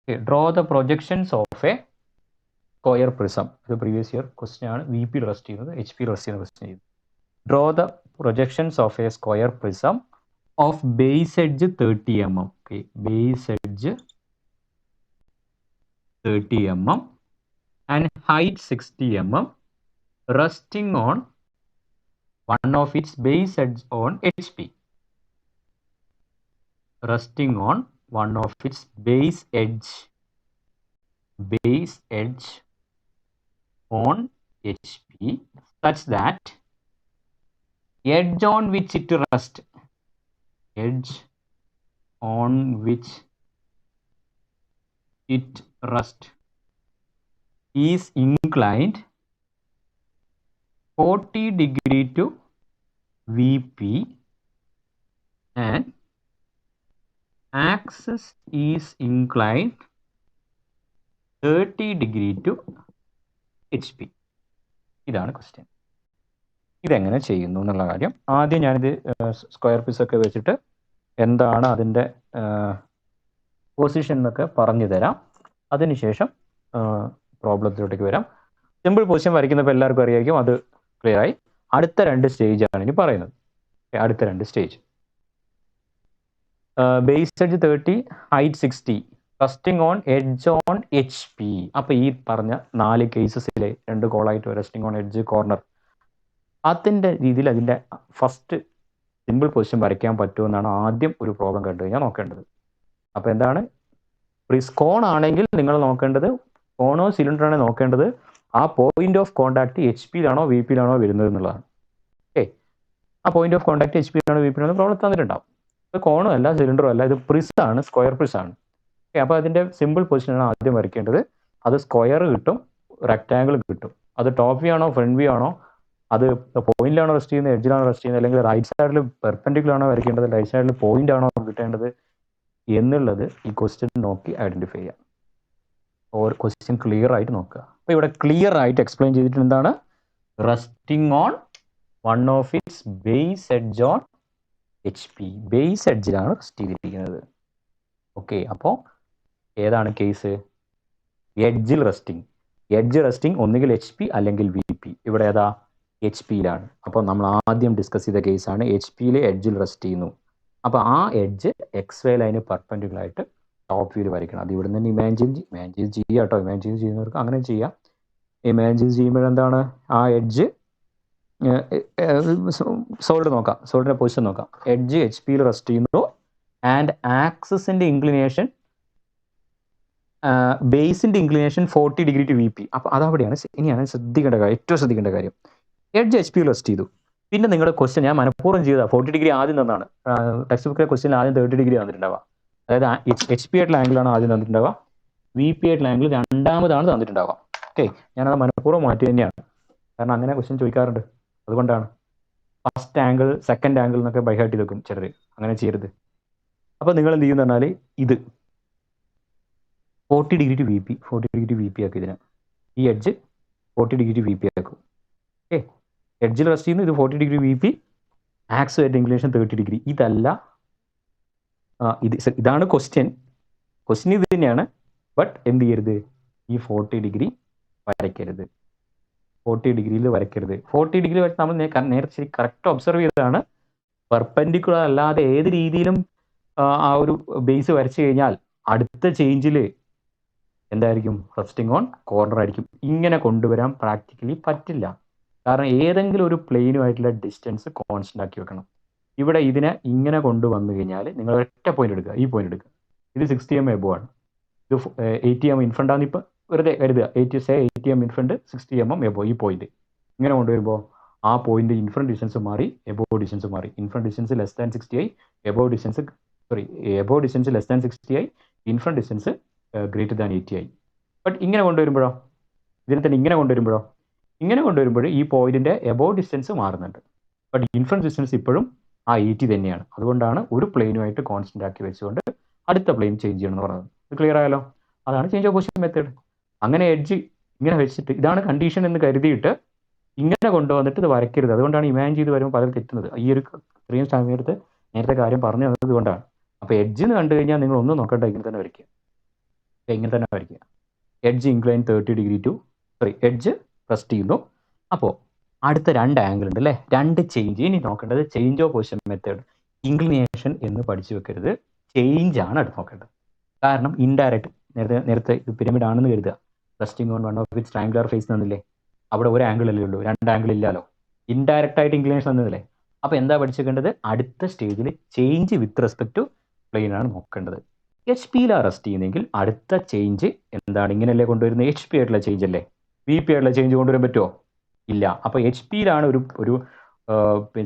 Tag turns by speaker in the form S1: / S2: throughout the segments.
S1: Okay, draw the projections of a square prism. The previous year question ആണ് VP rest ചെയ്യുന്നത് HP rest ചെയ്യുന്ന question ചെയ്തു. Draw the projections of a square prism of base edge 30 mm. Okay, base edge 30 mm and height 60 mm, resting on one of its base edge on HP. Resting on one of its base edge on HP such that edge on which it rests is inclined 40 degree to VP and axis is inclined 30 degree to HP. ഇതാണ് question. ഇതെങ്ങനെ ചെയ്യുന്നു എന്നുള്ള കാര്യം ആദ്യം ഞാനിത് square പീസൊക്കെ വെച്ചിട്ട് എന്താണ് അതിൻ്റെ പൊസിഷൻ എന്നൊക്കെ പറഞ്ഞു തരാം. അതിനുശേഷം പ്രോബ്ലത്തിലോട്ടേക്ക് വരാം. സിമ്പിൾ പൊസിഷൻ വരയ്ക്കുന്നപ്പോൾ എല്ലാവർക്കും അറിയായിരിക്കും, അത് ക്ലിയർ ആയി. അടുത്ത 2 സ്റ്റേജാണ് ഇനി പറയുന്നത്. അടുത്ത 2 stage base edge 30, height 60, resting on edge on HP. അപ്പോൾ ഈ പറഞ്ഞ 4 കേസസിലെ 2 കോളായിട്ട് റെസ്റ്റിംഗ് ഓൺ എഡ്ജ് കോർണർ അതിൻ്റെ രീതിയിൽ അതിൻ്റെ ഫസ്റ്റ് സിമ്പിൾ പൊസിഷൻ വരയ്ക്കാൻ പറ്റുമെന്നാണ് ആദ്യം ഒരു പ്രോബ്ലം കണ്ടു കഴിഞ്ഞാൽ നോക്കേണ്ടത്. അപ്പോൾ എന്താണ്, കോൺ ആണെങ്കിൽ നിങ്ങൾ നോക്കേണ്ടത്, കോണോ സിലിണ്ടറാണോ നോക്കേണ്ടത് ആ പോയിന്റ് ഓഫ് കോണ്ടാക്ട് HP-യിലാണോ VP-യിലാണോ വരുന്നത് എന്നുള്ളതാണ്. ഓക്കെ, ആ പോയിന്റ് ഓഫ് കോണ്ടാക്ട് HP-യിലാണോ VP-യിലാണോ പ്രോബ്ലം തന്നിട്ടുണ്ടാവും. ഇത് കോണും അല്ല സിലിണ്ടറും അല്ല, ഇത് പ്രിസാണ്, സ്ക്വയർ പ്രിസാണ്. ഓക്കെ, അപ്പോൾ അതിൻ്റെ സിമ്പിൾ പൊസിഷനാണ് ആദ്യം വരയ്ക്കേണ്ടത്. അത് സ്ക്വയർ കിട്ടും, റെക്റ്റാങ്കിൾ കിട്ടും. അത് ടോപ്പ് വ്യൂ ആണോ ഫ്രണ്ട് വ്യൂ ആണോ, അത് പോയിന്റിലാണോ റെസ്റ്റ് ചെയ്യുന്നത്, എഡ്ജിലാണോ റെസ്റ്റ് ചെയ്യുന്നത്, അല്ലെങ്കിൽ റൈറ്റ് സൈഡിൽ പെർപെൻഡിക്കുലറാണോ വരയ്ക്കേണ്ടത്, റൈറ്റ് സൈഡിൽ പോയിന്റ് ആണോ കിട്ടേണ്ടത് എന്നുള്ളത് ഈ ക്വസ്റ്റ്യൻ നോക്കി ഐഡന്റിഫൈ ചെയ്യാം. ഓരോ ക്വസ്റ്റ്യൻ ക്ലിയർ ആയിട്ട് നോക്കുക. അപ്പോൾ ഇവിടെ ക്ലിയർ ആയിട്ട് എക്സ്പ്ലെയിൻ ചെയ്തിട്ടുണ്ട് എന്താണ്, resting on one of its base edge on HP. Base എഡ്ജിലാണ് റെസ്റ്റ് ചെയ്തിരിക്കുന്നത്. ഓക്കെ, അപ്പോൾ ഏതാണ് കേസ്, എഡ്ജിൽ റെസ്റ്റിംഗ്. എഡ്ജ് റെസ്റ്റിംഗ് ഒന്നുകിൽ HP അല്ലെങ്കിൽ VP. ഇവിടെ ഏതാ, HP-യിലാണ്. അപ്പോൾ നമ്മൾ ആദ്യം ഡിസ്കസ് ചെയ്ത കേസാണ് HP-യിൽ എഡ്ജിൽ റെസ്റ്റ് ചെയ്യുന്നു. അപ്പോൾ ആ എഡ്ജ് XY ലൈന് പെർപെൻഡിക്കുലർ ആയിട്ട് ടോപ്പ് വ്യൂവിൽ വരയ്ക്കണം. അത് ഇവിടെ നിന്ന് ഇമാജിൻ ചെയ്യുക കേട്ടോ. ഇമാജിൻ ചെയ്യുന്നവർക്ക് അങ്ങനെ ചെയ്യാം. ഇമാജിൻ ചെയ്യുമ്പോൾ എന്താണ്, ആ എഡ്ജ് സോൾഡ് നോക്കാം, സോൾഡിൻ്റെ പൊസിഷൻ നോക്കാം. എഡ്ജ് HP-യിൽ റെസ്റ്റ് ചെയ്യുന്നു ആൻഡ് ആക്സിസിൻ്റെ ഇൻക്ലിനേഷൻ, ബേസിൻ്റെ ഇൻക്ലിനേഷൻ 40 ഡിഗ്രി ടു VP. അപ്പോൾ അതവിടെയാണ് ഇനിയാണ് ശ്രദ്ധിക്കേണ്ട കാര്യം, ഏറ്റവും ശ്രദ്ധിക്കേണ്ട കാര്യം. എഡ്ജ് HP-യിൽ റെസ്റ്റ് ചെയ്തു. പിന്നെ നിങ്ങളുടെ ക്വസ്റ്റ്യൻ ഞാൻ മനഃപൂർവ്വം ചെയ്താൽ 40 ഡിഗ്രി ആദ്യം തന്നാണ്. ടെക്സ്റ്റ് ബുക്കിലെ ക്വസ്റ്റ്യൻ ആദ്യം 30 ഡിഗ്രി തന്നിട്ടുണ്ടാവുക. അതായത് HP ആയിട്ടുള്ള ആംഗിളാണ് ആദ്യം തന്നിട്ടുണ്ടാവുക, VP ആയിട്ടുള്ള ആംഗിൾ രണ്ടാമതാണ് തന്നിട്ടുണ്ടാവുക. ഓക്കെ, ഞാനത് മനഃപൂർവ്വം മാറ്റി തന്നെയാണ്, കാരണം അങ്ങനെ ക്വസ്റ്റ്യൻ ചോദിക്കാറുണ്ട്. അതുകൊണ്ടാണ് ഫസ്റ്റ് ആംഗിൾ സെക്കൻഡ് ആംഗിൾ എന്നൊക്കെ ബൈഹാർട്ട് ചെയ്ത് വെക്കും ചിലർ. അങ്ങനെ ചെയ്യരുത്. അപ്പോൾ നിങ്ങൾ എന്ത് ചെയ്യുന്ന പറഞ്ഞാൽ ഇത് 40 degree to VP, 40 degree to VP ആക്കും. ഇതിന് ഈ എഡ്ജ് 40 ഡിഗ്രി ടു VP ആക്കും. ഓക്കെ, എഡ്ജിൽ റെസ്റ്റ് ചെയ്യുന്നു, ഇത് 40 ഡിഗ്രി VP, ആക്സ് ആയിട്ട് ഇൻക്ലിനേഷൻ 30 ഡിഗ്രി. ഇതല്ല, ഇതാണ് ക്വസ്റ്റ്യൻ ഇത് തന്നെയാണ്. ബട്ട് എന്ത് ചെയ്യരുത്, ഈ 40 ഡിഗ്രി വരയ്ക്കരുത്, 40 ഡിഗ്രിയിൽ വരയ്ക്കരുത്. 40 ഡിഗ്രി വരച്ച് നമ്മൾ നേരത്തെ ശരി കറക്റ്റ് ഒബ്സർവ് ചെയ്തതാണ്. പെർപെൻഡിക്കുലർ അല്ലാതെ ഏത് രീതിയിലും ആ ഒരു ബേസ് വരച്ചു കഴിഞ്ഞാൽ അടുത്ത ചേഞ്ചിൽ എന്തായിരിക്കും, റെസ്റ്റിംഗ് ഓൺ കോർണർ ആയിരിക്കും. ഇങ്ങനെ കൊണ്ടുവരാൻ പ്രാക്ടിക്കലി പറ്റില്ല. കാരണം ഏതെങ്കിലും ഒരു പ്ലെയിനുമായിട്ടുള്ള ഡിസ്റ്റൻസ് കോൺസ്റ്റന്റ് ആക്കി വെക്കണം. ഇവിടെ ഇതിനെ ഇങ്ങനെ കൊണ്ടുവന്നു കഴിഞ്ഞാൽ നിങ്ങൾ ഒറ്റ പോയിന്റ് എടുക്കുക, ഈ പോയിന്റ് എടുക്കുക. ഇത് 60 mm എബോ ആണ്, ഇത് 80 mm ഇൻഫ്രണ്ട് ആണ്. ഇപ്പം വെറുതെ കരുതുക 80 mm ഇൻഫ്രണ്ട്, 60 mm എബോ. ഈ പോയിന്റ് ഇങ്ങനെ കൊണ്ടുവരുമ്പോൾ ആ പോയിന്റ് ഇൻഫ്രണ്ട് ഡിസ്റ്റൻസ് മാറി, എബോ ഡിസ്റ്റൻസ് മാറി. ഇൻഫ്രണ്ട് ഡിസ്റ്റൻസ് ലെസ് ദാൻ 60 ആയി, എബോ ഡിസ്റ്റൻസ് ലെസ് ദാൻ 60 ആയി, ഇൻഫ്രണ്ട് ഡിസ്റ്റൻസ് ഗ്രേറ്റർ ദാൻ 80 ആയി. ബട്ട് ഇങ്ങനെ കൊണ്ടുവരുമ്പോഴോ, ഇതിനെ തന്നെ ഇങ്ങനെ കൊണ്ടുവരുമ്പോൾ ഈ പോയിന്റിന്റെ എബോ ഡിസ്റ്റൻസ് മാറുന്നുണ്ട്. ബട്ട് ഇൻഫ്രണ്ട് ഡിസ്റ്റൻസ് ഇപ്പോഴും ആ 80 തന്നെയാണ്. അതുകൊണ്ടാണ് ഒരു പ്ലെയിനുമായിട്ട് കോൺസ്റ്റന്റ് ആക്കി വെച്ചുകൊണ്ട് അടുത്ത പ്ലെയിൻ ചേഞ്ച് ചെയ്യണം എന്ന് പറയുന്നത്. ഇത് ക്ലിയർ ആയാലോ? അതാണ് ചേഞ്ച് ഓഫ് പൊസിഷൻ മെത്തേഡ്. അങ്ങനെ എഡ്ജ് ഇങ്ങനെ വെച്ചിട്ട് ഇതാണ് കണ്ടീഷൻ എന്ന് കരുതിയിട്ട് ഇങ്ങനെ കൊണ്ടുവന്നിട്ട് ഇത് വരയ്ക്കരുത്. അതുകൊണ്ടാണ് ഇമാജിൻ ചെയ്ത് വരുമ്പോൾ പലരും തെറ്റുന്നത്. ഈ ഒരു ഇത്രയും സമയത്ത് നേരത്തെ കാര്യം പറഞ്ഞു തന്നത് കൊണ്ടാണ്. അപ്പോൾ എഡ്ജിന്ന് കണ്ടു കഴിഞ്ഞാൽ നിങ്ങൾ ഒന്നും നോക്കണ്ട, ഇങ്ങനെ തന്നെ വരയ്ക്കുക. ഇങ്ങനെ തന്നെ വരയ്ക്കുക. Edge incline 30° to edge rest ചെയ്യുന്നു. അപ്പോൾ അടുത്ത 2 ആംഗിൾ ഉണ്ട് അല്ലേ, 2 ചേഞ്ച്. ഇനി നോക്കേണ്ടത് change of position method. Inclination എന്ന് പഠിച്ചു വെക്കരുത്, ചേഞ്ച് ആണ് അടുത്ത് നോക്കേണ്ടത്. കാരണം ഇൻഡയറക്റ്റ്, നേരത്തെ ഇത് പിരമിഡ് ആണെന്ന് കരുതുക, resting on one of its triangular face തന്നില്ലേ, അവിടെ ഒരു ആംഗിൾ അല്ലേ ഉള്ളൂ, 2 ആംഗിൾ ഇല്ലല്ലോ, ഇൻഡയറക്റ്റ് ആയിട്ട് ഇൻക്ലിനേഷൻ തന്നില്ലേ. അപ്പോൾ എന്താ പഠിച്ചേക്കേണ്ടത്, അടുത്ത സ്റ്റേജിൽ change with respect to plane ആണ് നോക്കേണ്ടത്. എച്ച് പിയിലാണ് റെസ്റ്റ് ചെയ്യുന്നതെങ്കിൽ അടുത്ത ചേഞ്ച് എന്താണ്, ഇങ്ങനെയല്ലേ കൊണ്ടുവരുന്നത്, എച്ച് പി ആയിട്ടുള്ള ചേഞ്ച് അല്ലേ. വി പി ആയിട്ടുള്ള ചേഞ്ച് കൊണ്ടുവരാൻ പറ്റുമോ, ഇല്ല. അപ്പോൾ എച്ച് പിയിലാണ് ഒരു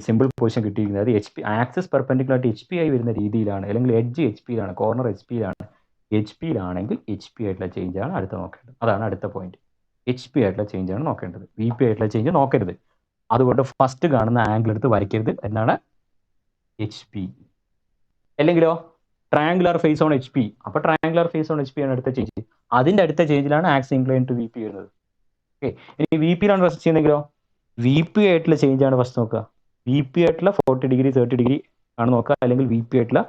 S1: സിമ്പിൾ പൊസിഷൻ കിട്ടിയിരിക്കുന്നത്. അത് എച്ച് പി ആക്സിസ് പെർപെൻഡിക്കുലർ ആയിട്ട് എച്ച് പി ആയി വരുന്ന രീതിയിലാണ്, അല്ലെങ്കിൽ എഡ്ജ് എച്ച് പിയിലാണ്, കോർണർ എച്ച് പിയിലാണ്. എച്ച് പിയിലാണെങ്കിൽ എച്ച് പി ആയിട്ടുള്ള ചേഞ്ച് ആണ് അടുത്ത നോക്കേണ്ടത്. അതാണ് അടുത്ത പോയിന്റ്, എച്ച് പി ആയിട്ടുള്ള ചേഞ്ച് ആണ് നോക്കേണ്ടത്, വി പി ആയിട്ടുള്ള ചേഞ്ച് നോക്കരുത്. അതുകൊണ്ട് ഫസ്റ്റ് കാണുന്ന ആംഗിൾ എടുത്ത് വരയ്ക്കരുത്, എന്നാണ് എച്ച് പി. അല്ലെങ്കിലോ triangular face on H P, അപ്പോൾ triangular face on H P ആണ് അടുത്ത ചേഞ്ച്. അതിൻ്റെ അടുത്ത ചേഞ്ചിലാണ് axis incline to V P വരുന്നത്. ഓക്കെ, ഇനി വി പിയിലാണ് ഫസ്റ്റ് ചെയ്യുന്നതെങ്കിലോ വി പി ആയിട്ടുള്ള ചേഞ്ച് ആണ് ഫസ്റ്റ് നോക്കുക. വി പി ആയിട്ടുള്ള 40° 30° ആണ് നോക്കുക, അല്ലെങ്കിൽ വി പി ആയിട്ടുള്ള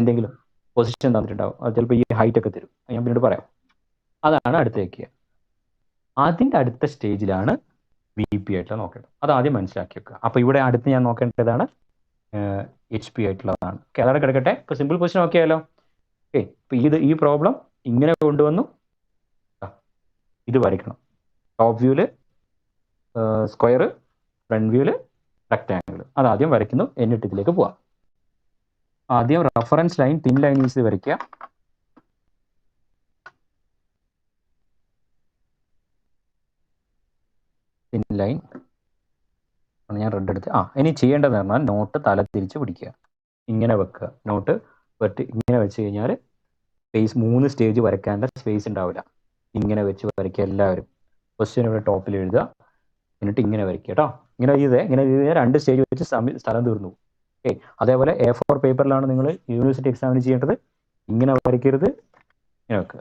S1: എന്തെങ്കിലും പൊസിഷൻ തന്നിട്ടുണ്ടാവും, അത് ചിലപ്പോൾ ഈ ഹൈറ്റ് ഒക്കെ തരും, ഞാൻ പിന്നീട് പറയാം. അതാണ് അടുത്ത് വയ്ക്കുക. അതിൻ്റെ അടുത്ത സ്റ്റേജിലാണ് വി പി ആയിട്ടുള്ള നോക്കേണ്ടത്, അത് ആദ്യം മനസ്സിലാക്കി വെക്കുക. അപ്പോൾ ഇവിടെ അടുത്ത് ഞാൻ നോക്കേണ്ടതാണ് എച്ച് പി ആയിട്ടുള്ളതാണ്. ഓക്കെ, അതവിടെ കിടക്കട്ടെ. ഇപ്പോൾ സിമ്പിൾ പൊസിഷൻ നോക്കിയാലോ. ഓക്കെ, ഇപ്പോൾ ഈ പ്രോബ്ലം ഇങ്ങനെ കൊണ്ടുവന്നു, ഇത് വരയ്ക്കണം. ടോപ്പ് വ്യൂവിൽ സ്ക്വയർ, ഫ്രണ്ട് വ്യൂവിൽ റെക്റ്റാങ്കിൾ. അത് ആദ്യം വരയ്ക്കുന്നു, എന്നിട്ട് ഇതിലേക്ക് പോവാം. ആദ്യം reference line thin line use ചെയ്ത് വരയ്ക്കുക. തിൻ ലൈൻ ഞാൻ റെഡ് എടുത്ത്. ഇനി ചെയ്യേണ്ടതെന്ന് പറഞ്ഞാൽ നോട്ട് തല തിരിച്ച് പിടിക്കുക, ഇങ്ങനെ വെക്കുക. നോട്ട് ഇങ്ങനെ വെച്ച് കഴിഞ്ഞാൽ സ്പേസ് 3 സ്റ്റേജ് വരയ്ക്കാനുള്ള സ്പേസ് ഉണ്ടാവില്ല. ഇങ്ങനെ വെച്ച് വരയ്ക്കുക എല്ലാവരും. ക്വസ്റ്റ്യൻ ഇവിടെ ടോപ്പിൽ എഴുതുക, എന്നിട്ട് ഇങ്ങനെ വരയ്ക്കുക കേട്ടോ. ഇങ്ങനെ ചെയ്ത് കഴിഞ്ഞാൽ 2 സ്റ്റേജ് വെച്ച് സ്ഥലം തീർന്നു. ഓക്കെ, അതേപോലെ A4 പേപ്പറിലാണ് നിങ്ങൾ യൂണിവേഴ്സിറ്റി എക്സാമിന് ചെയ്യേണ്ടത്. ഇങ്ങനെ വരയ്ക്കരുത്, ഇങ്ങനെ വെക്കുക.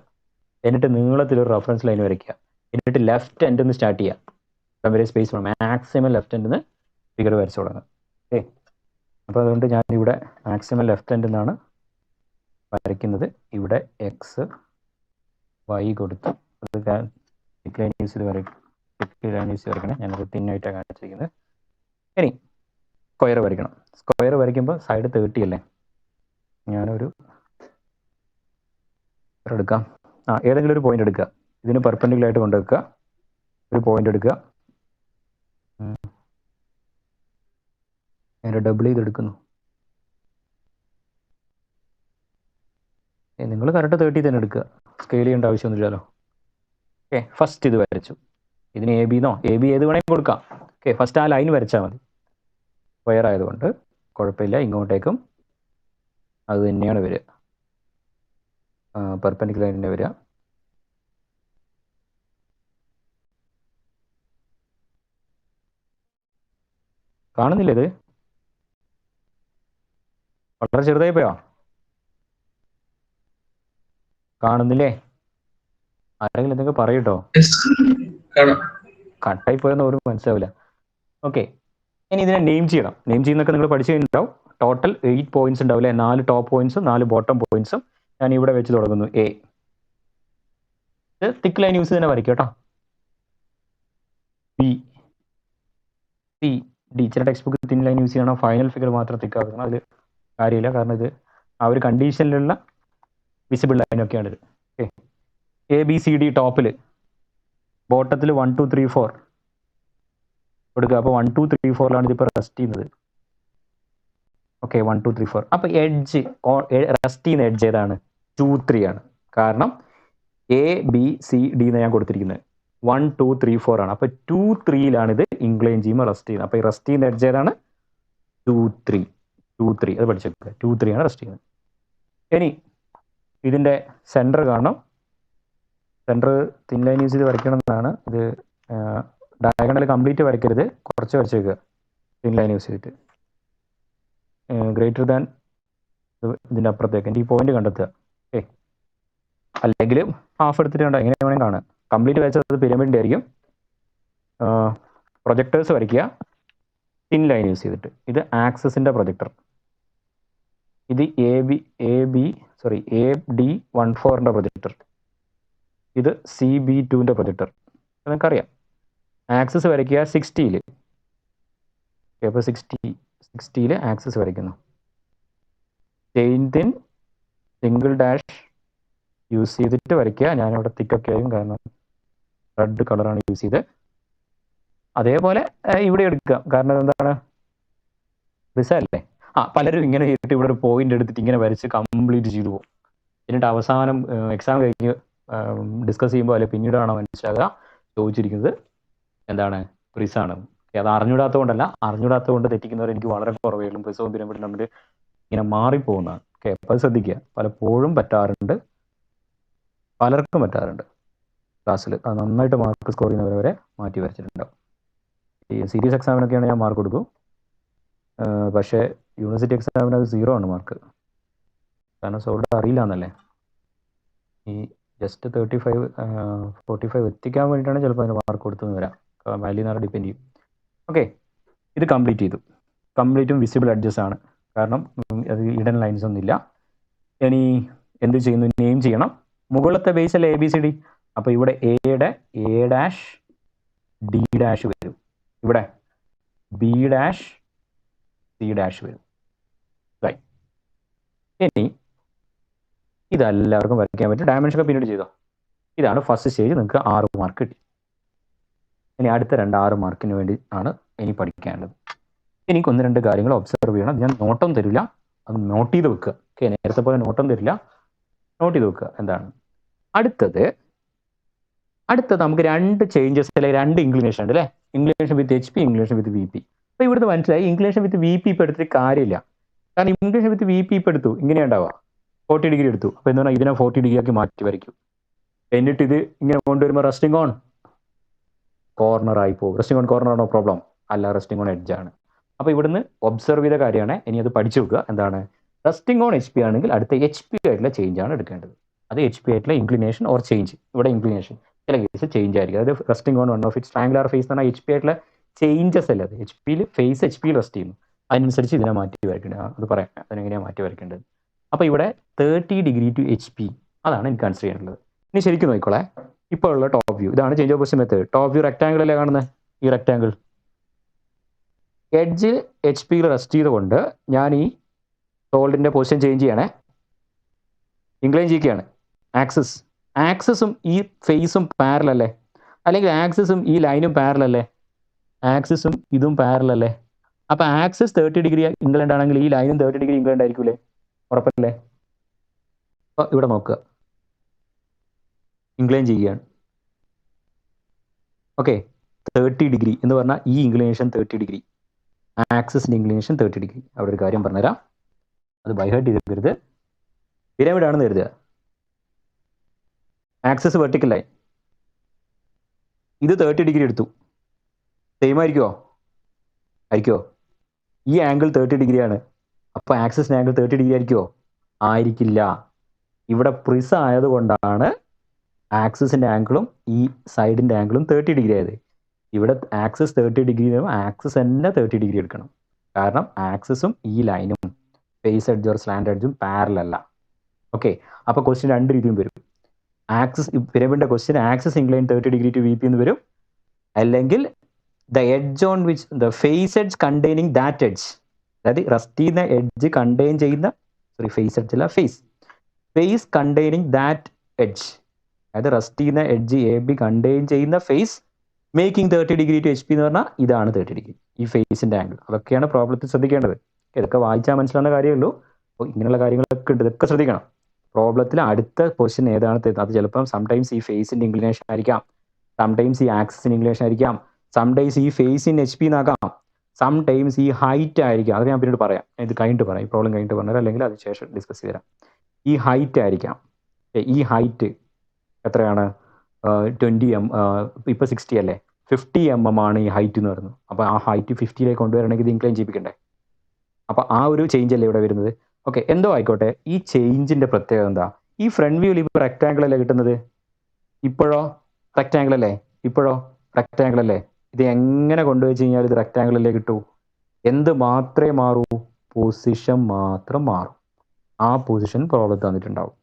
S1: എന്നിട്ട് നീളത്തിലൊരു റെഫറൻസ് ലൈൻ വരയ്ക്കുക. എന്നിട്ട് ലെഫ്റ്റ് എൻഡ് നിന്ന് സ്റ്റാർട്ട് ചെയ്യുക. വരെ സ്പേസ് വേണം, മാക്സിമം ലെഫ്റ്റ് എൻഡിൽ നിന്ന് ഫിഗർ വരച്ചു തുടങ്ങുക. ഓക്കെ, അപ്പോൾ അതുകൊണ്ട് ഞാനിവിടെ മാക്സിമം ലെഫ്റ്റ് എൻഡിൽ നിന്നാണ് വരയ്ക്കുന്നത്. ഇവിടെ എക്സ് വൈ കൊടുത്തു, അത് ലൈൻ യൂസ് ചെയ്ത് വരയ്ക്കണേ. ഞാനത് തിന്നായിട്ടാണ് കാണിച്ചിരിക്കുന്നത്. ഇനി സ്ക്വയർ വരയ്ക്കണം. സ്ക്വയർ വരയ്ക്കുമ്പോൾ സൈഡ് 30 അല്ലേ, ഞാനൊരു എടുക്കാം. ഏതെങ്കിലും ഒരു പോയിന്റ് എടുക്കുക, ഇതിന് പെർപെൻഡിക്കുലർ ആയിട്ട് കൊണ്ടുവെക്കുക. ഒരു പോയിന്റ് എടുക്കുക, ഞാൻ ഡബിൾ ചെയ്തെടുക്കുന്നു. നിങ്ങൾ കറക്റ്റ് 30 തന്നെ എടുക്കുക, സ്കെയിൽ ചെയ്യേണ്ട ആവശ്യമൊന്നുമില്ലല്ലോ. ഓക്കെ, ഫസ്റ്റ് ഇത് വരച്ചു. ഇതിന് എ ബി ഏത് വേണമെങ്കിൽ കൊടുക്കാം. ഓക്കെ, ഫസ്റ്റ് ആ ലൈൻ വരച്ചാൽ മതി. സ്ക്വയർ ആയതുകൊണ്ട് കുഴപ്പമില്ല, ഇങ്ങോട്ടേക്കും അത് തന്നെയാണ് വരിക, പെർപെൻഡിക്കുലർ തന്നെ വരിക. കാണുന്നില്ല, ഇത് വളരെ ചെറുതായി പോയോ, കാണുന്നില്ലേ? ആരെങ്കിലും എന്തെങ്കിലും പറയൂട്ടോ, കട്ടായി പോയെന്ന് ഒരു മനസ്സിലാവില്ല. ഓക്കെ, ഇനി ഇതിനെ നെയിം ചെയ്യണം. നെയിം ചെയ്യുന്നൊക്കെ നിങ്ങൾ പഠിച്ചു കഴിഞ്ഞിട്ടുണ്ടാവും. ടോട്ടൽ 8 പോയിന്റ്സ് ഉണ്ടാവില്ലേ, 4 ടോപ്പ് പോയിന്റ്സും 4 ബോട്ടം പോയിന്റ്സും. ഞാൻ ഇവിടെ വെച്ച് തുടങ്ങുന്നു. എ, ഇത് തിക്ക് ലൈൻ യൂസ് തന്നെ വരയ്ക്കും കേട്ടോ. B, C, D. ചില text book thin line use ചെയ്യണം, ഫൈനൽ ഫിഗർ മാത്രം തിക്കാക്കണം. അതിൽ കാര്യമില്ല, കാരണം ഇത് ആ ഒരു കണ്ടീഷനിലുള്ള വിസിബിൾ ലൈനൊക്കെയാണ് ഇത്. Okay, A B C D ടോപ്പിൽ, ബോട്ടത്തിൽ 1 2 3 4 കൊടുക്കുക. അപ്പോൾ 1 2 3 4 ഇതിപ്പോൾ റെസ്റ്റ് ചെയ്യുന്നത്. ഓക്കെ, 1 2 3 4. അപ്പോൾ എഡ്ജ് റെസ്റ്റ് ചെയ്യുന്ന എഡ്ജ് ഏതാണ്? 2 3 ആണ്. കാരണം എ ബി സി ഡി എന്ന് ഞാൻ കൊടുത്തിരിക്കുന്നത് 1 2 3 4 ആണ്. അപ്പോൾ 2 3 ഇത് ഇൻക്ലൈൻ ചെയ്യുമ്പോൾ റെസ്റ്റ് ചെയ്യുന്നത്. അപ്പോൾ ഈ റെസ്റ്റ് ചെയ്യുന്ന എഡ്ജ് ഏതാണ്? 2 3. അത് പഠിച്ചെടുക്കുക. 2 3 ആണ് റെസ്റ്റ് ചെയ്യുന്നത്. ഇനി ഇതിൻ്റെ സെൻറ്റർ കാണണം. സെൻറ്റർ തിൻ ലൈൻ യൂസ് ചെയ്ത് വരയ്ക്കണം എന്നാണ്. ഇത് ഡയഗണൽ കംപ്ലീറ്റ് വരയ്ക്കരുത്, കുറച്ച് വരച്ചേക്കുക തിൻ ലൈൻ യൂസ് ചെയ്തിട്ട്. ഗ്രേറ്റർ ദാൻ ഇതിൻ്റെ അപ്പുറത്തേക്ക് ഈ പോയിന്റ് കണ്ടെത്തുക. ഓക്കെ, അല്ലെങ്കിൽ ഹാഫ് എടുത്തിട്ട് കണ്ടോ, എങ്ങനെ വേണമെങ്കിൽ കാണുക. കംപ്ലീറ്റ് വരച്ചത് പിരമിഡിൻ്റെ ആയിരിക്കും. പ്രൊജക്ടേഴ്സ് വരയ്ക്കുക തിൻ ലൈൻ യൂസ് ചെയ്തിട്ട്. ഇത് ആക്സസിൻ്റെ പ്രൊജക്ടർ. ഇത് എ ഡി 14 പ്രൊജക്ടർ. ഇത് CB2ൻ്റെ പ്രൊജക്ടർ നിങ്ങൾക്കറിയാം. ആക്സിസ് വരയ്ക്കുക 60ൽ. അപ്പോൾ 60ൽ ആക്സിസ് വരയ്ക്കുന്നു. Chain thin single dash use ചെയ്തിട്ട് വരയ്ക്കുക. ഞാനിവിടെ തിക്കൊക്കെ ആയും, കാരണം റെഡ് കളറാണ് യൂസ് ചെയ്ത്. അതേപോലെ ഇവിടെ എടുക്കുക, കാരണം എന്താണ്, റിസല്ലേ. പലരും ഇങ്ങനെ ചെയ്തിട്ട് ഇവിടെ ഒരു പോയിന്റ് എടുത്തിട്ട് ഇങ്ങനെ വരച്ച് കംപ്ലീറ്റ് ചെയ്തു പോകും. എന്നിട്ട് അവസാനം എക്സാം കഴിഞ്ഞ് ഡിസ്കസ് ചെയ്യുമ്പോൾ അല്ലെ പിന്നീടാണ് മനസ്സിലാകുക ചോദിച്ചിരിക്കുന്നത് എന്താണ്, പ്രിസാണ്. അത് അറിഞ്ഞൂടാത്തതുകൊണ്ടല്ല, അറിഞ്ഞൂടാത്തതുകൊണ്ട് തെറ്റിക്കുന്നവർ എനിക്ക് വളരെ കുറവേ ഉള്ളൂ. പ്രിസവും പിരമിഡും തമ്മിൽ ഇങ്ങനെ മാറിപ്പോകുന്നതാണ്. ഓക്കെ, അപ്പോൾ അത് ശ്രദ്ധിക്കുക. പലപ്പോഴും പറ്റാറുണ്ട്, പലർക്കും പറ്റാറുണ്ട്. ക്ലാസ്സിൽ അത് നന്നായിട്ട് മാർക്ക് സ്കോർ ചെയ്യുന്നവരെ വരെ മാറ്റി വരച്ചിട്ടുണ്ടാവും. ഈ സീരീസ് എക്സാമിനൊക്കെയാണ് ഞാൻ മാർക്ക് കൊടുക്കും. പക്ഷേ യൂണിവേഴ്സിറ്റി എക്സാമിന് അത് 0 ആണ് മാർക്ക്. കാരണം സോൾഡ് അറിയില്ല എന്നല്ലേ. ഈ ജസ്റ്റ് 45 എത്തിക്കാൻ വേണ്ടിയിട്ടാണ് ചിലപ്പോൾ അതിന് മാർക്ക് കൊടുത്തെന്ന് വരാം. വാല്യൂ നേരെ ഡിപ്പെൻഡ് ചെയ്യും. ഓക്കെ, ഇത് കംപ്ലീറ്റ് ചെയ്തു. കംപ്ലീറ്റും വിസിബിൾ എഡ്ജസ് ആണ്, കാരണം അത് ഇഡൻ ലൈൻസ് ഒന്നും ഇല്ല. ഇനി എന്ത് ചെയ്യുന്നു, നെയിം ചെയ്യണം. മുകളിലത്തെ ബേസ് അല്ലേ ABCD. അപ്പോൾ ഇവിടെ എയുടെ A' D' വരും, ഇവിടെ B' C' വരും. ഇനി ഇതെല്ലാവർക്കും വരയ്ക്കാൻ പറ്റും. ഡയമെൻഷൻ ഒക്കെ പിന്നീട് ചെയ്തോ. ഇതാണ് ഫസ്റ്റ് സ്റ്റേജ്, നിങ്ങൾക്ക് 6 മാർക്ക് കിട്ടി. ഇനി അടുത്ത 6 മാർക്കിന് വേണ്ടി ആണ് ഇനി പഠിക്കേണ്ടത്. എനിക്ക് 1-2 കാര്യങ്ങൾ ഒബ്സർവ് ചെയ്യണം. ഞാൻ നോട്ടം തരില്ല, അത് നോട്ട് ചെയ്ത് വെക്കുക. ഓക്കെ, നേരത്തെ പോലെ നോട്ടം തരില്ല, നോട്ട് ചെയ്ത് വെക്കുക. എന്താണ് അടുത്തത് നമുക്ക് 2 ചേഞ്ചസ് അല്ലെ, 2 ഇൻക്ലിനേഷൻ ഉണ്ട് അല്ലേ. ഇൻക്ലിനേഷൻ വിത്ത് HP, ഇൻക്ലിനേഷൻ വിത്ത് VP. അപ്പോൾ ഇവിടുന്ന് മനസ്സിലായി ഇൻക്ലിനേഷൻ വിത്ത് VP ഇപ്പോൾ എടുത്തിട്ട് കാര്യമില്ല. കാരണം ഇൻക്ലിനേഷൻ വിത്ത് VP ഇപ്പോൾ എടുത്തു, ഇങ്ങനെ ഉണ്ടാവുക 40 ഡിഗ്രി എടുത്തു. അപ്പോൾ എന്ന് പറഞ്ഞാൽ ഇതിനെ 40 ഡിഗ്രി ആക്കി മാറ്റി വരയ്ക്കും. എന്നിട്ട് ഇത് ഇങ്ങനെ കൊണ്ടുവരുമ്പോൾ റെസ്റ്റിംഗ് ഓൺ കോർണർ ആയി പോകും. റെസ്റ്റിംഗ് ഓൺ കോർണർ ആണോ പ്രോബ്ലം? അല്ല, റെസ്റ്റിംഗ് ഓൺ എഡ്ജ് ആണ്. അപ്പോൾ ഇവിടുന്ന് ഒബ്സർവ് ചെയ്ത കാര്യമാണ്. ഇനി അത് പഠിച്ചു വെക്കുക. എന്താണ്, റെസ്റ്റിംഗ് ഓൺ HP ആണെങ്കിൽ അടുത്ത HP ആയിട്ടുള്ള ചേഞ്ച് ആണ് എടുക്കേണ്ടത്. അത് HP ആയിട്ടുള്ള ഇൻക്ലിനേഷൻ ഓർ ചേഞ്ച്. ഇവിടെ ഇൻക്ലിനേഷൻ, ചില കേസ് ചേഞ്ച് ആയിരിക്കും. അതായത് resting on 1 of its triangular face എന്ന് പറഞ്ഞാൽ HP ആയിട്ടുള്ള ചേഞ്ചസ് അല്ലേ. അത് HP ഫേസ് HP റെസ്റ്റ് ചെയ്യുന്നു. അതിനനുസരിച്ച് ഇതിനെ മാറ്റി വരയ്ക്കേണ്ടത്. അത് പറയാം അതിനെങ്ങനെയാണ് മാറ്റി വരയ്ക്കേണ്ടത്. അപ്പോൾ ഇവിടെ 30 ഡിഗ്രി ടു HP അതാണ് എനിക്ക് കൺസിഡർ ചെയ്യാനുള്ളത്. ഇനി ശരിക്കും നോക്കിക്കോളെ, ഇപ്പോൾ ഉള്ള ടോപ്പ് വ്യൂ ഇതാണ്. Change of position method. Top view rectangle അല്ലേ കാണുന്നത്, ഈ റെക്ടാങ്കിൾ. എഡ്ജ് HP റെസ്റ്റ് ചെയ്തുകൊണ്ട് ഞാൻ ഈ സോൾഡിൻ്റെ പൊസിഷൻ ചേഞ്ച് ചെയ്യണേ, ഇൻക്ലൈൻ ചെയ്യുകയാണ്. ആക്സിസും ഈ ഫേസും പാരലല്ലേ, അല്ലെങ്കിൽ ആക്സിസും ഈ ലൈനും പാരലല്ലേ, ആക്സിസും ഇതും പാരലല്ലേ. അപ്പോൾ ആക്സിസ് 30 ഡിഗ്രി ഇംഗ്ലണ്ട് ആണെങ്കിൽ ഈ ലൈനും 30 ഡിഗ്രി ഇംഗ്ലണ്ട് ആയിരിക്കൂലേ, ഉറപ്പല്ലേ. അപ്പോൾ ഇവിടെ നോക്കുക, ഇൻക്ലൈൻ ചെയ്യുകയാണ്. ഓക്കെ, 30 ഡിഗ്രി എന്ന് പറഞ്ഞാൽ ഈ ഇൻക്ലിനേഷൻ 30 ഡിഗ്രി, ആക്സിസിൻ്റെ ഇൻക്ലിനേഷൻ 30 ഡിഗ്രി. അവിടെ ഒരു കാര്യം പറഞ്ഞുതരാം, അത് ബൈഹേർട്ട് ചെയ്തിരുത്. പിരമിഡാണെന്ന് കരുതുക, ആക്സിസ് വെർട്ടിക്കൽ ലൈൻ, ഇത് 30 ഡിഗ്രി എടുത്തു, സെയിം ആയിരിക്കുമോ? ഈ ആംഗിൾ 30 ഡിഗ്രിയാണ്, അപ്പോൾ ആക്സിസിൻ്റെ ആംഗിൾ 30 ഡിഗ്രി ആയിരിക്കുമോ? ആയിരിക്കില്ല. ഇവിടെ പ്രിസ ആയതുകൊണ്ടാണ് ആക്സിസിൻ്റെ ആംഗിളും ഈ സൈഡിൻ്റെ ആംഗിളും 30 ഡിഗ്രി ആയത്. ഇവിടെ ആക്സിസ് 30 ഡിഗ്രി ആക്സിസ് തന്നെ 30 ഡിഗ്രി എടുക്കണം, കാരണം ആക്സിസും ഈ ലൈനും ഫേസ് എഡ്ജ് ഓർ സ്ലാൻഡ് എഡ്ജും പാരലല്ല. ഓക്കെ, അപ്പോൾ ക്വസ്റ്റ്യൻ 2 രീതിയും വരും. ആക്സിസ് പിരമിഡിൻ്റെ question axis incline 30 degree to VP എന്ന് വരും, അല്ലെങ്കിൽ the edge on which the face edge containing that edge, അതായത് റെസ്റ്റ് ചെയ്യുന്ന എഡ്ജ് കണ്ടെയ്ൻ ചെയ്യുന്ന, ഫേസ് എഡ്ജ് അല്ല, ഫേസ് കണ്ടെയ്നിങ് ദാറ്റ് എഡ്ജ്, അതായത് റെസ്റ്റ് ചെയ്യുന്ന എഡ്ജ് AB കണ്ടെയ്ൻ ചെയ്യുന്ന face making 30 degree to HP എന്ന് പറഞ്ഞാൽ ഇതാണ് 30 ഡിഗ്രി, ഈ ഫേസിൻ്റെ ആംഗിൾ. അതൊക്കെയാണ് പ്രോബ്ലത്തിൽ ശ്രദ്ധിക്കേണ്ടത്. ഇതൊക്കെ വായിച്ചാൽ മനസ്സിലാവുന്ന കാര്യമേ ഉള്ളൂ. അപ്പോൾ ഇങ്ങനെയുള്ള കാര്യങ്ങളൊക്കെ ഉണ്ട്, ഇതൊക്കെ ശ്രദ്ധിക്കണം. പ്രോബ്ലത്തിൽ അടുത്ത പൊസിഷൻ ഏതാണ് തരുന്നത്, അത് ചിലപ്പം സംടൈംസ് ഈ ഫേസിൻ്റെ ഇൻക്ലിനേഷൻ ആയിരിക്കാം, സംടൈംസ് ഈ ആക്സിസിൻ്റെ ഇൻക്ലിനേഷൻ ആയിരിക്കാം, സംടൈംസ് ഈ ഫേസ് ഇൻ HP എന്നാക്കാം, സംടൈംസ് ഈ ഹൈറ്റ് ആയിരിക്കാം. അത് ഞാൻ പിന്നീട് പറയാം, ഇത് കഴിഞ്ഞിട്ട് പറയാം, ഈ പ്രോബ്ലം കഴിഞ്ഞിട്ട് പറഞ്ഞാൽ, അല്ലെങ്കിൽ അത് ശേഷം ഡിസ്കസ് ചെയ്ത് തരാം. ഈ ഹൈറ്റ് ആയിരിക്കാം, ഈ ഹൈറ്റ് എത്രയാണ്, 20 ഇപ്പോൾ 60 അല്ലേ, 50 mm ആണ് ഈ ഹൈറ്റ് എന്ന് പറയുന്നത്. അപ്പോൾ ആ ഹൈറ്റ് 50ലേക്ക് കൊണ്ടുവരണമെങ്കിൽ ഇത് ഇൻക്ലൈൻ ചെയ്യിപ്പിക്കണ്ടേ. അപ്പോൾ ആ ഒരു ചേഞ്ച് അല്ലേ ഇവിടെ വരുന്നത്. ഓക്കെ, എന്തോ ആയിക്കോട്ടെ, ഈ ചേഞ്ചിൻ്റെ പ്രത്യേകത എന്താ? ഈ ഫ്രണ്ട് വ്യൂവിൽ ഇപ്പോൾ റെക്ടാങ്കിൾ അല്ലേ കിട്ടുന്നത്, ഇപ്പോഴോ റെക്ടാങ്കിൾ അല്ലേ, ഇത് എങ്ങനെ കൊണ്ടുവച്ച് കഴിഞ്ഞാൽ ഇത് റെക്ടാങ്കിൾ അല്ലേ കിട്ടൂ? എന്ത് മാത്രമേ മാറൂ? പൊസിഷൻ മാത്രം മാറും. ആ പൊസിഷൻ പ്രോബ്ലം തന്നിട്ടുണ്ടാവും.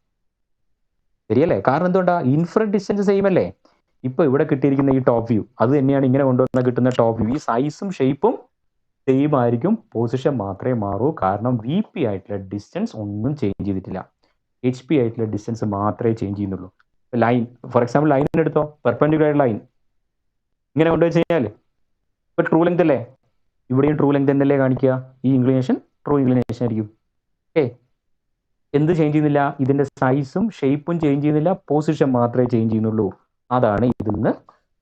S1: ശരിയല്ലേ? കാരണം എന്തുകൊണ്ടാ? ഇൻഫ്രണ്ട് ഡിസ്റ്റൻസ് സെയിം അല്ലേ? ഇപ്പൊ ഇവിടെ കിട്ടിയിരിക്കുന്ന ഈ ടോപ്പ് വ്യൂ അത് തന്നെയാണ് ഇങ്ങനെ കൊണ്ടുവന്നാൽ കിട്ടുന്ന ടോപ്പ് വ്യൂ. ഈ സൈസും ഷേപ്പും സെയിം ആയിരിക്കും, പൊസിഷൻ മാത്രമേ മാറൂ. കാരണം വി പി ആയിട്ടുള്ള ഡിസ്റ്റൻസ് ഒന്നും ചേഞ്ച് ചെയ്തിട്ടില്ല, എച്ച് പി ആയിട്ടുള്ള ഡിസ്റ്റൻസ് മാത്രമേ ചേഞ്ച് ചെയ്യുന്നുള്ളൂ. ലൈൻ ഫോർ എക്സാമ്പിൾ ലൈനിന് എടുത്തോ, പെർപെൻഡിക്കുലർ ലൈൻ ഇങ്ങനെ കൊണ്ടുവച്ച് കഴിഞ്ഞാൽ ഇപ്പൊ ട്രൂ ലെങ്ത് അല്ലേ? ഇവിടെയും ട്രൂ ലെങ്ത് എന്നല്ലേ കാണിക്കുക? ഈ ഇൻക്ലിനേഷൻ ട്രൂ ഇൻക്ലിനേഷൻ ആയിരിക്കും. ഓക്കെ, എന്ത് ചേഞ്ച് ചെയ്യുന്നില്ല? ഇതിന്റെ സൈസും ഷേപ്പും ചേഞ്ച് ചെയ്യുന്നില്ല, പൊസിഷൻ മാത്രമേ ചേഞ്ച് ചെയ്യുന്നുള്ളൂ. അതാണ് ഇതിൽ നിന്ന്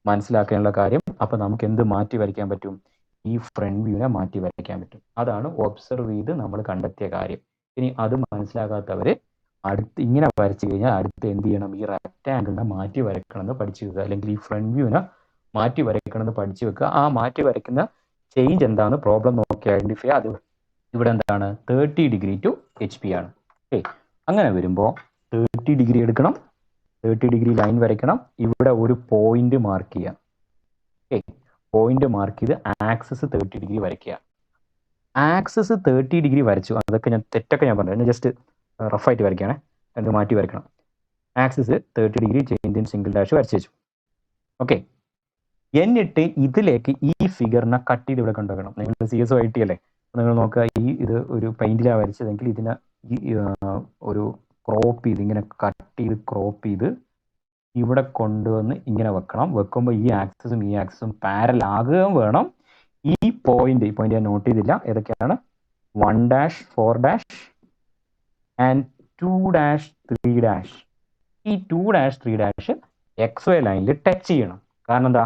S1: മനസ്സിലാക്കാനുള്ള കാര്യം. അപ്പൊ നമുക്ക് എന്ത് മാറ്റി വരയ്ക്കാൻ പറ്റും? ഈ ഫ്രണ്ട് വ്യൂവിനെ മാറ്റി വരയ്ക്കാൻ പറ്റും. അതാണ് ഒബ്സർവ് ചെയ്ത് നമ്മൾ കണ്ടെത്തിയ കാര്യം. ഇനി അത് മനസ്സിലാകാത്തവര് അടുത്ത് ഇങ്ങനെ വരച്ചു കഴിഞ്ഞാൽ അടുത്ത് എന്ത് ചെയ്യണം? ഈ റെക്റ്റാങ്കിളിനെ മാറ്റി വരയ്ക്കണം എന്ന് പഠിച്ചു വെക്കുക, അല്ലെങ്കിൽ ഈ ഫ്രണ്ട് വ്യൂവിനെ മാറ്റി വരയ്ക്കണം എന്ന് പഠിച്ചു വെക്കുക. ആ മാറ്റി വരയ്ക്കുന്ന ചേഞ്ച് എന്താണ്, പ്രോബ്ലം നോക്കി ഐഡന്റിഫൈ. അത് ഇവിടെ എന്താണ്? 30 ഡിഗ്രി ടു HP ആണ്. ഓക്കെ, അങ്ങനെ വരുമ്പോൾ 30 ഡിഗ്രി എടുക്കണം, 30 ഡിഗ്രി ലൈൻ വരയ്ക്കണം, ഇവിടെ ഒരു പോയിന്റ് മാർക്ക് ചെയ്യാം. ഓക്കെ, പോയിന്റ് മാർക്ക് ചെയ്ത് ആക്സസ് 30 ഡിഗ്രി വരയ്ക്കുക. ആക്സസ് 30 ഡിഗ്രി വരച്ചു, അതൊക്കെ തെറ്റൊക്കെ ഞാൻ പറഞ്ഞു, ജസ്റ്റ് റഫായിട്ട് വരയ്ക്കുകയാണെ, എന്നിട്ട് മാറ്റി വരയ്ക്കണം. Access 30 degree chain in single dash വരച്ചു വെച്ചു. ഓക്കെ, എന്നിട്ട് ഇതിലേക്ക് ഈ ഫിഗറിനെ കട്ട് ചെയ്ത് ഇവിടെ കൊണ്ടുവരണം. നിങ്ങൾ CSOIT അല്ലേ? നിങ്ങൾ നോക്കുക, ഇത് ഒരു പെയിന്റിലാണ് വരച്ചതെങ്കിൽ ഇതിനെ ഒരു ക്രോപ്പ് ചെയ്ത് ഇങ്ങനെ കട്ട് ചെയ്ത് ക്രോപ്പ് ചെയ്ത് ഇവിടെ കൊണ്ടുവന്ന് ഇങ്ങനെ വെക്കണം. വെക്കുമ്പോൾ ഈ ആക്സസും പാരൽ ആകുകയും വേണം. ഈ പോയിന്റ് ഞാൻ നോട്ട് ചെയ്തില്ല, ഏതൊക്കെയാണ്? 1 dash 4 dash and 2 dash 3 dash. ഈ 2 ഡാഷ് 3 ഡാഷ് XY ലൈനിൽ ടച്ച് ചെയ്യണം. കാരണം എന്താ?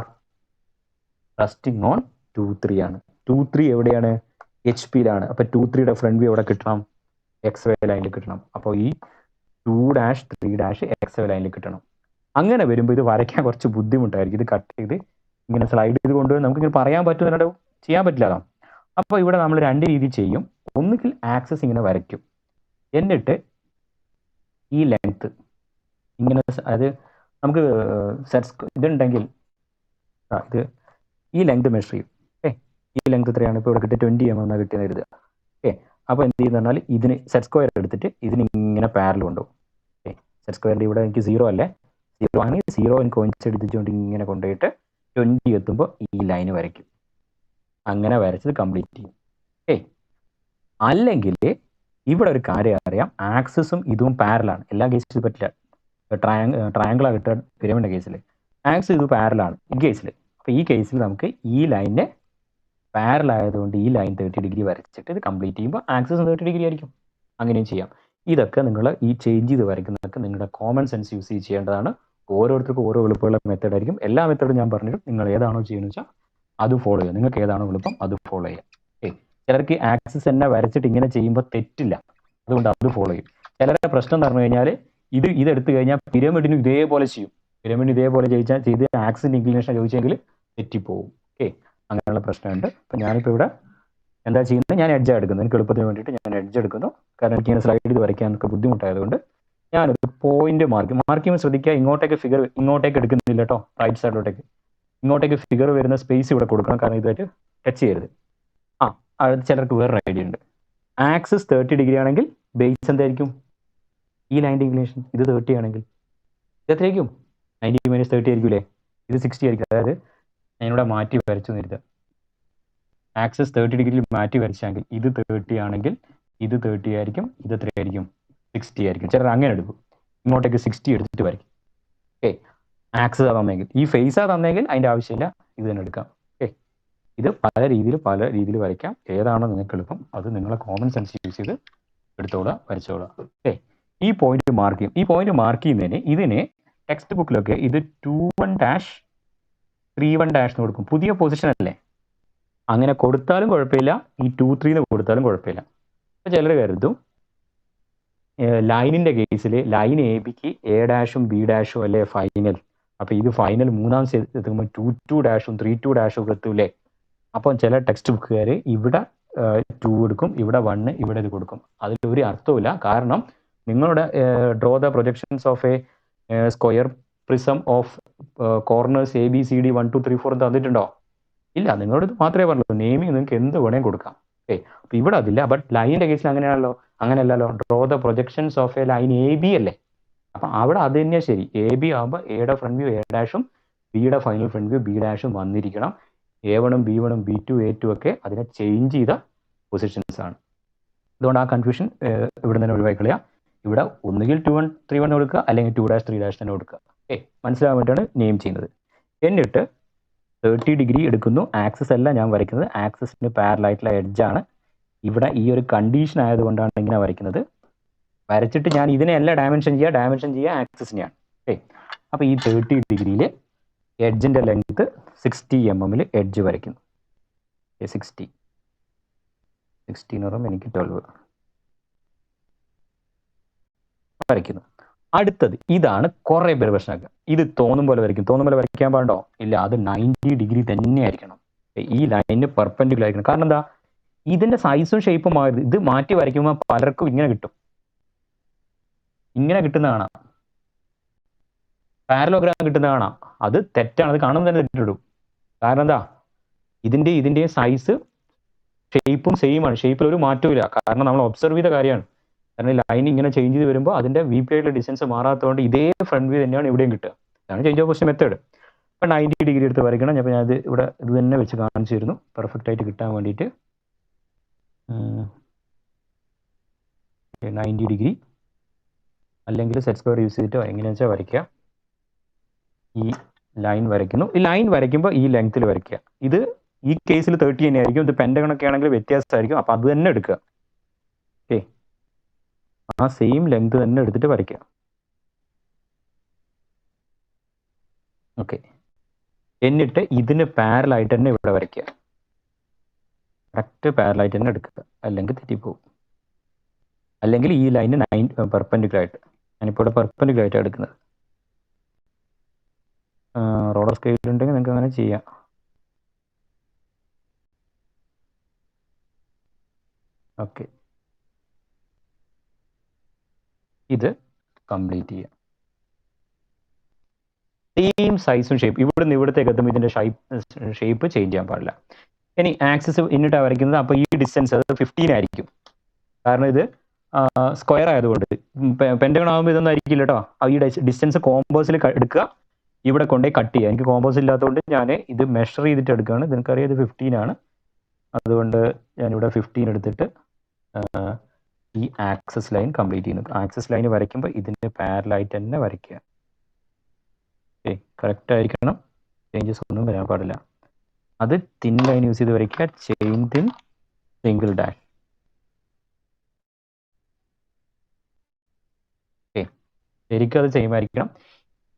S1: റെസ്റ്റിംഗ് ഓൺ 2-3 ആണ്. 2-3 എവിടെയാണ്? HP-യിലാണ്. അപ്പൊ 2-3യുടെ ഫ്രണ്ട് വ്യൂ എവിടെ കിട്ടണം? XY ലൈനിൽ കിട്ടണം. അപ്പോൾ ഈ 2 ഡാഷ് 3 ഡാഷ് XY ലൈനിൽ കിട്ടണം. അങ്ങനെ വരുമ്പോൾ ഇത് വരയ്ക്കാൻ കുറച്ച് ബുദ്ധിമുട്ടായിരിക്കും. ഇത് കട്ട് ചെയ്ത് ഇങ്ങനെ സ്ലൈഡ് ചെയ്ത് കൊണ്ടുവന്ന് നമുക്ക് ഇങ്ങനെ പറയാൻ പറ്റുന്നുണ്ടോ? ചെയ്യാൻ പറ്റില്ലല്ലോ. അപ്പോൾ ഇവിടെ നമ്മൾ 2 രീതി ചെയ്യും. ഒന്നുകിൽ ആക്സസ് ഇങ്ങനെ വരയ്ക്കും, എന്നിട്ട് ഈ ലെങ്ത് ഇങ്ങനെ, അത് നമുക്ക് ഇതുണ്ടെങ്കിൽ ഇത് ഈ ലെങ്ത് മെഷർ ചെയ്യും. ഈ ലെങ്ത് എത്രയാണ്? ഇപ്പോൾ ഇവിടെ കിട്ടിയ 20 mm എന്നാണ് കിട്ടിയെന്ന് കരുതുക. അപ്പോൾ എന്ത് ചെയ്യുന്ന പറഞ്ഞാൽ ഇതിന് സെറ്റ് സ്ക്വയർ എടുത്തിട്ട് ഇതിന് ഇങ്ങനെ പാരൽ കൊണ്ടുപോകും. സെറ്റ് സ്ക്വയറിൻ്റെ ഇവിടെ എനിക്ക് 0 അല്ലേ? 0 ആണെങ്കിൽ 0 കോയിൻസ് എടുത്തിച്ചുകൊണ്ട് ഇങ്ങനെ കൊണ്ടുപോയിട്ട് 20 എത്തുമ്പോൾ ഈ ലൈന് വരയ്ക്കും. അങ്ങനെ വരച്ചത് കംപ്ലീറ്റ് ചെയ്യും. അല്ലെങ്കിൽ ഇവിടെ ഒരു കാര്യം അറിയാം, ആക്സസും ഇതും പാരലാണ്. എല്ലാ കേസിലും പറ്റില്ല. ട്രയാങ്കിളാണ് കിട്ടുക പിരമിഡിന്റെ കേസിൽ. ആക്സസ് ഇത് പാരലാണ് ഈ കേസിൽ. അപ്പോൾ ഈ കേസിൽ നമുക്ക് ഈ ലൈനിനെ പാരൽ ആയതുകൊണ്ട് ഈ ലൈൻ 30 ഡിഗ്രി വരച്ചിട്ട് ഇത് കംപ്ലീറ്റ് ചെയ്യുമ്പോൾ ആക്സസ് 30 ഡിഗ്രി ആയിരിക്കും. അങ്ങനെയും ചെയ്യാം. ഇതൊക്കെ നിങ്ങൾ ഈ ചേഞ്ച് ചെയ്ത് വരയ്ക്കുന്നതൊക്കെ നിങ്ങളുടെ കോമൺ സെൻസ് യൂസ് ചെയ്യേണ്ടതാണ്. ഓരോരുത്തർക്കും ഓരോ എളുപ്പമുള്ള മെത്തേഡ് ആയിരിക്കും. എല്ലാ മെത്തേഡും ഞാൻ പറഞ്ഞിട്ടും നിങ്ങൾ ഏതാണോ ചെയ്യുന്നത് വെച്ചാൽ അത് ഫോളോ ചെയ്യുക. നിങ്ങൾക്ക് ഏതാണോ എളുപ്പം അത് ഫോളോ ചെയ്യാം. ചിലർക്ക് ആക്സസ് തന്നെ വരച്ചിട്ട് ഇങ്ങനെ ചെയ്യുമ്പോൾ തെറ്റില്ല, അതുകൊണ്ട് അത് ഫോളോ ചെയ്യും. ചിലരുടെ പ്രശ്നം എന്ന് പറഞ്ഞു കഴിഞ്ഞാൽ ഇതെടുത്തു കഴിഞ്ഞാൽ പിരമിഡിനും ഇതേപോലെ ചെയ്യും. പിരമിഡ് ഇതേപോലെ ചെയ്ത് ആക്സിന്റെ ഇൻക്ലിനേഷൻ ചോദിച്ചെങ്കിൽ തെറ്റിപ്പോവും. അങ്ങനെയുള്ള പ്രശ്നമുണ്ട്. അപ്പം ഞാനിപ്പോൾ ഇവിടെ എന്താ ചെയ്യുന്നത്? ഞാൻ എഡ്ജ് എടുക്കുന്നത്, എനിക്ക് എളുപ്പത്തിന് വേണ്ടിയിട്ട് ഞാൻ എഡ്ജ് എടുക്കുന്നു. കാരണം എനിക്ക് ഇങ്ങനെ സ്ലൈഡ് ചെയ്ത് വരയ്ക്കാൻ എനിക്ക് ബുദ്ധിമുട്ടായതുകൊണ്ട് ഞാനൊരു പോയിന്റ് മാർക്ക് ചെയ്യുമ്പോൾ ശ്രദ്ധിക്കുക, ഇങ്ങോട്ടേക്ക് ഫിഗർ ഇങ്ങോട്ടേക്ക് എടുക്കുന്നില്ല കേട്ടോ, റൈറ്റ് സൈഡിലോട്ടേക്ക്. ഇങ്ങോട്ടേക്ക് ഫിഗർ വരുന്ന സ്പേസ് ഇവിടെ കൊടുക്കണം, കാരണം ഇതായിട്ട് ടച്ച് ചെയ്യരുത്. അത് ചിലർക്ക് വേറൊരു ഐഡിയ ഉണ്ട്. ആക്സിസ് 30 ഡിഗ്രി ആണെങ്കിൽ ബേസ് എന്തായിരിക്കും? ഈ ലൈൻ്റെ ഇൻക്ലിനേഷൻ ഇത് 30 ആണെങ്കിൽ ഇത് എത്രയായിരിക്കും? 90 - 30 ആയിരിക്കും അല്ലേ? ഇത് 60 ആയിരിക്കും. അതായത് ഞാനിവിടെ മാറ്റി വരച്ചു നിർത്തുക. ആക്സിസ് 30 ഡിഗ്രിയിൽ മാറ്റി വരച്ചെങ്കിൽ ഇത് 30 ആണെങ്കിൽ ഇത് 30 ആയിരിക്കും, ഇത് എത്രയായിരിക്കും? 60 ആയിരിക്കും. ചിലർ അങ്ങനെ എടുക്കും, ഇങ്ങോട്ടേക്ക് 60 എടുത്തിട്ട് വരയ്ക്കും. ആക്സിസ് തന്നെങ്കിൽ, ഈ ഫേസാ തന്നെങ്കിൽ അതിൻ്റെ ആവശ്യമില്ല, ഇത് തന്നെ എടുക്കാം. ഇത് പല രീതിയിൽ വരയ്ക്കാം. ഏതാണോ നിങ്ങൾക്ക് എളുപ്പം അത് നിങ്ങളെ കോമൺ സെൻസ് യൂസ് ചെയ്ത് എടുത്തോളാം, വരച്ചോളാം. ഈ പോയിന്റ് മാർക്ക് ചെയ്യും. ഈ പോയിന്റ് മാർക്ക് ചെയ്യുന്നതിന് ഇതിന് ടെക്സ്റ്റ് ബുക്കിലൊക്കെ ഇത് 21 ഡാഷ് 31 ഡാഷ് എന്ന് കൊടുക്കും. പുതിയ പൊസിഷൻ അല്ലേ, അങ്ങനെ കൊടുത്താലും കുഴപ്പമില്ല, ഈ 23 കൊടുത്താലും കുഴപ്പമില്ല. അപ്പോൾ ചിലർ കരുതും ലൈനിൻ്റെ കേസിൽ ലൈൻ AB-ക്ക് A ഡാഷും B ഡാഷും അല്ലേ ഫൈനൽ, അപ്പോൾ ഇത് ഫൈനൽ മൂന്നാം സ്റ്റേജ് എത്തുമ്പോൾ 22 ഡാഷും 32 ഡാഷും ഒക്കെ എത്തൂലേ. അപ്പം ചില ടെക്സ്റ്റ് ബുക്കുകാർ ഇവിടെ 2 എടുക്കും, ഇവിടെ 1, ഇവിടെ ഇത് കൊടുക്കും. അതിലൊരു അർത്ഥമില്ല. കാരണം നിങ്ങളുടെ draw the projections of A square prism of corners ABCD 1 2 3 4 തന്നിട്ടുണ്ടോ? ഇല്ല. നിങ്ങളോട് ഇത് മാത്രമേ പറഞ്ഞുള്ളൂ. നെയിമിങ് നിങ്ങൾക്ക് എന്ത് വേണേലും കൊടുക്കാം. അപ്പോൾ ഇവിടെ അതില്ല. ബട്ട് ലൈനിൻ്റെ കേസിൽ അങ്ങനെയാണല്ലോ, അങ്ങനെയല്ലല്ലോ. Draw the projections of A line AB അല്ലേ. അപ്പം അവിടെ അത് തന്നെയാണ് ശരി. എ ബി ആകുമ്പോൾ എയുടെ ഫ്രണ്ട് വ്യൂ എ ഡാഷും ബിയുടെ ഫൈനൽ ഫ്രണ്ട് വ്യൂ ബി ഡാഷും വന്നിരിക്കണം. A1 B1 B2 A2 ഒക്കെ അതിനെ ചേഞ്ച് ചെയ്ത പൊസിഷൻസ് ആണ്. അതുകൊണ്ട് ആ കൺഫ്യൂഷൻ ഇവിടെ തന്നെ ഒഴിവാക്കിക്കളയാം. ഇവിടെ ഒന്നുകിൽ 2-1-3-1 കൊടുക്കുക, അല്ലെങ്കിൽ 2-3- തന്നെ കൊടുക്കുക. ഓക്കെ, മനസ്സിലാകാൻ വേണ്ടിയാണ് നെയിം ചെയ്യുന്നത്. എന്നിട്ട് 30 ഡിഗ്രി എടുക്കുന്നു. ആക്സസ് അല്ല ഞാൻ വരയ്ക്കുന്നത്, ആക്സസിന് പാരലായിട്ടുള്ള എഡ്ജാണ്. ഇവിടെ ഈ ഒരു കണ്ടീഷൻ ആയതുകൊണ്ടാണ് ഇങ്ങനെ വരയ്ക്കുന്നത്. വരച്ചിട്ട് ഞാൻ ഇതിനെയല്ല ഡയമെൻഷൻ ചെയ്യുക ആക്സസിനെയാണ്. ഓക്കെ, അപ്പോൾ ഈ 30 ഡിഗ്രിയിൽ എഡ്ജിൻ്റെ ലെങ്ത് 60 mm എഡ്ജ് വരയ്ക്കുന്നു. 60 എന്ന് പറയുമ്പോൾ എനിക്ക് 12 വരയ്ക്കുന്നു. അടുത്തത് ഇതാണ് കുറേ പേര് പ്രശ്നമാക്കുക. ഇത് തോന്നും പോലെ വരയ്ക്കാൻ പാടുണ്ടോ? ഇല്ല, അത് 90 ഡിഗ്രി തന്നെ ആയിരിക്കണം. ഈ ലൈനിന് പെർപെൻഡിക്കുലർ ആയിരിക്കണം. കാരണം എന്താ, ഇതിന്റെ സൈസും ഷേപ്പും മാറുന്നത്. ഇത് മാറ്റി വരയ്ക്കുമ്പോൾ പലർക്കും ഇങ്ങനെ കിട്ടും, ഇങ്ങനെ കിട്ടുന്ന കാണാം, പാരലോഗ്രാം കിട്ടുന്ന കാണാം. അത് തെറ്റാണ്, അത് കാണുമ്പോൾ തന്നെ തെറ്റിടും. കാരണം എന്താ, ഇതിന്റെയും സൈസ് ഷേപ്പും സെയിം ആണ്, ഷേപ്പിൽ ഒരു മാറ്റവും ഇല്ല. കാരണം നമ്മൾ ഒബ്സർവ് ചെയ്ത കാര്യമാണ്. കാരണം ലൈൻ ഇങ്ങനെ ചേഞ്ച് ചെയ്ത് വരുമ്പോൾ അതിന്റെ വി പി ആയിട്ടുള്ള ഡിസ്റ്റൻസ് മാറാത്തതുകൊണ്ട് ഇതേ ഫ്രണ്ട് വ്യൂ തന്നെയാണ് ഇവിടെയും കിട്ടുക. അതാണ് ചേഞ്ച് ഓഫ് പൊസിഷൻ മെത്തേഡ്. ഇപ്പം 90 ഡിഗ്രി എടുത്ത് വരയ്ക്കണം. അപ്പോൾ ഞാനത് ഇവിടെ ഇത് തന്നെ വെച്ച് കാണിച്ചു തരുന്നു, പെർഫെക്റ്റ് ആയിട്ട് കിട്ടാൻ വേണ്ടിയിട്ട്. 90 ഡിഗ്രി അല്ലെങ്കിൽ സെറ്റ് സ്ക്വയർ യൂസ് ചെയ്തിട്ട് എങ്ങനെയാണെന്ന് വെച്ചാൽ വരയ്ക്കുക. ഈ ലൈൻ വരയ്ക്കുന്നു. ഈ ലൈൻ വരയ്ക്കുമ്പോൾ ഈ ലെങ്ത്തിൽ വരയ്ക്കുക. ഇത് ഈ കേസിൽ 30 തന്നെ ആയിരിക്കും. ഇത് പെൻഡഗണൊക്കെ ആണെങ്കിൽ വ്യത്യാസമായിരിക്കും. അപ്പോൾ അത് തന്നെ എടുക്കുക. ഓക്കെ, ആ സെയിം ലെങ്ത് തന്നെ എടുത്തിട്ട് വരയ്ക്കുക. ഓക്കെ, എന്നിട്ട് ഇതിന് പാരലായിട്ട് തന്നെ ഇവിടെ വരയ്ക്കുക. കറക്റ്റ് പാരലായിട്ട് തന്നെ എടുക്കുക, അല്ലെങ്കിൽ തെറ്റിപ്പോവും. അല്ലെങ്കിൽ ഈ ലൈന് 9 പെർപെൻഡിക്കുലർ ആയിട്ട്, ഞാനിപ്പോൾ ഇവിടെ പെർപെൻഡിക്കുലർ ആയിട്ടാണ് എടുക്കുന്നത്. റോളർ സ്കെയിൽ ഉണ്ടെങ്കിൽ നിങ്ങൾക്ക് അങ്ങനെ ചെയ്യാം. ഓക്കെ, ഇത് കംപ്ലീറ്റ് ചെയ്യാം. സെയിം സൈസും ഷേപ്പ് ഇവിടുന്ന് ഇവിടത്തേക്ക് എത്തുമ്പോൾ ഇതിൻ്റെ ഷേപ്പ് ചേഞ്ച് ചെയ്യാൻ പാടില്ല. ഇനി ആക്സിസ് എന്നിട്ടാണ് വരയ്ക്കുന്നത്. അപ്പോൾ ഈ ഡിസ്റ്റൻസ് അത് 15 ആയിരിക്കും. കാരണം ഇത് സ്ക്വയർ ആയതുകൊണ്ട്. പെൻറ്റഗൺ ആകുമ്പോൾ ഇതൊന്നും ആയിരിക്കില്ല കേട്ടോ. ഈ ഡിസ്റ്റൻസ് കോമ്പോസിൽ എടുക്കുക, ഇവിടെ കൊണ്ടുപോയി കട്ട് ചെയ്യുക. എനിക്ക് കോമ്പോസ് ഇല്ലാത്തതുകൊണ്ട് ഞാൻ ഇത് മെഷർ ചെയ്തിട്ട് എടുക്കുകയാണ്. നിങ്ങൾക്കറിയാം ഇത് 15 ആണ്. അതുകൊണ്ട് ഞാനിവിടെ 15 എടുത്തിട്ട് ഈ ആക്സസ് ലൈൻ കംപ്ലീറ്റ് ചെയ്യുന്നു. ആക്സസ് ലൈൻ വരയ്ക്കുമ്പോൾ ഇതിൻ്റെ പാരലായിട്ട് തന്നെ വരയ്ക്കുക. ഓക്കെ, കറക്റ്റ് ആയിരിക്കണം, ചേഞ്ചസ് ഒന്നും വരാൻ പാടില്ല. അത് തിൻ ലൈൻ യൂസ് ചെയ്ത് വരയ്ക്കുക. Chain thin single dash. Okay, ശരിക്കും അത് സെയിം ആയിരിക്കണം.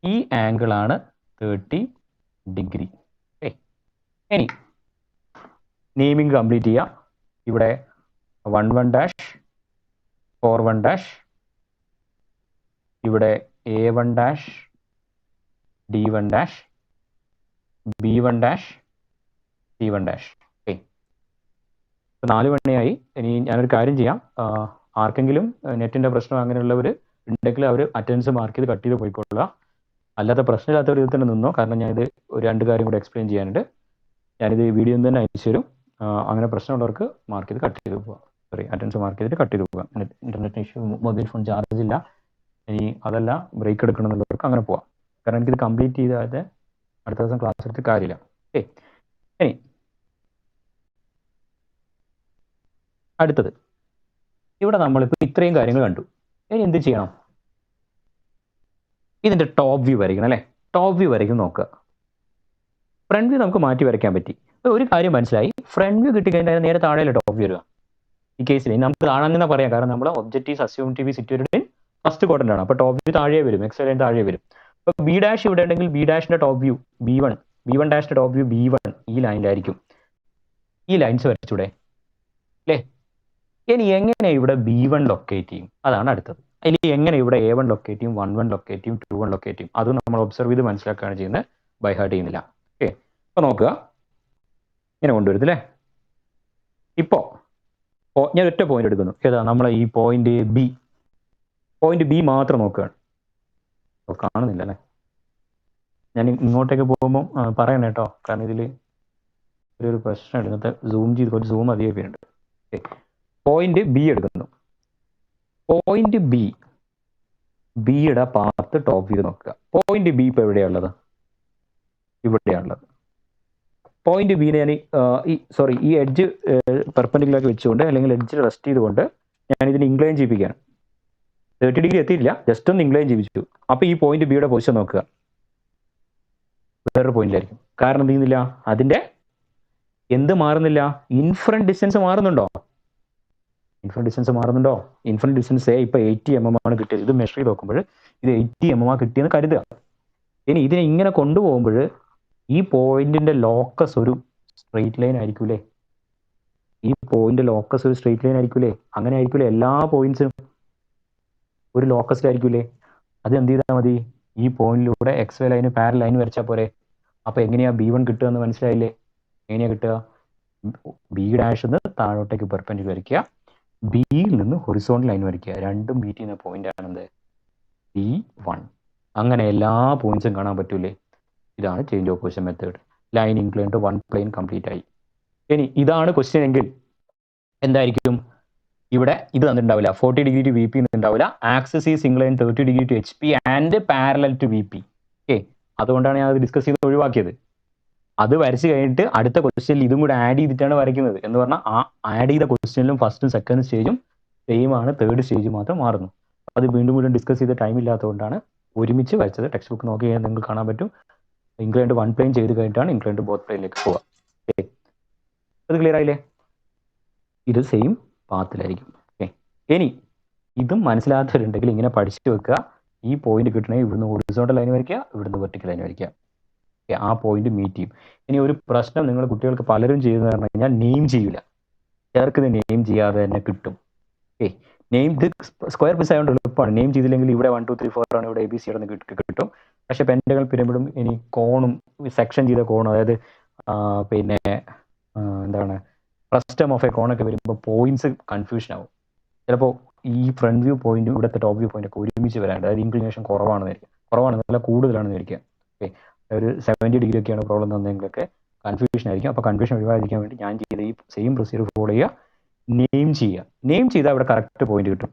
S1: ഈ ആംഗിളാണ് 30 ഡിഗ്രി. ഓക്കെ, ഇനി നെയിമിംഗ് കംപ്ലീറ്റ് ചെയ്യാം. ഇവിടെ 11 ഡാഷ് 41 ഡാഷ്, ഇവിടെ A1 dash D1 dash B1 dash C1 dash. Okay, 4 വണ്ണിയായി. ഇനി ഞാനൊരു കാര്യം ചെയ്യാം, ആർക്കെങ്കിലും നെറ്റിൻ്റെ പ്രശ്നം അങ്ങനെയുള്ളവർ ഉണ്ടെങ്കിൽ അവർ അറ്റൻഡൻസ് മാർക്ക് ചെയ്ത് കട്ട് ചെയ്ത് പോയിക്കൊള്ളുക. അല്ലാത്ത പ്രശ്നമില്ലാത്തവർ ഇതിൽ തന്നെ നിന്നോ. കാരണം ഞാനിത് ഒരു 2 കാര്യം കൂടെ എക്സ്പ്ലെയിൻ ചെയ്യാനുണ്ട്. ഞാനിത് വീഡിയോ തന്നെ അയച്ചു തരും. അങ്ങനെ പ്രശ്നമുള്ളവർക്ക് മാർക്ക് ചെയ്ത് കട്ട് ചെയ്ത് പോകാം. സോറി, അറ്റൻഡൻസ് മാർക്ക് ചെയ്തിട്ട് കട്ട് ചെയ്ത് പോകാം. Internet issue, mobile phone charge ഇല്ല, ഇനി അതല്ല ബ്രേക്ക് എടുക്കണം എന്നുള്ളവർക്ക് അങ്ങനെ പോവാം. കാരണം എനിക്കിത് കംപ്ലീറ്റ് ചെയ്താതെ അടുത്ത ദിവസം ക്ലാസ് എടുത്ത് കാര്യമില്ല. ഓക്കെ, ഇനി അടുത്തത്, ഇവിടെ നമ്മളിപ്പോൾ ഇത്രയും കാര്യങ്ങൾ കണ്ടു. ഇനി എന്ത് ചെയ്യണം? ഇതിൻ്റെ ടോപ്പ് വ്യൂ വരയ്ക്കണം അല്ലേ? ടോപ്പ് വ്യൂ വരയ്ക്കും നോക്കുക. ഫ്രണ്ട് വ്യൂ നമുക്ക് മാറ്റി വരയ്ക്കാൻ പറ്റി. അപ്പോൾ ഒരു കാര്യം മനസ്സിലായി, ഫ്രണ്ട് വ്യൂ കിട്ടിക്കഴിഞ്ഞാൽ നേരെ താഴെയല്ലേ ടോപ്പ് വ്യൂ വരിക. ഈ കേസിൽ നമുക്ക് താഴെന്ന് പറയാം, കാരണം നമ്മൾ objectives assume to be situated in first quadrant ആണ്. അപ്പോൾ ടോപ്പ് വ്യൂ താഴെ വരും, എക്സ് ലൈൻ താഴെ വരും. അപ്പോൾ ബി ഡാഷ് ഇവിടെ ഉണ്ടെങ്കിൽ ബി ഡാഷിൻ്റെ ടോപ്പ് വ്യൂ B1 ഡാഷിൻ്റെ ടോപ്പ് വ്യൂ B1 ഈ ലൈനിലായിരിക്കും. ഈ ലൈൻസ് വരച്ചൂടെ അല്ലേ? ഇനി എങ്ങനെ ഇവിടെ B1 ലൊക്കേറ്റ് ചെയ്യും? അതാണ് അടുത്തത്. ഇനി എങ്ങനെ ഇവിടെ A1 ലൊക്കേറ്റ് ചെയ്യും, 11 ലൊക്കേറ്റ് ചെയ്യും, 21 ലൊക്കേറ്റ് ചെയ്യും? അത് നമ്മൾ ഒബ്സർവ് ചെയ്ത് മനസ്സിലാക്കുകയാണ് ചെയ്യുന്നത്, ബൈ ഹാർട്ട് ചെയ്യുന്നില്ല. ഓക്കെ, അപ്പോൾ നോക്കുക, ഇങ്ങനെ കൊണ്ടുവരുത്തില്ലേ. ഇപ്പോൾ ഞാൻ ഒറ്റ പോയിന്റ് എടുക്കുന്നു. ഏതാ? നമ്മളെ ഈ പോയിന്റ് ബി മാത്രം നോക്കുകയാണ്. കാണുന്നില്ല അല്ലേ? ഞാൻ ഇങ്ങോട്ടേക്ക് പോകുമ്പോൾ പറയണം കേട്ടോ, കാരണം ഇതിൽ ഒരു പ്രശ്നം എടുക്കുന്നത് സൂം ചെയ്ത് കുറച്ച് സൂം അധികം പേരുണ്ട്. ഓക്കെ, പോയിന്റ് ബി എടുക്കുന്നു. പോയിന്റ് ബിയുടെ പാത്ത് ടോപ്പ് വ്യൂ നോക്കുക. പോയിന്റ് ബി ഇപ്പോൾ എവിടെയാണുള്ളത്? ഇവിടെയാണുള്ളത്. പോയിന്റ് ബിനെ ഞാൻ ഈ എഡ്ജ് പെർപെൻഡിക്കുലർ വെച്ചുകൊണ്ട് അല്ലെങ്കിൽ എഡ്ജ് റെസ്റ്റ് ചെയ്തുകൊണ്ട് ഞാൻ ഇതിന് ഇൻക്ലൈൻ ചെയ്യിപ്പിക്കുകയാണ്. 30 ഡിഗ്രി എത്തിയില്ല, ജസ്റ്റ് ഒന്ന് ഇൻക്ലൈൻ ചെയ്യിപ്പിച്ചു. അപ്പോൾ ഈ പോയിന്റ് ബിയുടെ പൊസിഷൻ നോക്കുക, വേറൊരു പോയിന്റിലായിരിക്കും. കാരണം എന്ത് ചെയ്യുന്നില്ല? അതിൻ്റെ എന്ത് മാറുന്നില്ല? ഇൻഫറൻറ്റ് ഡിസ്റ്റൻസ് മാറുന്നുണ്ടോ? ഇൻഫറൻറ്റ് ഡിസ്റ്റൻസ് ഇപ്പോൾ 80 mm ആണ് കിട്ടിയത്. ഇത് മെഷർ ചെയ്ത് നോക്കുമ്പോൾ ഇത് 80 mm കിട്ടിയെന്ന് കരുതുക. ഇനി ഇതിനെ ഇങ്ങനെ കൊണ്ടുപോകുമ്പോൾ ഈ പോയിന്റിന്റെ ലോക്കസ് ഒരു സ്ട്രെയിറ്റ് ലൈൻ ആയിരിക്കൂലേ? ഈ പോയിന്റ് ലോക്കസ് ഒരു സ്ട്രെയിറ്റ് ലൈൻ ആയിരിക്കൂലേ? അങ്ങനെ ആയിരിക്കൂലേ? എല്ലാ പോയിന്റ്സും ഒരു ലോക്കസിലായിരിക്കൂലേ? അത് എന്ത് ചെയ്താൽ മതി? ഈ പോയിന്റിലൂടെ എക്സ് വൈ ലൈന് പാരൽ ലൈൻ വരച്ചാൽ പോരെ. അപ്പോൾ എങ്ങനെയാ B1 കിട്ടുക എന്ന് മനസ്സിലായില്ലേ? എങ്ങനെയാ കിട്ടുക? ബി ഡാഷ് നിന്ന് താഴോട്ടേക്ക് പെർപെൻഡിക്കുലർ വരയ്ക്കുക, ബിയിൽ നിന്ന് ഹൊറിസോണ്ടൽ ലൈൻ വരയ്ക്കുക. രണ്ടും മീറ്റ് ചെയ്യുന്ന പോയിന്റ് ആണെന്ത്? B1. അങ്ങനെ എല്ലാ പോയിന്റ്സും കാണാൻ പറ്റൂലേ? ഇതാണ് change of position method. Line incline to one plane complete ആയി. ഇനി ഇതാണ് ക്വസ്റ്റ്യൻ എങ്കിൽ എന്തായിരിക്കും? ഇവിടെ ഇത് തന്നിട്ടുണ്ടാവില്ല, 40 ഡിഗ്രി ടു VP ഉണ്ടാവില്ല. Axis is incline 30 degree to HP and parallel to VP. Okay, അതുകൊണ്ടാണ് ഞാൻ അത് ഡിസ്കസ് ചെയ്ത് ഒഴിവാക്കിയത്. അത് വരച്ച് കഴിഞ്ഞിട്ട് അടുത്ത ക്വസ്റ്റ്യനിൽ ഇതും കൂടെ ആഡ് ചെയ്തിട്ടാണ് വരയ്ക്കുന്നത്. എന്ന് പറഞ്ഞാൽ ആ ആഡ് ചെയ്ത ക്വസ്റ്റ്യനിലും ഫസ്റ്റും സെക്കൻഡ് സ്റ്റേജും സെയിം ആണ്, തേർഡ് സ്റ്റേജ് മാത്രം മാറുന്നു. അത് വീണ്ടും ഡിസ്കസ് ചെയ്ത ടൈം ഇല്ലാത്തതുകൊണ്ടാണ് ഒരുമിച്ച് വരച്ചത്. ടെക്സ്റ്റ് ബുക്ക് നോക്കി കഴിഞ്ഞാൽ നിങ്ങൾക്ക് കാണാൻ പറ്റും. ഇൻക്ലൈൻഡ് വൺ പ്ലെയിൻ ചെയ്ത് കഴിഞ്ഞിട്ടാണ് ഇൻക്ലൈൻഡ് ബോത്ത് പ്ലെയിനിലേക്ക് പോവുക. ഓക്കെ, അത് ക്ലിയർ ആയില്ലേ? ഇത് സെയിം പാത്തിലായിരിക്കും. ഓക്കെ, ഇനി ഇതും മനസ്സിലാത്തവരുണ്ടെങ്കിൽ ഇങ്ങനെ പഠിച്ചു വെക്കുക. ഈ പോയിന്റ് കിട്ടണമെങ്കിൽ ഇവിടുന്ന് ഹൊറിസോണ്ടൽ ലൈൻ വരയ്ക്കുക, ഇവിടുന്ന് വെർട്ടിക്കൽ ലൈൻ വരയ്ക്കുക. ആ പോയിന്റ് മീറ്റ് ചെയ്യും. ഇനി ഒരു പ്രശ്നം നിങ്ങൾ കുട്ടികൾക്ക് പലരും ചെയ്യുന്നത് പറഞ്ഞു കഴിഞ്ഞാൽ നെയിം ചെയ്യില്ല. ചേർക്കുന്നത് നെയിം ചെയ്യാതെ തന്നെ കിട്ടും. ഓക്കെ, നെയിം ഇത് സ്ക്വയർ പീസ് ആയതുകൊണ്ട് എളുപ്പമാണ്. നെയിം ചെയ്തില്ലെങ്കിൽ ഇവിടെ 1 2 3 4 ആണ്, ഇവിടെ ABC ആണെന്ന് കിട്ടും. പക്ഷെ പെൻഡകൾ പിരമിഡും ഇനി കോണും സെക്ഷൻ ചെയ്ത കോണും, അതായത് പിന്നെ എന്താണ് ഫ്രസ്റ്റം ഓഫ് എ കോണൊക്കെ വരുമ്പോൾ പോയിന്റ്സ് കൺഫ്യൂഷൻ ആവും. ചിലപ്പോൾ ഈ ഫ്രണ്ട് വ്യൂ പോയിന്റും ഇവിടുത്തെ ടോപ്പ് വ്യൂ പോയിന്റ് ഒക്കെ ഒരുമിച്ച് വരാണ്ട്, അതായത് ഇൻക്ലിനേഷൻ കുറവാണെന്നല്ല കൂടുതലാണെന്ന് വിചാരിക്കുക. ഓക്കെ, ഒരു 70 ഡിഗ്രി ഒക്കെയാണ് പ്രോബ്ലം തന്നെങ്കിലൊക്കെ കൺഫ്യൂഷൻ ആയിരിക്കും. അപ്പോൾ കൺഫ്യൂഷൻ ഒഴിവാതിരിക്കാൻ വേണ്ടി ഞാൻ ചെയ്ത ഈ സെയിം പ്രൊസീജിയർ ഫോളോ ചെയ്യുക. നെയിം ചെയ്താൽ ഇവിടെ കറക്റ്റ് പോയിന്റ് കിട്ടും.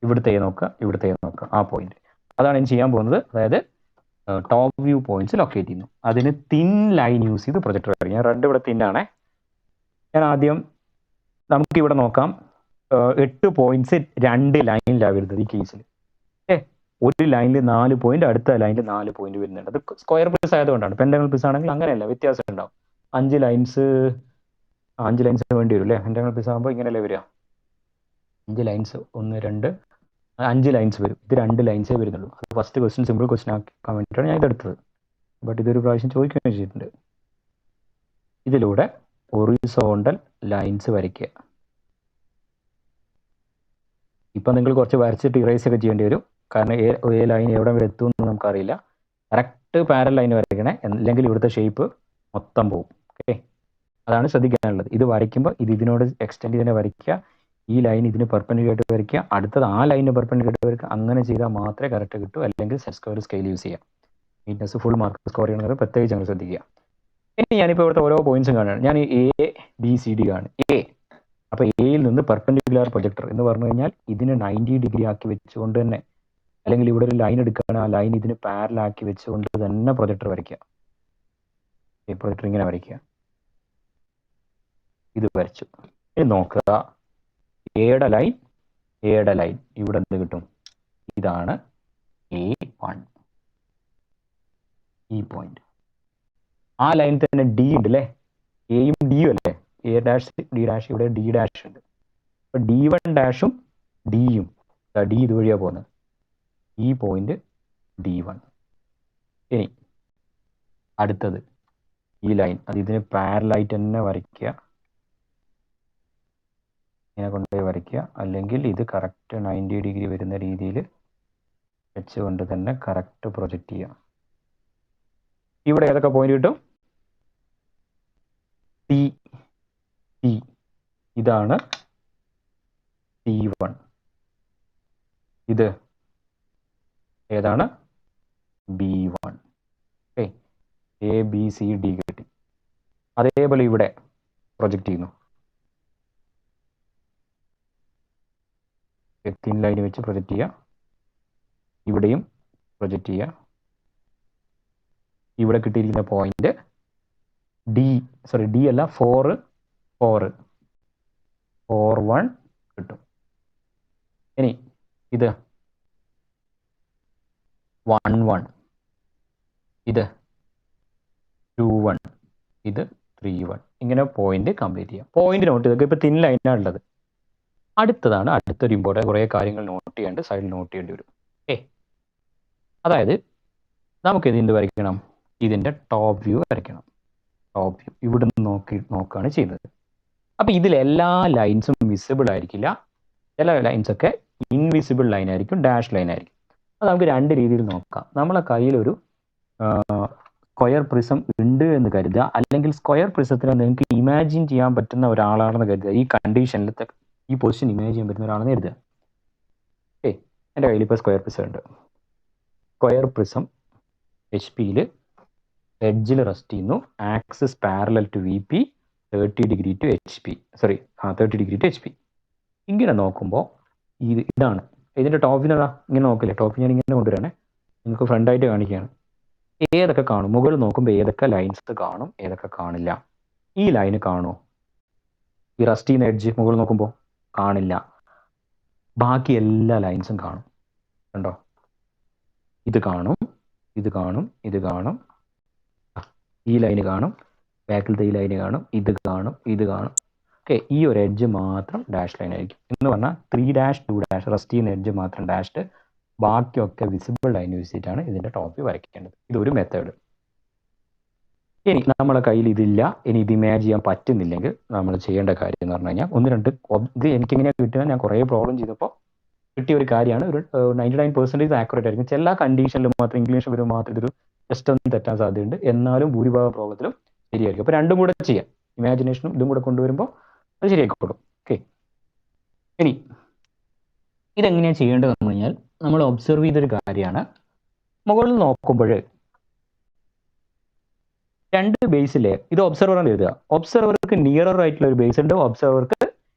S1: ഇവിടുത്തെ നോക്കുക ആ പോയിന്റ്. അതാണ് ഞാൻ ചെയ്യാൻ പോകുന്നത്. അതായത് ടോപ്പ് വ്യൂ പോയിന്റ്സ് ലൊക്കേറ്റ് ചെയ്യുന്നു. അതിന് തിൻ ലൈൻ യൂസ് ചെയ്ത് പ്രൊജക്ടർ വരയ്ക്കും. ഞാൻ റെഡ് ഇവിടെ തിന്നാണേ. ഞാൻ ആദ്യം നമുക്കിവിടെ നോക്കാം. 8 പോയിന്റ്സ് 2 ലൈനിലാണ് വരുന്നത് ഈ കേസിൽ. ഒരു ലൈനിൽ 4 പോയിന്റ്, അടുത്ത ലൈനിൽ 4 പോയിന്റ് വരുന്നുണ്ട്. അത് സ്ക്വയർ പീസ് ആയതുകൊണ്ടാണ്. പെൻഡഗണൽ പീസ് ആണെങ്കിൽ അങ്ങനെയല്ല, വ്യത്യാസം ഉണ്ടാവും. 5 ലൈൻസ് വേണ്ടി വരും അല്ലേ? പെൻഡഗണൽ പീസ് ആകുമ്പോൾ ഇങ്ങനെയല്ലേ വരിക? 5 ലൈൻസ് 1 2 5 ലൈൻസ് വരും. ഇത് 2 ലൈൻസേ വരുന്നുള്ളൂ. അത് ഫസ്റ്റ് ക്വസ്റ്റ്യൻ സിമ്പിൾ ക്വസ്റ്റ്യൻ ആക്കാൻ വേണ്ടിയിട്ടാണ് ഞാൻ ഇതെടുത്തത്. ബട്ട് ഇതൊരു പ്രാവശ്യം ചോദിക്കുകയും ചെയ്തിട്ടുണ്ട്. ഇതിലൂടെ ഹൊറിസോണ്ടൽ ലൈൻസ് വരയ്ക്കുക. ഇപ്പം നിങ്ങൾ കുറച്ച് വരച്ചിട്ട് ഇറേസ് ഒക്കെ ചെയ്യേണ്ടി വരും. കാരണം ഏ ലൈൻ എവിടെ വരെ എത്തുമെന്ന് നമുക്കറിയില്ല. കറക്റ്റ് പാരൽ ലൈൻ വരയ്ക്കണേ, അല്ലെങ്കിൽ ഇവിടുത്തെ ഷേപ്പ് മൊത്തം പോകും. ഓക്കെ, അതാണ് ശ്രദ്ധിക്കാനുള്ളത്. ഇത് വരയ്ക്കുമ്പോൾ ഇതിനോട് എക്സ്റ്റെൻഡ് ചെയ്ത് തന്നെ വരയ്ക്കുക. ഈ ലൈൻ ഇതിന് പെർപെൻഡിക്കുലർ ആയിട്ട് വരയ്ക്കുക, അടുത്തത് ആ ലൈനിന് പെർപെൻഡിക്കുലർ ആയിട്ട് വരയ്ക്കുക. അങ്ങനെ ചെയ്താൽ മാത്രമേ കറക്റ്റ് കിട്ടൂ. അല്ലെങ്കിൽ സെറ്റ് സ്ക്വയർ സ്കെയിൽ യൂസ് ചെയ്യാം. നീറ്റ്നസ് ഫുൾ മാർക്ക് സ്കോർ ചെയ്യണമെങ്കിൽ പ്രത്യേകിച്ച് അങ്ങനെ ശ്രദ്ധിക്കുക. ഇനി ഞാനിപ്പോൾ ഇവിടുത്തെ ഓരോ പോയിന്റ്സും കാണുകയാണ്. ഞാൻ ABCD കാണും. അപ്പോൾ എയിൽ നിന്ന് പെർപെൻഡിക്കുലർ പ്രൊജക്ടർ എന്ന് പറഞ്ഞു കഴിഞ്ഞാൽ ഇതിന് 90 ഡിഗ്രി ആക്കി വെച്ചുകൊണ്ട് തന്നെ, അല്ലെങ്കിൽ ഇവിടെ ഒരു ലൈൻ എടുക്കുകയാണ്, ആ ലൈൻ ഇതിന് പാരലാക്കി വെച്ചുകൊണ്ട് തന്നെ പ്രൊജക്ടർ വരയ്ക്കുക. പ്രൊജക്ടർ ഇങ്ങനെ വരയ്ക്കുക. ഇത് വരച്ചു. ഇനി നോക്കുക, എയുടെ ലൈൻ ഇവിടെ എന്ത് കിട്ടും? ഇതാണ് A1, ഈ പോയിന്റ്. ആ ലൈൻ തന്നെ D ഉണ്ട് അല്ലേ? എയും ഡിയും അല്ലേ? A ഡാഷ് D ഡാഷ്, ഇവിടെ D ഡാഷ് ഉണ്ട്. അപ്പോൾ D1 ഡാഷും ഡിയും, D ഇതുവഴിയാണ് പോകുന്നത്. ഈ പോയിന്റ് D1. ഇനി അടുത്തത് ഈ ലൈൻ, അത് ഇതിന് പാരലായിട്ട് തന്നെ വരയ്ക്കുക. ഇങ്ങനെ കൊണ്ടുപോയി വരയ്ക്കുക. അല്ലെങ്കിൽ ഇത് കറക്റ്റ് 90 ഡിഗ്രി വരുന്ന രീതിയിൽ വെച്ചുകൊണ്ട് തന്നെ കറക്റ്റ് പ്രൊജക്റ്റ് ചെയ്യുക. ഇവിടെ ഏതൊക്കെ പോയിന്റ് കിട്ടും? T, ഇതാണ് T1. ഇത് ഏതാണ്? B1. ഓക്കെ, ABCD കിട്ടി. അതേപോലെ ഇവിടെ പ്രൊജക്റ്റ് ചെയ്യുന്നു. തിൻ ലൈൻ വെച്ച് പ്രൊജക്റ്റ് ചെയ്യുക. ഇവിടെയും പ്രൊജക്റ്റ് ചെയ്യുക. ഇവിടെ കിട്ടിയിരിക്കുന്ന പോയിന്റ് ഡി അല്ല 4 4 1 കിട്ടും. ഇനി ഇത് 1 1, ഇത് 2 1, ഇത് 3 1. ഇങ്ങനെ പോയിന്റ് കംപ്ലീറ്റ് ചെയ്യാം. പോയിന്റ് നോട്ട് ചെയ്തൊക്കെ ഇപ്പോൾ തിൻ ലൈനാണ് ഉള്ളത്. അടുത്തതാണ് അടുത്തൊരു ഇമ്പോർട്ടൻ്റ് കുറേ കാര്യങ്ങൾ നോട്ട് ചെയ്യേണ്ട സൈഡിൽ നോട്ട് ചെയ്യേണ്ടി വരും. അതായത് നമുക്ക് ഇതിൻ്റെ വരയ്ക്കണം, ഇതിൻ്റെ ടോപ്പ് വ്യൂ വരയ്ക്കണം. ടോപ്പ് വ്യൂ ഇവിടെ നിന്ന് നോക്കുകയാണ് ചെയ്യുന്നത്. അപ്പോൾ ഇതിലെല്ലാ ലൈൻസും വിസിബിൾ ആയിരിക്കില്ല. ചില ലൈൻസൊക്കെ ഇൻവിസിബിൾ ലൈൻ ആയിരിക്കും, ഡാഷ് ലൈൻ ആയിരിക്കും. അത് നമുക്ക് രണ്ട് രീതിയിൽ നോക്കാം. നമ്മളെ കയ്യിലൊരു സ്ക്വയർ പ്രിസം ഉണ്ട് എന്ന് കരുതുക, അല്ലെങ്കിൽ സ്ക്വയർ പ്രിസത്തിനെ നിങ്ങൾക്ക് ഇമാജിൻ ചെയ്യാൻ പറ്റുന്ന ഒരാളാണെന്ന് കരുതുക. ഈ കണ്ടീഷനിലത്തെ ഈ പൊസിഷൻ ഇമാജിൻ ചെയ്യാൻ പറ്റുന്ന ഒരാളെന്ന് കരുതുക. എൻ്റെ കയ്യിൽ ഇപ്പോൾ സ്ക്വയർ പ്രിസം ഉണ്ട്. സ്ക്വയർ പ്രിസം എച്ച് പിയിൽ എഡ്ജിൽ റെസ്റ്റ് ചെയ്യുന്നു. Axis parallel to V P, 30 degree to H P, 30 degree to H P. ഇങ്ങനെ നോക്കുമ്പോൾ ഇതാണ് ഇതിൻ്റെ ടോപ്പിനതാ. ഇങ്ങനെ നോക്കില്ലേ, ടോപ്പ് ഞാൻ ഇങ്ങനെ കൊണ്ടുവരാണേ, നിങ്ങൾക്ക് ഫ്രണ്ടായിട്ട് കാണിക്കുകയാണ്. ഏതൊക്കെ കാണും? മുകളിൽ നോക്കുമ്പോൾ ഏതൊക്കെ ലൈൻസ് കാണും, ഏതൊക്കെ കാണില്ല? ഈ ലൈന് കാണുമോ? ഈ റെസ്റ്റ് ചെയ്യുന്ന എഡ്ജ് മുകളിൽ നോക്കുമ്പോൾ കാണില്ല. ബാക്കി എല്ലാ ലൈൻസും കാണും. കണ്ടോ? ഇത് കാണും, ഇത് കാണും, ഇത് കാണും, ഈ ലൈന് കാണും, ബാക്കിലത്തെ ഈ ലൈന് കാണും, ഇത് കാണും, ഇത് കാണും. ഈ ഒരു എഡ്ജ് മാത്രം ഡാഷ് ലൈൻ ആയിരിക്കും. എന്ന് പറഞ്ഞാൽ 3 ഡാഷ് 2 ഡാഷ് റെസ്റ്റ് ചെയ്യുന്ന എഡ്ജ് മാത്രം ഡാഷ്ഡ്, ബാക്കിയൊക്കെ വിസിബിൾ ലൈൻ യൂസ് ചെയ്തിട്ടാണ് ഇതിൻ്റെ ടോപ്പ് വരയ്ക്കേണ്ടത്. ഇതൊരു മെത്തേഡ്. ഇനി നമ്മളെ കയ്യിൽ ഇതില്ല, ഇനി ഇത് ഇമാജിൻ ചെയ്യാൻ പറ്റുന്നില്ലെങ്കിൽ നമ്മൾ ചെയ്യേണ്ട കാര്യം എന്ന് പറഞ്ഞു കഴിഞ്ഞാൽ ഇത് എനിക്കെങ്ങനെയാണ് കിട്ടുക, ഞാൻ കുറേ പ്രോബ്ലം ചെയ്തപ്പോൾ കിട്ടിയ ഒരു കാര്യമാണ്. ഒരു 99% ആക്യുറേറ്റ് ആയിരിക്കും. ചില കണ്ടീഷനിലും മാത്രം ഇംഗ്ലീഷ് വരും മാത്രം ഇതൊരു ജസ്റ്റ് ഒന്നും തെറ്റാൻ സാധ്യതയുണ്ട്. എന്നാലും ഭൂരിഭാഗം പ്രോബ്ലത്തിലും ശരിയായിരിക്കും. അപ്പോൾ രണ്ടും കൂടെ ചെയ്യാം, ഇമാജിനേഷനും ഇതും കൂടെ കൊണ്ടുവരുമ്പോൾ അത് ശരിയാക്കിക്കോളും. ഇനി ഇതെങ്ങനെയാണ് ചെയ്യേണ്ടതെന്ന് പറഞ്ഞാൽ നമ്മൾ ഒബ്സർവ് ചെയ്തൊരു കാര്യമാണ്. മുകളിൽ നോക്കുമ്പോൾ രണ്ട് ബേസിലെ ഇത് ഒബ്സർവറാണ് എഴുതുക. ഒബ്സർവർക്ക് നിയറർ ആയിട്ടുള്ള ഒരു ബേസ് ഉണ്ട്, ഒബ്സർവർക്ക്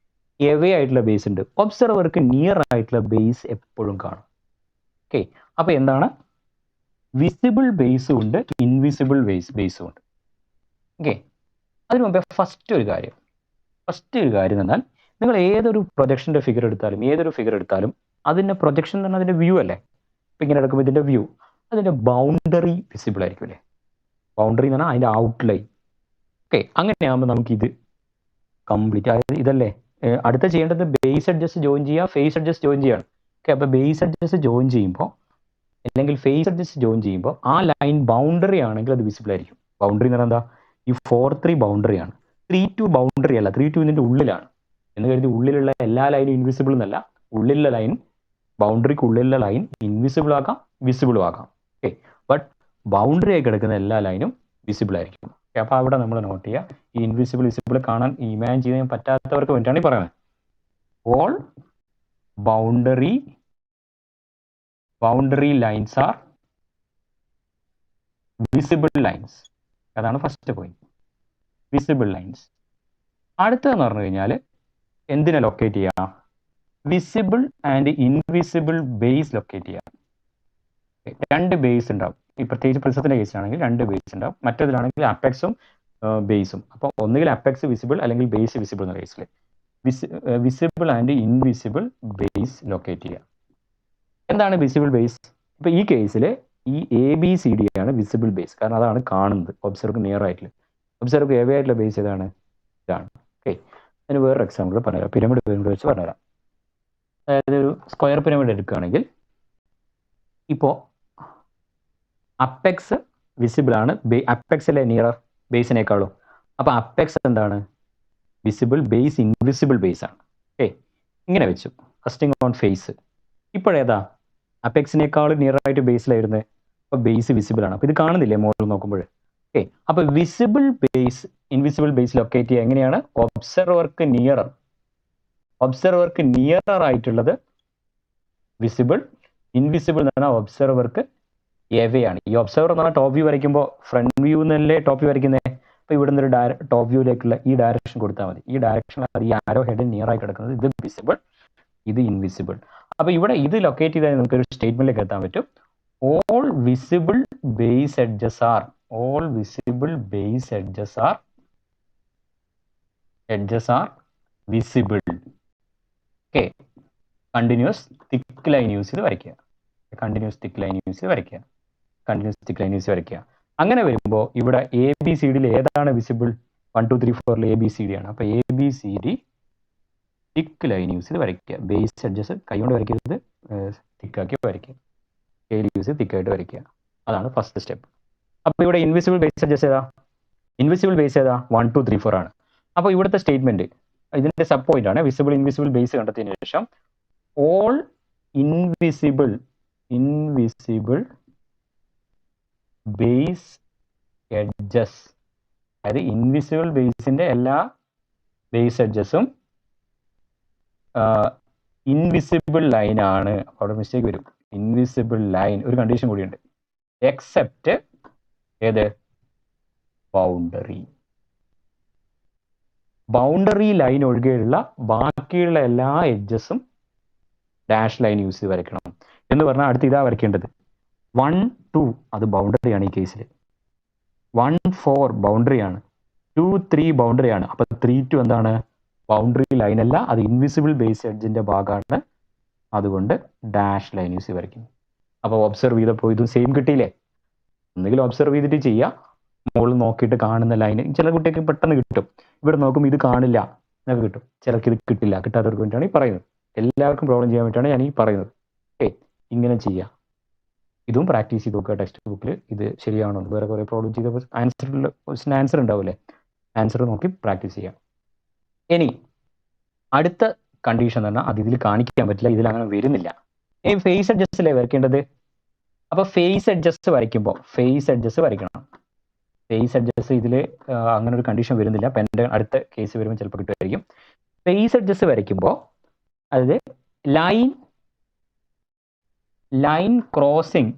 S1: എവേ ആയിട്ടുള്ള ബേസ് ഉണ്ട്. ഒബ്സർവർക്ക് നിയർ ആയിട്ടുള്ള ബേസ് എപ്പോഴും കാണും. അപ്പോൾ എന്താണ്? വിസിബിൾ ബേസും ഉണ്ട്, ഇൻവിസിബിൾ ബേസും ഉണ്ട്. അതിനു മുമ്പേ ഫസ്റ്റ് ഒരു കാര്യം എന്ന് പറഞ്ഞാൽ, നിങ്ങൾ ഏതൊരു പ്രൊജക്ഷൻ്റെ ഫിഗർ എടുത്താലും അതിൻ്റെ പ്രൊജക്ഷൻ എന്ന് പറഞ്ഞാൽ അതിൻ്റെ വ്യൂ അല്ലേ. ഇപ്പം ഇങ്ങനെ എടുക്കുമ്പോൾ ഇതിൻ്റെ വ്യൂ, അതിൻ്റെ ബൗണ്ടറി വിസിബിൾ ആയിരിക്കും അല്ലേ. ബൗണ്ടറി എന്ന് പറഞ്ഞാൽ അതിൻ്റെ ഔട്ട്ലൈൻ. അങ്ങനെയാകുമ്പോൾ നമുക്കിത് കംപ്ലീറ്റ്, അതായത് ഇതല്ലേ അടുത്ത ചെയ്യേണ്ടത്, ബേസ് അഡ്ജസ്റ്റ് ജോയിൻ ചെയ്യുക, ഫേസ് അഡ്ജസ്റ്റ് ജോയിൻ ചെയ്യാണ്. അപ്പോൾ ബേസ് അഡ്ജസ്റ്റ് ജോയിൻ ചെയ്യുമ്പോൾ അല്ലെങ്കിൽ ഫേസ് അഡ്ജസ്റ്റ് ജോയിൻ ചെയ്യുമ്പോൾ ആ ലൈൻ ബൗണ്ടറി ആണെങ്കിൽ അത് വിസിബിൾ ആയിരിക്കും. ബൗണ്ടറി എന്ന് പറഞ്ഞാൽ എന്താ? ഈ 4-3 ബൗണ്ടറിയാണ്. 3-2 ബൗണ്ടറി അല്ല, 3-2 ഇതിൻ്റെ ഉള്ളിലാണ് എന്ന് കരുതി ഉള്ളിലുള്ള എല്ലാ ലൈനും ഇൻവിസിബിൾ എന്നല്ല. ഉള്ളിലുള്ള ലൈൻ, ബൗണ്ടറിക്ക് ഉള്ളിലുള്ള ലൈൻ ഇൻവിസിബിൾ ആക്കാം, വിസിബിളും ആക്കാം. ബട്ട് ബൗണ്ടറി ആയി കിടക്കുന്ന എല്ലാ ലൈനും വിസിബിൾ ആയിരിക്കും. അപ്പോൾ അവിടെ നമ്മൾ നോട്ട് ചെയ്യുക, ഈ ഇൻവിസിബിൾ വിസിബിൾ കാണാൻ ഇമാജിൻ ചെയ്യാൻ പറ്റാത്തവർക്ക് വേണ്ടിയിട്ടാണ് ഈ പറയുന്നത്. All boundary lines are visible lines. അതാണ് ഫസ്റ്റ് പോയിന്റ്, വിസിബിൾ ലൈൻസ്. അടുത്തതെന്ന് പറഞ്ഞു കഴിഞ്ഞാൽ എന്തിനെ ലൊക്കേറ്റ് ചെയ്യാം? Visible and invisible base locate ചെയ്യാം. രണ്ട് ബേസ് ഉണ്ടാവും. ഈ പ്രത്യേകിച്ച് പ്രിസത്തിൻ്റെ കേസിലാണെങ്കിൽ 2 ബേസ് ഉണ്ടാവും. മറ്റേതിലാണെങ്കിൽ അപ്പെക്സും ബേസും. അപ്പോൾ ഒന്നുകിൽ അപ്പെക്സ് വിസിബിൾ അല്ലെങ്കിൽ ബേസ് വിസിബിൾ എന്ന കേസിൽ visible and invisible base locate ചെയ്യുക. എന്താണ് വിസിബിൾ ബേസ്? ഇപ്പോൾ ഈ കേസിൽ ഈ ABCD ആണ് വിസിബിൾ ബേസ്, കാരണം അതാണ് കാണുന്നത് ഒബ്സർവർക്ക് നിയർ ആയിട്ടുള്ള. ഒബ്സർവർക്ക് എവേ ആയിട്ടുള്ള ബേസ് ഏതാണ്? ഇതാണ്. അതിന് വേറൊരു എക്സാമ്പിൾ പറഞ്ഞുതരാം, പിരമിഡ് വെച്ച് പറഞ്ഞുതരാം. അതായത് ഒരു സ്ക്വയർ പിരമിഡ് എടുക്കുകയാണെങ്കിൽ ഇപ്പോൾ അപ്പെക്സ് വിസിബിൾ ആണ്, അപ്പെക്സിലെ നിയറർ ബേസിനേക്കാളും. അപ്പോൾ അപ്പെക്സ് എന്താണ്? വിസിബിൾ, ബേസ് ഇൻവിസിബിൾ ബേസ് ആണ്. ഇങ്ങനെ വെച്ചു റെസ്റ്റിംഗ് ഓൺ ഫേസ്. ഇപ്പോഴേതാ? അപ്പെക്സിനേക്കാളും നിയർ ആയിട്ട് ബേസിലായിരുന്നത്. അപ്പോൾ ബേസ് വിസിബിൾ ആണ്. അപ്പോൾ ഇത് കാണുന്നില്ലേ മുകളിൽ നോക്കുമ്പോൾ? അപ്പോൾ visible base invisible base locate ചെയ്യുക എങ്ങനെയാണ്? ഒബ്സർവർക്ക് നിയറർ ആയിട്ടുള്ളത് വിസിബിൾ, ഇൻവിസിബിൾ എന്ന് പറഞ്ഞാൽ ഒബ്സർവർക്ക് എവേ ആണ്. ഈ ഒബ്സർവർ എന്ന് പറഞ്ഞാൽ ടോപ്പ് വ്യൂ വരയ്ക്കുമ്പോൾ ഫ്രണ്ട് വ്യൂ എന്നല്ലേ ടോപ്പ് വ്യൂ വരയ്ക്കുന്നത്. അപ്പോൾ ഇവിടെ നിന്നൊരു ടോപ്പ് വ്യൂയിലേക്കുള്ള ഈ ഡയറക്ഷൻ കൊടുത്താൽ മതി. ഈ ഡയറക്ഷനിൽ ഈ ആരോ ഹെഡ് നിയർ ആയി കിടക്കുന്നത് ഇത് വിസിബിൾ, ഇത് ഇൻവിസിബിൾ. അപ്പോൾ ഇവിടെ ഇത് ലൊക്കേറ്റ് ചെയ്താൽ നമുക്കൊരു സ്റ്റേറ്റ്മെന്റിലേക്ക് എത്താൻ പറ്റും. All visible base edges R visible. Okay, continuous thick line use ചെയ്ത് വരയ്ക്കുക. അങ്ങനെ വരുമ്പോൾ ഇവിടെ ABCD ഏതാണ് വിസിബിൾ? 1 2 3 4 ABCD ആണ്. അപ്പോൾ ABCD തിക്ക് ലൈൻ യൂസ് ചെയ്ത് വരയ്ക്കുക. ബേസ് എഡ്ജസ് കൈകൊണ്ട് വരയ്ക്കരുത്, തിക്കാക്കി വരയ്ക്കുക. സ്കെയിൽ യൂസ് ചെയ്ത് തിക്കായിട്ട് വരയ്ക്കുക. അതാണ് ഫസ്റ്റ് സ്റ്റെപ്പ്. അപ്പോൾ ഇവിടെ ഇൻവിസിബിൾ ബേസ് എഡ്ജസ് ഏതാ? 1 2 3 4 ആണ്. അപ്പോൾ ഇവിടുത്തെ സ്റ്റേറ്റ്മെന്റ് ഇതിന്റെ സബ് പോയിന്റ് ആണ്. വിസിബിൾ ഇൻവിസിബിൾ ബേസ് കണ്ടെത്തിയതിനു ശേഷം ഓൾ ഇൻവിസിബിൾ ബേസ് എഡ്ജസ്, അതായത് ഇൻവിസിബിൾ ബേസിന്റെ എല്ലാ ബേസ് എഡ്ജസും ഇൻവിസിബിൾ ലൈൻ ആണ്. അവിടെ മിസ്റ്റേക്ക് വരും. ഇൻവിസിബിൾ ലൈൻ ഒരു കണ്ടീഷൻ കൂടിയുണ്ട്. എക്സെപ്റ്റ് ഏത്? ബൗണ്ടറി ലൈൻ ഒഴികെയുള്ള ബാക്കിയുള്ള എല്ലാ എഡ്ജസും ഡാഷ് ലൈൻ യൂസ് ചെയ്ത് വരയ്ക്കണം എന്ന് പറഞ്ഞാൽ അടുത്ത് ഇതാ വരയ്ക്കേണ്ടത്. 1 2 അത് ബൗണ്ടറിയാണ് ഈ കേസിൽ. 1 4 ബൗണ്ടറിയാണ്. 2 3 ബൗണ്ടറിയാണ്. അപ്പൊ 3 2 എന്താണ്? ബൗണ്ടറി ലൈൻ അല്ല, അത് ഇൻവിസിബിൾ ബേസ് എഡ്ജിന്റെ ഭാഗമാണ്. അതുകൊണ്ട് ഡാഷ് ലൈൻ യൂസ് ചെയ്ത് വരയ്ക്കും. അപ്പോൾ ഒബ്സർവ് ചെയ്തപ്പോൾ ഇതും സെയിം കിട്ടിയില്ലേ? ഒന്നുകിൽ ഒബ്സർവ് ചെയ്തിട്ട് ചെയ്യുക, മുകളിൽ നോക്കിയിട്ട് കാണുന്ന ലൈൻ. ചില കുട്ടികൾക്ക് പെട്ടെന്ന് കിട്ടും. ഇവിടെ നോക്കുമ്പോൾ ഇത് കാണില്ല എന്നൊക്കെ കിട്ടും. ചിലർക്ക് ഇത് കിട്ടില്ല. കിട്ടാത്തവർക്ക് വേണ്ടിയാണ് ഈ പറയുന്നത്. എല്ലാവർക്കും പ്രോബ്ലം ചെയ്യാൻ വേണ്ടിയിട്ടാണ് ഞാൻ ഈ പറയുന്നത്. ഓക്കെ, ഇങ്ങനെ ചെയ്യാം. ഇതും പ്രാക്ടീസ് ചെയ്ത് നോക്കുക ടെക്സ്റ്റ് ബുക്കിൽ. ഇത് ശരിയാണോ? വേറെ കുറേ പ്രോബ്ലം ചെയ്തപ്പോൾ ആൻസർ ഉണ്ടാവില്ലേ? ആൻസർ നോക്കി പ്രാക്ടീസ് ചെയ്യാം. ഇനി അടുത്ത കണ്ടീഷൻ എന്ന് പറഞ്ഞാൽ അത് ഇതിൽ കാണിക്കാൻ പറ്റില്ല, ഇതിൽ അങ്ങനെ വരുന്നില്ല. ഇനി ഫേസ് എഡ്ജസ്റ്റല്ലേ വരയ്ക്കേണ്ടത്. അപ്പോൾ ഫേസ് എഡ്ജസ്റ്റ് വരയ്ക്കുമ്പോൾ ഫേസ് എഡ്ജസ്റ്റ് വരയ്ക്കണം. ഫേസ് എഡ്ജസ്റ്റ് ഇതിൽ അങ്ങനെ ഒരു കണ്ടീഷൻ വരുന്നില്ല. അപ്പം എൻ്റെ അടുത്ത കേസ് വരുമ്പോൾ ചിലപ്പോൾ കിട്ടുമായിരിക്കും. ഫേസ് എഡ്ജസ്റ്റ് വരയ്ക്കുമ്പോൾ അതായത് line crossing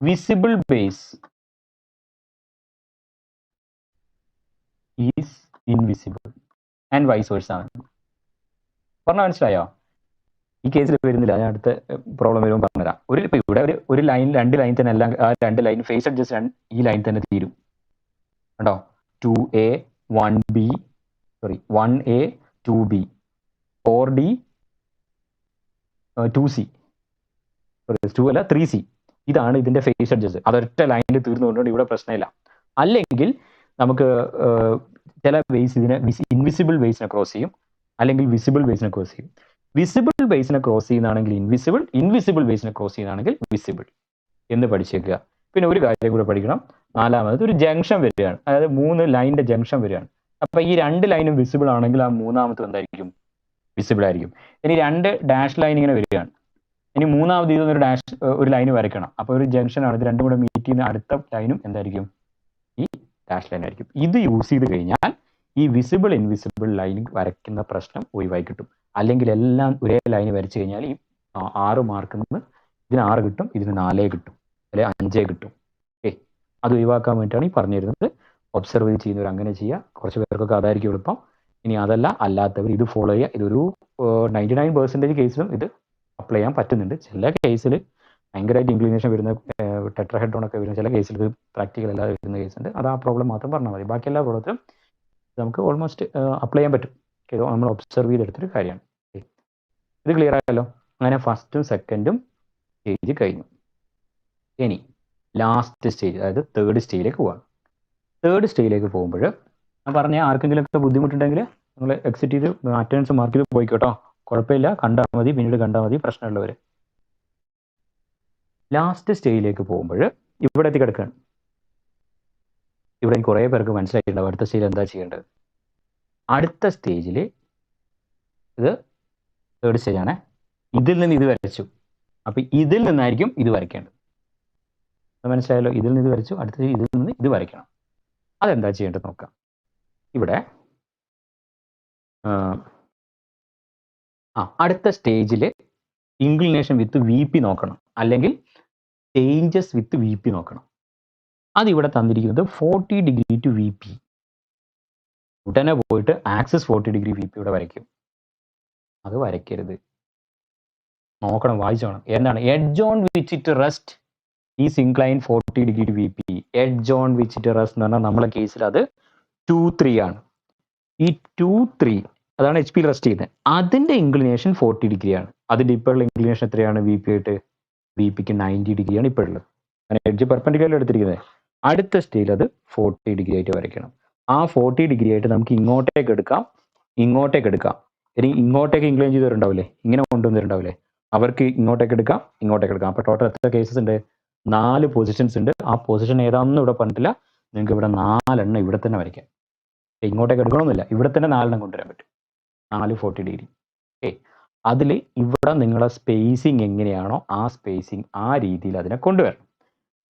S1: visible base is invisible and vice versa. പറഞ്ഞാൽ മനസ്സിലായോ? ഈ കേസിൽ വരുന്നില്ല. ഞാൻ അടുത്ത പ്രോബ്ലം വരുമ്പോൾ പറഞ്ഞുതരാം. ഇപ്പം ഇവിടെ ഒരു ലൈൻ 2 ലൈൻ തന്നെ എല്ലാം, ആ 2 ലൈൻ ഫേസ് എഡ്ജസ്റ്റ് ഈ ലൈൻ തന്നെ തീരും കേട്ടോ. 2A 1B 1A 2B 4D 2C 2 അല്ല 3C. ഇതാണ് ഇതിന്റെ ഫേസ് എഡ്ജസ്. അതൊറ്റ ലൈനിൽ തീർന്നുകൊണ്ടുകൊണ്ട് ഇവിടെ പ്രശ്നമില്ല. അല്ലെങ്കിൽ നമുക്ക് ചില ബേസ് ഇതിനെ ഇൻവിസിബിൾ ബേസിനെ ക്രോസ് ചെയ്യും, അല്ലെങ്കിൽ വിസിബിൾ ബേസിനെ ക്രോസ് ചെയ്യും. വിസിബിൾ ബേസിനെ ക്രോസ് ചെയ്യുന്നതാണെങ്കിൽ ഇൻവിസിബിൾ ബേസിനെ ക്രോസ് ചെയ്യുന്നതാണെങ്കിൽ വിസിബിൾ എന്ന് പഠിച്ചേക്കുക. പിന്നെ ഒരു കാര്യം കൂടെ പഠിക്കണം. 4ാമത് ഒരു ജംഗ്ഷൻ വരികയാണ്, അതായത് 3 ലൈനിന്റെ ജംഗ്ഷൻ വരികയാണ്. അപ്പൊ ഈ 2 ലൈനും വിസിബിൾ ആണെങ്കിൽ ആ 3ാമത്തെ എന്തായിരിക്കും? വിസിബിൾ ആയിരിക്കും. ഇനി 2 ഡാഷ് ലൈൻ ഇങ്ങനെ വരികയാണ്. ഇനി 3ാമത് ഇതൊരു ഒരു ലൈൻ വരയ്ക്കണം. അപ്പോൾ ഒരു ജംഗ്ഷൻ ആണ്. ഇത് രണ്ടും കൂടെ മീറ്റ് ചെയ്യുന്ന അടുത്ത ലൈനും എന്തായിരിക്കും? ഈ ഡാഷ് ലൈൻ ആയിരിക്കും. ഇത് യൂസ് ചെയ്ത് കഴിഞ്ഞാൽ ഈ വിസിബിൾ ഇൻവിസിബിൾ ലൈൻ വരയ്ക്കുന്ന പ്രശ്നം ഒഴിവായി കിട്ടും. അല്ലെങ്കിൽ എല്ലാം ഒരേ ലൈൻ വരച്ചു കഴിഞ്ഞാൽ ഈ 6 മാർക്കിൽ നിന്ന് ഇതിന് 6 കിട്ടും, ഇതിന് 4 കിട്ടും, അല്ലെങ്കിൽ 5 കിട്ടും. അത് ഒഴിവാക്കാൻ വേണ്ടിയിട്ടാണ് ഈ പറഞ്ഞു തരുന്നത്. ഒബ്സർവ് ചെയ്യുന്നവർ അങ്ങനെ ചെയ്യുക. കുറച്ച് പേർക്കൊക്കെ അതായിരിക്കും എളുപ്പം. ഇനി അതല്ല, അല്ലാത്തവർ ഇത് ഫോളോ ചെയ്യുക. ഇതൊരു 99% കേസിലും ഇത് അപ്ലൈ ചെയ്യാൻ പറ്റുന്നുണ്ട്. ചില കേസിൽ ഭയങ്കരമായിട്ട് ഇംപ്ലിമേഷൻ വരുന്ന ടെട്രാഹെഡ്രോൺ ഒക്കെ വരുന്ന ചില കേസിൽ ഇത് പ്രാക്ടിക്കൽ അല്ലാതെ വരുന്ന കേസുണ്ട്. അത് ആ പ്രോബ്ലം മാത്രം പറഞ്ഞാൽ മതി. ബാക്കി എല്ലാ പ്രോബ്ലത്തിലും നമുക്ക് ഓൾമോസ്റ്റ് അപ്ലൈ ചെയ്യാൻ പറ്റും. നമ്മൾ ഒബ്സർവ് ചെയ്തെടുത്തൊരു കാര്യമാണ്. ഇത് ക്ലിയർ ആയല്ലോ? അങ്ങനെ ഫസ്റ്റും സെക്കൻഡും സ്റ്റേജ് കഴിഞ്ഞു. ഇനി ലാസ്റ്റ് സ്റ്റേജ്, അതായത് 3rd സ്റ്റേജിലേക്ക് പോവാം. 3rd സ്റ്റേജിലേക്ക് പോകുമ്പോൾ ഞാൻ പറഞ്ഞ ആർക്കെങ്കിലും ഒക്കെ ബുദ്ധിമുട്ടുണ്ടെങ്കിൽ നിങ്ങൾ എക്സിറ്റ് ചെയ്ത് അറ്റൻഡൻസ് മാർക്ക് ചെയ്ത് പോയിക്കോട്ടോ. കുഴപ്പമില്ല, കണ്ടാൽ മതി, പിന്നീട് കണ്ടാൽ മതി, പ്രശ്നമുള്ളവർ. ലാസ്റ്റ് സ്റ്റേജിലേക്ക് പോകുമ്പോൾ ഇവിടെ എത്തി കിടക്കുകയാണ്. ഇവിടെ കുറേ പേർക്ക് മനസ്സിലായിട്ടുണ്ടാവും അടുത്ത സ്റ്റേജിൽ എന്താ ചെയ്യേണ്ടത്. അടുത്ത സ്റ്റേജിൽ ഇത് 3rd സ്റ്റേജാണ്. ഇതിൽ നിന്ന് ഇത് വരച്ചു. അപ്പം ഇതിൽ നിന്നായിരിക്കും ഇത് വരയ്ക്കേണ്ടത്. മനസ്സിലായല്ലോ? ഇതിൽ നിന്ന് ഇത് വരച്ചു, അടുത്ത ഇതിൽ നിന്ന് ഇത് വരയ്ക്കണം. അതെന്താ ചെയ്യേണ്ടത് നോക്കാം. ഇവിടെ അടുത്ത സ്റ്റേജിൽ ഇൻക്ലിനേഷൻ വിത്ത് VP നോക്കണം, അല്ലെങ്കിൽ ചേഞ്ചസ് വിത്ത് VP നോക്കണം. അതിവിടെ തന്നിരിക്കുന്നത് 40 ഡിഗ്രി ടു VP. ഉടനെ പോയിട്ട് ആക്സിസ് 40 ഡിഗ്രി VP ഇവിടെ വരയ്ക്കും. അത് വരയ്ക്കരുത്. നോക്കണം, വായിച്ചോണം. എന്താണ് edge on which it rest is incline 40 degree to V P. Edge on which it rest എന്ന് പറഞ്ഞാൽ നമ്മളെ കേസിൽ അത് 2-3 ആണ്. ഈ 2-3 അതാണ് എച്ച് പി റെസ്റ്റ് ചെയ്യുന്നത്. അതിന്റെ ഇൻക്ലിനേഷൻ 40 ഡിഗ്രി ആണ്. അതിന്റെ ഇപ്പോഴുള്ള ഇൻക്ലിനേഷൻ എത്രയാണ്? വി പി ആയിട്ട് വി പിക്ക് 90 ഡിഗ്രിയാണ് ഇപ്പോഴുള്ളത്. അങ്ങനെ എഡ്ജ് പെർപെൻഡിക്കുലർ എടുത്തിരിക്കുന്നത്. അടുത്ത സ്റ്റേജിൽ അത് 40 ഡിഗ്രി ആയിട്ട് വരയ്ക്കണം. ആ 40 ഡിഗ്രി ആയിട്ട് നമുക്ക് ഇങ്ങോട്ടേക്ക് എടുക്കാം, ഇങ്ങോട്ടേക്ക് എടുക്കാം. ഇനി ഇങ്ങോട്ടേക്ക് ഇൻക്ലൈൻ ചെയ്തവരുണ്ടാവില്ലേ, ഇങ്ങനെ കൊണ്ടുവന്നിട്ടുണ്ടാവില്ലേ, അവർക്ക് ഇങ്ങോട്ടേക്ക് എടുക്കാം, ഇങ്ങോട്ടേക്ക് എടുക്കാം. അപ്പോൾ ടോട്ടൽ എത്ര കേസസ് ഉണ്ട്? 4 പൊസിഷൻസ് ഉണ്ട്. ആ പൊസിഷൻ ഏതാണെന്ന് ഇവിടെ പറഞ്ഞിട്ടില്ല. നിങ്ങൾക്ക് ഇവിടെ 4 എണ്ണം ഇവിടെ തന്നെ വരയ്ക്കാം. ഇങ്ങോട്ടേക്ക് എടുക്കണമെന്നില്ല, ഇവിടെ തന്നെ 4 എണ്ണം കൊണ്ടുവരാൻ പറ്റും. 4 40 ഡിഗ്രി. ഓക്കെ, അതിൽ ഇവിടെ നിങ്ങളെ സ്പേസിങ് എങ്ങനെയാണോ ആ സ്പേസിങ് ആ രീതിയിൽ അതിനെ കൊണ്ടുവരണം.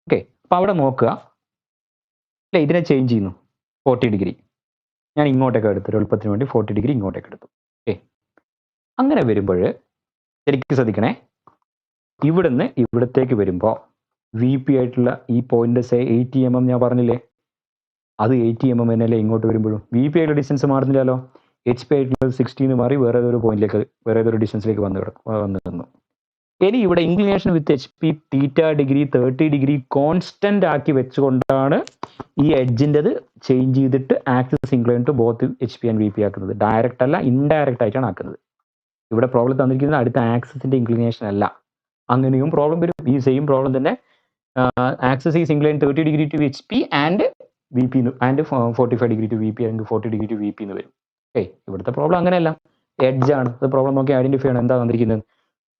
S1: ഓക്കെ, അപ്പോൾ അവിടെ നോക്കുക, അല്ലേ, ഇതിനെ ചേഞ്ച് ചെയ്യുന്നു 40 ഡിഗ്രി. ഞാൻ ഇങ്ങോട്ടേക്ക് എടുത്തു, എളുപ്പത്തിന് വേണ്ടി 40 ഡിഗ്രി ഇങ്ങോട്ടേക്ക് എടുത്തു. ഓക്കെ, അങ്ങനെ വരുമ്പോൾ ശരിക്കും ശ്രദ്ധിക്കണേ, ഇവിടുന്ന് ഇവിടത്തേക്ക് വരുമ്പോൾ വി പി ആയിട്ടുള്ള ഈ പോയിന്റ് 80 mm ഞാൻ പറഞ്ഞില്ലേ, അത് 80 mm തന്നെയല്ലേ ഇങ്ങോട്ട് വരുമ്പോഴും. വി പി ആയിട്ടുള്ള ഡിസ്റ്റൻസ് മാറുന്നില്ലല്ലോ. എച്ച് പി ആയിട്ടുള്ള 60 മാറി വേറെ ഏതൊരു പോയിന്റിലേക്ക്, വേറെ ഏതൊരു ഡിസ്റ്റൻസിലേക്ക് വന്നു നിന്നു. ഇനി ഇവിടെ inclination with H P theta degree 30 degree constant ആക്കി വെച്ചുകൊണ്ടാണ് ഈ എഡ്ജിൻ്റെത് ചേഞ്ച് ചെയ്തിട്ട് axis incline to both H P and V P ആക്കുന്നത്. ഡയറക്റ്റ് അല്ല, ഇൻഡയറക്റ്റ് ആയിട്ടാണ് ആക്കുന്നത്. ഇവിടെ പ്രോബ്ലം തന്നിരിക്കുന്നത് അടുത്ത ആക്സിസിന്റെ ഇൻക്ലിനേഷൻ അല്ല. അങ്ങനെയും പ്രോബ്ലം വരും. ഈ സെയിം പ്രോബ്ലം തന്നെ axis is incline 30 degree to H P and V P and 45 degree to V P അല്ലെങ്കിൽ 40 ഡിഗ്രി ടു വി പി എന്ന് വരും. ഇവിടുത്തെ പ്രോബ്ലം അങ്ങനെയല്ല, എഡ്ജ് ആണ്. അത് പ്രോബ്ലം നോക്കി ഐഡന്റിഫൈ ചെയ്യണം എന്താ തന്നിരിക്കുന്നത്.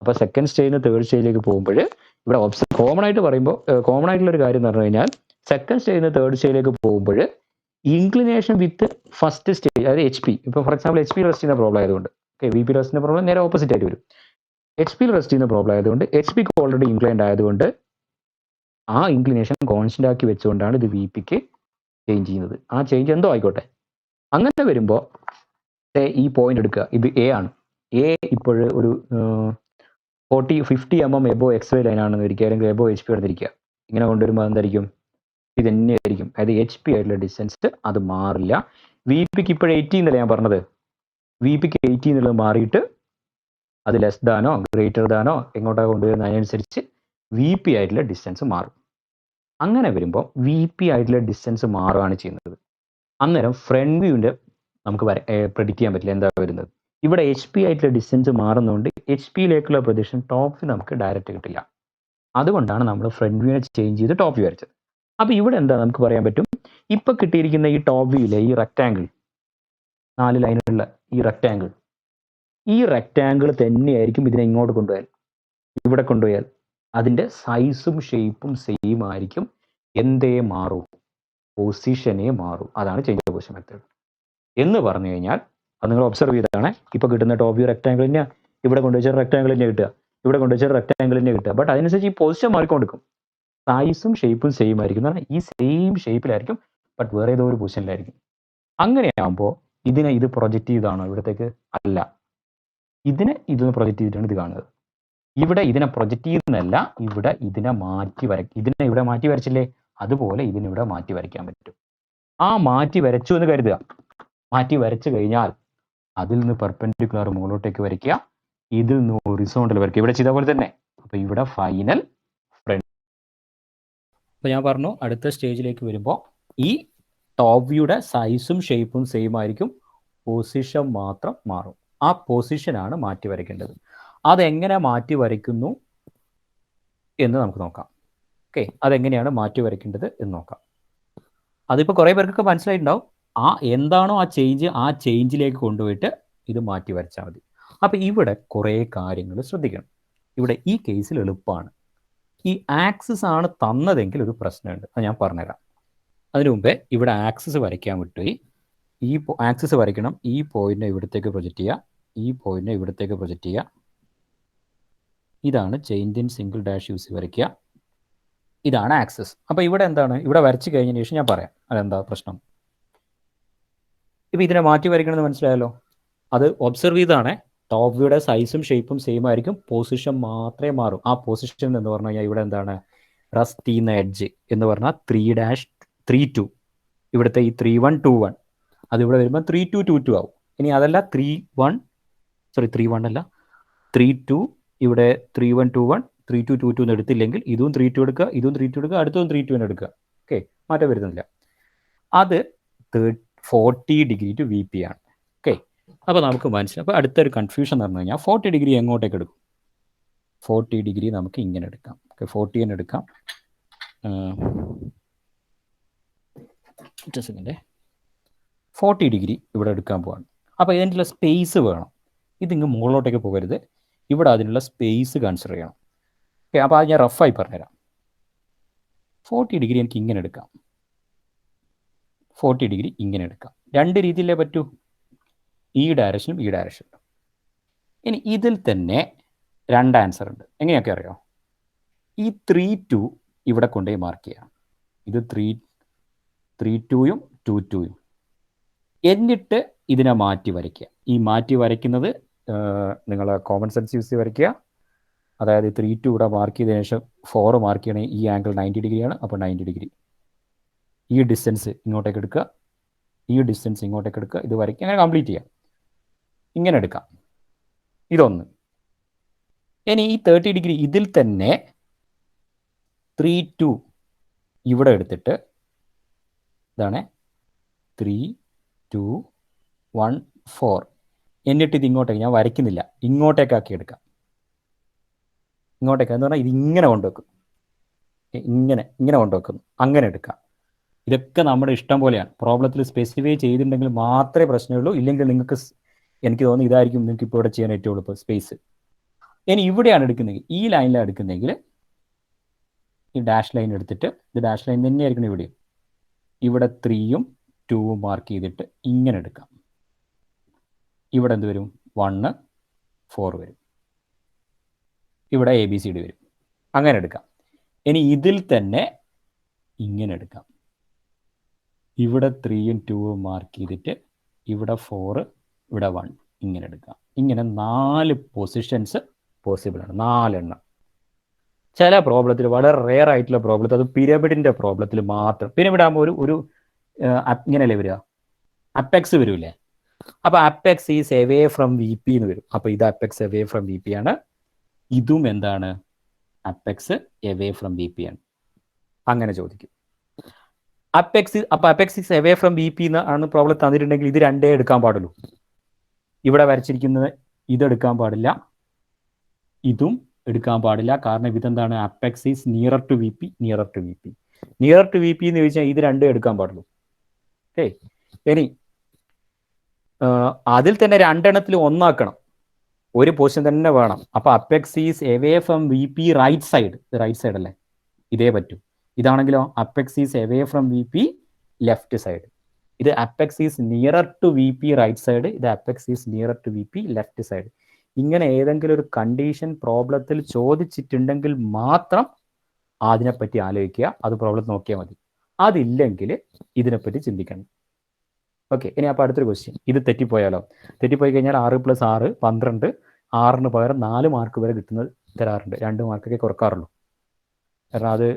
S1: അപ്പോൾ സെക്കൻഡ് സ്റ്റേജിൽ നിന്ന് തേർഡ് സ്റ്റേജിലേക്ക് പോകുമ്പോൾ ഇവിടെ കോമൺ ആയിട്ട് പറയുമ്പോൾ കോമൺ ആയിട്ടുള്ള ഒരു കാര്യം എന്ന് പറഞ്ഞു കഴിഞ്ഞാൽ സെക്കൻഡ് സ്റ്റേജിൽ നിന്ന് തേർഡ് സ്റ്റേജിലേക്ക് പോകുമ്പോൾ ഇൻക്ലിനേഷൻ വിത്ത് ഫസ്റ്റ് സ്റ്റേജ്, അതായത് എച്ച് പി. ഇപ്പോൾ for example H P rest ചെയ്യുന്ന പ്രോബ്ലം ആയതുകൊണ്ട് വി പി റെസ്റ്റ് ചെയ്യുന്ന പ്രോബ്ലം നേരെ ഓപ്പോസിറ്റ് ആയിട്ട് വരും. എച്ച് പി റെസ്റ്റ് ചെയ്യുന്ന പ്രോബ്ലം ആയതുകൊണ്ട് എച്ച് പിക്ക് ഓൾറെഡി ഇൻക്ലൈൻഡ് ആയതുകൊണ്ട് ആ ഇൻക്ലിനേഷൻ കോൺസ്റ്റന്റ് ആക്കി വെച്ചുകൊണ്ടാണ് ഇത് വി പിക്ക് ചേഞ്ച് ചെയ്യുന്നത്. ആ ചേഞ്ച് എന്തോ ആയിക്കോട്ടെ. അങ്ങനെ വരുമ്പോൾ ഈ പോയിന്റ് എടുക്കുക, ഇത് എ ആണ്. എ ഇപ്പോൾ ഒരു 50 mm above X Y line ആണെന്ന് ഇരിക്കുക, അല്ലെങ്കിൽ എബോ എച്ച് പി എടുത്തിരിക്കുക. ഇങ്ങനെ കൊണ്ടുവരുമ്പോൾ എന്തായിരിക്കും? ഇത് തന്നെയായിരിക്കും. അതായത് എച്ച് പി ആയിട്ടുള്ള ഡിസ്റ്റൻസ് അത് മാറില്ല. വി പിക്ക് ഇപ്പോഴും 80 എന്നല്ല ഞാൻ പറഞ്ഞത്. വി പിക്ക് 80 എന്നുള്ളത് മാറിയിട്ട് അത് ലെസ് ദാനോ ഗ്രേറ്റർ ദാനോ എങ്ങോട്ടാണ് കൊണ്ടുവരുന്നത് അതിനനുസരിച്ച് വി പി ആയിട്ടുള്ള ഡിസ്റ്റൻസ് മാറും. അങ്ങനെ വരുമ്പോൾ വി പി ആയിട്ടുള്ള ഡിസ്റ്റൻസ് മാറുകയാണ് ചെയ്യുന്നത്. അന്നേരം ഫ്രണ്ട് വ്യൂവിൻ്റെ നമുക്ക് പ്രെഡിക്റ്റ് ചെയ്യാൻ പറ്റില്ല എന്താ വരുന്നത്. ഇവിടെ എച്ച് പി ആയിട്ടുള്ള ഡിസ്റ്റൻസ് മാറുന്നതുകൊണ്ട് എച്ച് പിയിലേക്കുള്ള പ്രൊജക്ഷൻ ടോപ്പ് വ്യൂ നമുക്ക് ഡയറക്റ്റ് കിട്ടില്ല. അതുകൊണ്ടാണ് നമ്മൾ ഫ്രണ്ട് വ്യൂവിനെ ചേഞ്ച് ചെയ്ത് ടോപ്പ് വ്യൂ വരച്ചത്. അപ്പോൾ ഇവിടെ എന്താ നമുക്ക് പറയാൻ പറ്റും, ഇപ്പോൾ കിട്ടിയിരിക്കുന്ന ഈ ടോപ്പ് വ്യൂയിലെ ഈ റെക്റ്റാങ്കിൾ, 4 ലൈനുള്ള ഈ റെക്റ്റാങ്കിൾ തന്നെയായിരിക്കും ഇതിനെ ഇങ്ങോട്ട് കൊണ്ടുപോയാൽ, ഇവിടെ കൊണ്ടുപോയാൽ അതിൻ്റെ സൈസും ഷേപ്പും സെയിം ആയിരിക്കും. എന്തേ മാറൂ? പൊസിഷനെ മാറും. അതാണ് ചേഞ്ച് ഓഫ് പൊസിഷൻ മെത്തേഡ് എന്ന് പറഞ്ഞു കഴിഞ്ഞാൽ അത് നിങ്ങൾ ഒബ്സർവ് ചെയ്തതാണ്. ഇപ്പോൾ കിട്ടുന്ന ടോപ്പ് വ്യൂ റെക്റ്റാങ്കിൾ തന്നെയാണ്, ഇവിടെ കൊണ്ടുവച്ചാൽ റെക്റ്റാങ്കിൾ തന്നെ കിട്ടുക, ഇവിടെ കൊണ്ടുവച്ചാൽ റെക്റ്റാങ്കിൾ തന്നെ കിട്ടുക. ബട്ട് അതിനനുസരിച്ച് ഈ പൊസിഷൻ മാറിക്കൊണ്ടിരിക്കും. സൈസും ഷേപ്പും സെയിം ആയിരിക്കും. എന്ന് പറഞ്ഞാൽ ഈ സെയിം ഷേപ്പിലായിരിക്കും, ബട്ട് വേറെ ഏതോ ഒരു പൊസിഷനിലായിരിക്കും. അങ്ങനെയാകുമ്പോൾ ഇത് പ്രൊജക്റ്റ് ചെയ്താണോ ഇവിടത്തേക്ക്? അല്ല, ഇതൊന്ന് പ്രൊജക്റ്റ് ചെയ്തിട്ടാണ് ഇത് കാണുന്നത്. ഇവിടെ ഇതിനെ പ്രൊജക്റ്റ് ചെയ്യുന്നതല്ല, ഇവിടെ ഇതിനെ ഇവിടെ മാറ്റി വരച്ചില്ലേ, അതുപോലെ ഇതിനിവിടെ മാറ്റി വരയ്ക്കാൻ പറ്റും. ആ മാറ്റി വരച്ചു എന്ന് കരുതുക. മാറ്റി വരച്ചു കഴിഞ്ഞാൽ അതിൽ നിന്ന് പെർപെൻഡിക്കുലർ മുകളിലോട്ടേക്ക് വരയ്ക്കുക, ഇതിൽ നിന്ന് ഹൊറിസോണ്ടൽ വരയ്ക്കുക, ഇവിടെ ചെയ്ത പോലെ തന്നെ. അപ്പോൾ ഇവിടെ ഫൈനൽ ഫ്രണ്ട്. അപ്പോൾ ഞാൻ പറഞ്ഞു അടുത്ത സ്റ്റേജിലേക്ക് വരുമ്പോൾ ഈ ടോപ്പ് വ്യൂയുടെ സൈസും ഷേപ്പും സെയിം ആയിരിക്കും, പൊസിഷൻ മാത്രം മാറും. ആ പൊസിഷനാണ് മാറ്റി വരയ്ക്കേണ്ടത്. അതെങ്ങനെ മാറ്റി വരയ്ക്കുന്നു എന്ന് നമുക്ക് നോക്കാം. ഓക്കെ, അതെങ്ങനെയാണ് മാറ്റി വരയ്ക്കേണ്ടത് എന്ന് നോക്കാം. അതിപ്പോൾ കുറേ പേർക്കൊക്കെ മനസ്സിലായിട്ടുണ്ടാവും. എന്താണോ ആ ചേഞ്ചിലേക്ക് കൊണ്ടുപോയിട്ട് ഇത് മാറ്റി വരച്ചാൽ മതി. അപ്പോൾ ഇവിടെ കുറേ കാര്യങ്ങൾ ശ്രദ്ധിക്കണം. ഇവിടെ ഈ കേസിൽ എളുപ്പമാണ്. ഈ ആക്സിസ് ആണ് തന്നതെങ്കിൽ ഒരു പ്രശ്നമുണ്ട്, അത് ഞാൻ പറഞ്ഞുതരാം. അതിനു മുമ്പേ ഇവിടെ ആക്സിസ് വരയ്ക്കാൻ വിട്ടുപോയി. ഈ ആക്സിസ് വരയ്ക്കണം. ഈ പോയിന്റിനെ ഇവിടത്തേക്ക് പ്രൊജക്റ്റ് ചെയ്യുക, ഈ പോയിന്റിനെ ഇവിടത്തേക്ക് പ്രൊജക്റ്റ് ചെയ്യുക. ഇതാണ് change in single dash use വരയ്ക്കുക. ഇതാണ് ആക്സിസ്. അപ്പോൾ ഇവിടെ എന്താണ്, ഇവിടെ വരച്ച് കഴിഞ്ഞതിന് ശേഷം ഞാൻ പറയാം അതെന്താ പ്രശ്നം. ഇപ്പോൾ ഇതിനെ മാറ്റി വരയ്ക്കണമെന്ന് മനസ്സിലായല്ലോ. അത് ഒബ്സർവ് ചെയ്താണ്. ടോപ്പ് വ്യൂയുടെ സൈസും ഷേപ്പും സെയിം ആയിരിക്കും, പൊസിഷൻ മാത്രമേ മാറും. ആ പൊസിഷൻ എന്ന് പറഞ്ഞു കഴിഞ്ഞാൽ ഇവിടെ എന്താണ്, റസ്റ്റ് ചെയ്യുന്ന എഡ്ജ് എന്ന് പറഞ്ഞാൽ 3-3-2. ഇവിടുത്തെ ഈ 3-1-2-1 അത് ഇവിടെ വരുമ്പോൾ 3-2-2-2 ആവും. ഇനി അതല്ല 3-1 സോറി 3-1 അല്ല 3-2, ഇവിടെ 3-1 2-1, 3-2 2-2 എന്ന് എടുത്തില്ലെങ്കിൽ ഇതും 3-2 എടുക്കുക, ഇതും 3-2 എടുക്കുക, അടുത്തതും 3-2 എടുക്കുക. ഓക്കെ, മാറ്റം വരുന്നില്ല. അത് 40 ഡിഗ്രി ടു വി പി ആണ്. ഓക്കെ, അപ്പോൾ നമുക്ക് മനസ്സിലാവും. അപ്പോൾ അടുത്തൊരു കൺഫ്യൂഷൻ എന്ന് പറഞ്ഞു കഴിഞ്ഞാൽ 40 ഡിഗ്രി എങ്ങോട്ടേക്ക് എടുക്കും? 40 ഡിഗ്രി നമുക്ക് ഇങ്ങനെ എടുക്കാം. ഓക്കെ, 40 തന്നെ എടുക്കാം. സെക്കൻഡേ, 40 ഡിഗ്രി ഇവിടെ എടുക്കാൻ പോവാണ്. അപ്പോൾ ഇതിനുള്ള സ്പേസ് വേണം. ഇതിങ്ങ് മുകളിലോട്ടേക്ക് പോകരുത്, ഇവിടെ അതിനുള്ള സ്പേസ് കൺസിഡർ ചെയ്യണം. ഓക്കെ, അപ്പോൾ അത് ഞാൻ റഫായി പറഞ്ഞുതരാം. 40 ഡിഗ്രി എനിക്ക് ഇങ്ങനെ എടുക്കാം, 40 ഡിഗ്രി ഇങ്ങനെ എടുക്കാം. രണ്ട് രീതിയിലേ പറ്റൂ, ഈ ഡയറക്ഷനും ഈ ഡയറക്ഷനും. ഇനി ഇതിൽ തന്നെ രണ്ട് ആൻസർ ഉണ്ട്. എങ്ങനെയൊക്കെ അറിയാം? ഈ 3-2 ഇവിടെ കൊണ്ടുപോയി മാർക്ക് ചെയ്യാം. ഇത് 3-2-യും 2-2-യും. എന്നിട്ട് ഇതിനെ മാറ്റി വരയ്ക്കുക. ഈ മാറ്റി വരയ്ക്കുന്നത് നിങ്ങൾ കോമൺ സെൻസ് യൂസ് ചെയ്ത് വരയ്ക്കുക. അതായത് 3-2 ഇവിടെ മാർക്ക് ചെയ്തതിനു ശേഷം 4 മാർക്ക് ചെയ്യണമെങ്കിൽ ഈ ആംഗിൾ 90 ഡിഗ്രിയാണ്. അപ്പോൾ 90 ഡിഗ്രി. ഈ ഡിസ്റ്റൻസ് ഇങ്ങോട്ടേക്ക് എടുക്കുക, ഈ ഡിസ്റ്റൻസ് ഇങ്ങോട്ടേക്ക് എടുക്കുക, ഇത് വരയ്ക്കുക. അങ്ങനെ കംപ്ലീറ്റ് ചെയ്യാം. ഇങ്ങനെ എടുക്കാം. ഇതൊന്ന്. ഇനി ഈ 30 ഡിഗ്രി ഇതിൽ തന്നെ 3-2 ഇവിടെ എടുത്തിട്ട് ഇതാണ് 3-2-1-4. എന്നിട്ട് ഇത് ഇങ്ങോട്ടേക്ക് ഞാൻ വരയ്ക്കുന്നില്ല, ഇങ്ങോട്ടേക്കാക്കി എടുക്കാം. ഇങ്ങോട്ടേക്ക് എന്ന് പറഞ്ഞാൽ ഇത് ഇങ്ങനെ കൊണ്ടുവെക്കും, ഇങ്ങനെ കൊണ്ടുവെക്കുന്നു. അങ്ങനെ എടുക്കാം. ഇതൊക്കെ നമ്മുടെ ഇഷ്ടം പോലെയാണ്. പ്രോബ്ലത്തിൽ സ്പെസിഫൈ ചെയ്തിട്ടുണ്ടെങ്കിൽ മാത്രമേ പ്രശ്നമുള്ളൂ. ഇല്ലെങ്കിൽ നിങ്ങൾക്ക്, എനിക്ക് തോന്നുന്നു ഇതായിരിക്കും നിങ്ങൾക്ക് ഇപ്പോൾ ഇവിടെ ചെയ്യാൻ ഏറ്റവും എളുപ്പം സ്പേസ്. ഇനി ഇവിടെയാണ് എടുക്കുന്നതെങ്കിൽ, ഈ ലൈനിലാണ് എടുക്കുന്നതെങ്കിൽ ഈ ഡാഷ് ലൈൻ എടുത്തിട്ട്, ഇത് ഡാഷ് ലൈൻ തന്നെയായിരിക്കണം ഇവിടെയും. ഇവിടെ 3-യും 2-വും മാർക്ക് ചെയ്തിട്ട് ഇങ്ങനെ എടുക്കാം. ഇവിടെ എന്ത് വരും? 1-4 വരും. ഇവിടെ ABCD വരും. അങ്ങനെ എടുക്കാം. ഇനി ഇതിൽ തന്നെ ഇങ്ങനെ എടുക്കാം. ഇവിടെ 3-യും 2-വും മാർക്ക് ചെയ്തിട്ട് ഇവിടെ 4, ഇവിടെ 1, ഇങ്ങനെ എടുക്കാം. ഇങ്ങനെ 4 പൊസിഷൻസ് പോസിബിൾ ആണ്, 4 എണ്ണം. ചില പ്രോബ്ലത്തിൽ, വളരെ റെയർ ആയിട്ടുള്ള പ്രോബ്ലത്തിൽ, അത് പിരമിഡിൻ്റെ പ്രോബ്ലത്തിൽ മാത്രം. പിരമിഡ് ആകുമ്പോൾ ഒരു ഇങ്ങനെയല്ലേ വരിക? അപ്പെക്സ് വരില്ലേ? അപ്പോൾ apex is away from VP എന്ന് വരും. അപ്പോൾ ഇത് അപ്പെക്സ് എവേ ഫ്രം VP ആണ്. ഇതും എന്താണ്? അപ്പെക്സ് എവേ ഫ്രം VP ആണ്. അങ്ങനെ ചോദിക്കും. അപ്പോൾ apex is away from VP ആണ് പ്രോബ്ലം തന്നിട്ടുണ്ടെങ്കിൽ ഇത് രണ്ടേ എടുക്കാൻ പാടുള്ളൂ. ഇവിടെ വരച്ചിരിക്കുന്നത് ഇതെടുക്കാൻ പാടില്ല, ഇതും എടുക്കാൻ പാടില്ല. കാരണം ഇതെന്താണ്? Apex is nearer to VP, nearer to VP. Nearer to VP എന്ന് ചോദിച്ചാൽ ഇത് രണ്ടും എടുക്കാൻ പാടുള്ളൂ. ഓക്കെ, ഇനി അതിൽ തന്നെ രണ്ടെണ്ണത്തിൽ ഒന്നാക്കണം, ഒരു പൊസിഷൻ തന്നെ വേണം. അപ്പോൾ apex is away from VP right side. ഇത് റൈറ്റ് സൈഡ് അല്ലേ? ഇതേ പറ്റും. ഇതാണെങ്കിലോ apex is away from VP left side. ഇത് apex is nearer to VP right side, ഇത് apex is nearer to VP left side. ഇങ്ങനെ ഏതെങ്കിലും ഒരു കണ്ടീഷൻ പ്രോബ്ലത്തിൽ ചോദിച്ചിട്ടുണ്ടെങ്കിൽ മാത്രം അതിനെപ്പറ്റി ആലോചിക്കുക, അത് പ്രോബ്ലം നോക്കിയാൽ മതി. അതില്ലെങ്കിൽ ഇതിനെപ്പറ്റി ചിന്തിക്കണം. ഓക്കെ, ഇനി അപ്പോൾ അടുത്തൊരു ക്വസ്റ്റ്യൻ. ഇത് തെറ്റിപ്പോയാലോ? തെറ്റിപ്പോയി കഴിഞ്ഞാൽ 6 + 6 12, 6-ന് പകരം 4 മാർക്ക് വരെ കിട്ടുന്നത് തരാറുണ്ട്. 2 മാർക്കൊക്കെ കുറക്കാറുള്ളൂ. കാരണം അത്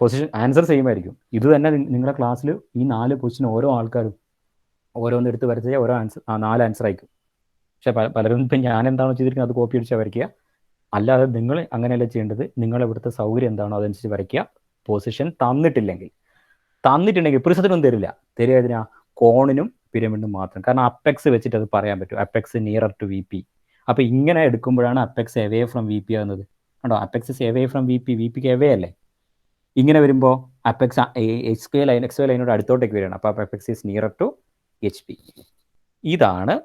S1: പൊസിഷൻ ആൻസർ സെയിം ആയിരിക്കും. ഇത് തന്നെ നിങ്ങളുടെ ക്ലാസ്സിൽ ഈ 4 പൊസിഷൻ ഓരോ ആൾക്കാരും ഓരോന്ന് എടുത്ത് വരച്ചാൽ ഓരോ ആൻസർ 4 ആൻസർ ആയിരിക്കും. പക്ഷെ പലരും ഇപ്പം ഞാൻ എന്താണോ ചെയ്തിരിക്കുന്നത് അത് കോപ്പി അടിച്ചാൽ വരയ്ക്കുക. അല്ലാതെ നിങ്ങൾ അങ്ങനെയല്ല ചെയ്യേണ്ടത്. നിങ്ങൾ ഇവിടുത്തെ സൗകര്യം എന്താണോ അതനുസരിച്ച് വരയ്ക്കുക. പൊസിഷൻ തന്നിട്ടുണ്ടെങ്കിൽ പ്രിസത്തിനൊന്നും തരില്ല. തരിക ഇതിനാ കോണിനും പിരമിഡിനും മാത്രം. കാരണം അപ്പെക്സ് വെച്ചിട്ട് അത് പറയാൻ പറ്റും. Apex nearer to VP. അപ്പോൾ ഇങ്ങനെ എടുക്കുമ്പോഴാണ് അപ്പെക്സ് എവേ ഫ്രം VP ആകുന്നത്. കണ്ടോ? അപ്പെക്സ് എവേ ഫ്രം VPക്ക് എവേ അല്ലേ? ഇങ്ങനെ വരുമ്പോൾ അപ്പെക്സ് XY ലൈനോട് അടുത്തോട്ടേക്ക് വരികയാണ്. അപ്പോൾ apex is nearer to HP. ഇതാണ്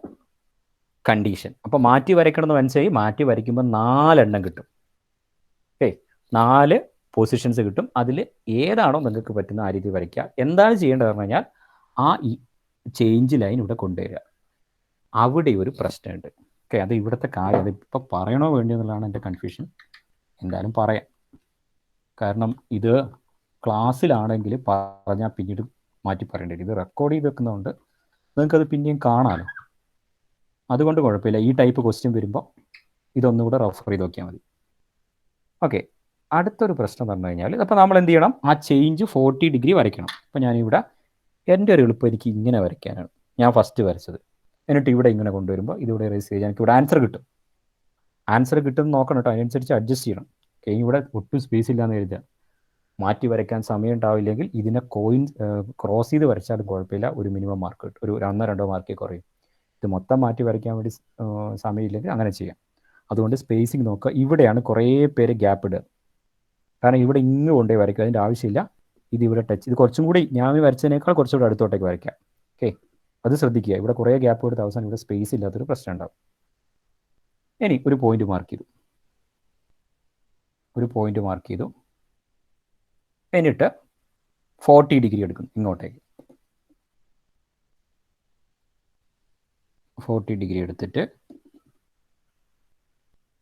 S1: കണ്ടീഷൻ. അപ്പോൾ മാറ്റി വരയ്ക്കണമെന്ന് മനസ്സിലായി. മാറ്റി വരയ്ക്കുമ്പോൾ 4 എണ്ണം കിട്ടും. ഓക്കെ, 4 പൊസിഷൻസ് കിട്ടും. അതിൽ ഏതാണോ നിങ്ങൾക്ക് പറ്റുന്ന ആ രീതി വരയ്ക്കുക. എന്താണ് ചെയ്യേണ്ടത് പറഞ്ഞു കഴിഞ്ഞാൽ ആ ചേഞ്ച് ലൈൻ ഇവിടെ കൊണ്ടുവരിക. അവിടെ ഒരു പ്രശ്നമുണ്ട്. ഓക്കെ, അത് ഇവിടുത്തെ കാര്യം. അതിപ്പോൾ പറയണോ വേണ്ടിയോ എന്നുള്ളതാണ് എൻ്റെ കൺഫ്യൂഷൻ. എന്തായാലും പറയാം. കാരണം ഇത് ക്ലാസ്സിലാണെങ്കിൽ പറഞ്ഞാൽ പിന്നീട് മാറ്റി പറയേണ്ടി വരും. ഇത് റെക്കോർഡ് ചെയ്ത് വെക്കുന്നതുകൊണ്ട് നിങ്ങൾക്കത് പിന്നെയും കാണാമല്ലോ. അതുകൊണ്ട് കുഴപ്പമില്ല. ഈ ടൈപ്പ് ക്വസ്റ്റ്യൻ വരുമ്പോൾ ഇതൊന്നുകൂടെ റെഫർ ചെയ്ത് നോക്കിയാൽ മതി. ഓക്കെ, അടുത്തൊരു പ്രശ്നം പറഞ്ഞു കഴിഞ്ഞാൽ, അപ്പോൾ നമ്മൾ എന്ത് ചെയ്യണം? ആ ചേഞ്ച് 40 ഡിഗ്രി വരയ്ക്കണം. അപ്പോൾ ഞാനിവിടെ എൻ്റെ ഒരു എളുപ്പം എനിക്ക് ഇങ്ങനെ വരയ്ക്കാനാണ് ഞാൻ ഫസ്റ്റ് വരച്ചത്. എന്നിട്ട് ഇവിടെ ഇങ്ങനെ കൊണ്ടുവരുമ്പോൾ ഇതിവിടെ റേസ് ചെയ്യാൻ എനിക്ക് ഇവിടെ ആൻസർ കിട്ടും. ആൻസർ കിട്ടും നോക്കണം കേട്ടോ, അതിനനുസരിച്ച് അഡ്ജസ്റ്റ് ചെയ്യണം. ഓക്കെ, ഇവിടെ ഒട്ടും സ്പേസ് ഇല്ലാന്ന് എഴുതുക. മാറ്റി വരയ്ക്കാൻ സമയം ഉണ്ടാവില്ലെങ്കിൽ ഇതിനെ ക്രോസ് ചെയ്ത് വരച്ചാലും കുഴപ്പമില്ല, ഒരു മിനിമം മാർക്ക് കിട്ടും, ഒരു 1-2 മാർക്കേ കുറയും. ഇത് മൊത്തം മാറ്റി വരയ്ക്കാൻ വേണ്ടി സമയമില്ലെങ്കിൽ അങ്ങനെ ചെയ്യാം. അതുകൊണ്ട് സ്പേസിങ് നോക്കുക. ഇവിടെയാണ് കുറേ പേര് ഗ്യാപ്പ് ഇടുക, കാരണം ഇവിടെ ഇങ്ങ് കൊണ്ടുപോയി വരയ്ക്കുക, അതിൻ്റെ ആവശ്യമില്ല. ഇത് ഇവിടെ ടച്ച്, ഇത് കുറച്ചും കൂടി ഞാൻ വരച്ചതിനേക്കാൾ കുറച്ചുകൂടി അടുത്തോട്ടേക്ക് വരയ്ക്കാം. ഓക്കെ, അത് ശ്രദ്ധിക്കുക. ഇവിടെ കുറേ ഗ്യാപ്പ് കൊടുത്ത അവസാനം ഇവിടെ സ്പേസ് ഇല്ലാത്തൊരു പ്രശ്നം ഉണ്ടാവും. ഇനി ഒരു പോയിന്റ് മാർക്ക് ചെയ്തു, എന്നിട്ട് 40 ഡിഗ്രി എടുക്കും ഇങ്ങോട്ടേക്ക്. 40 ഡിഗ്രി എടുത്തിട്ട്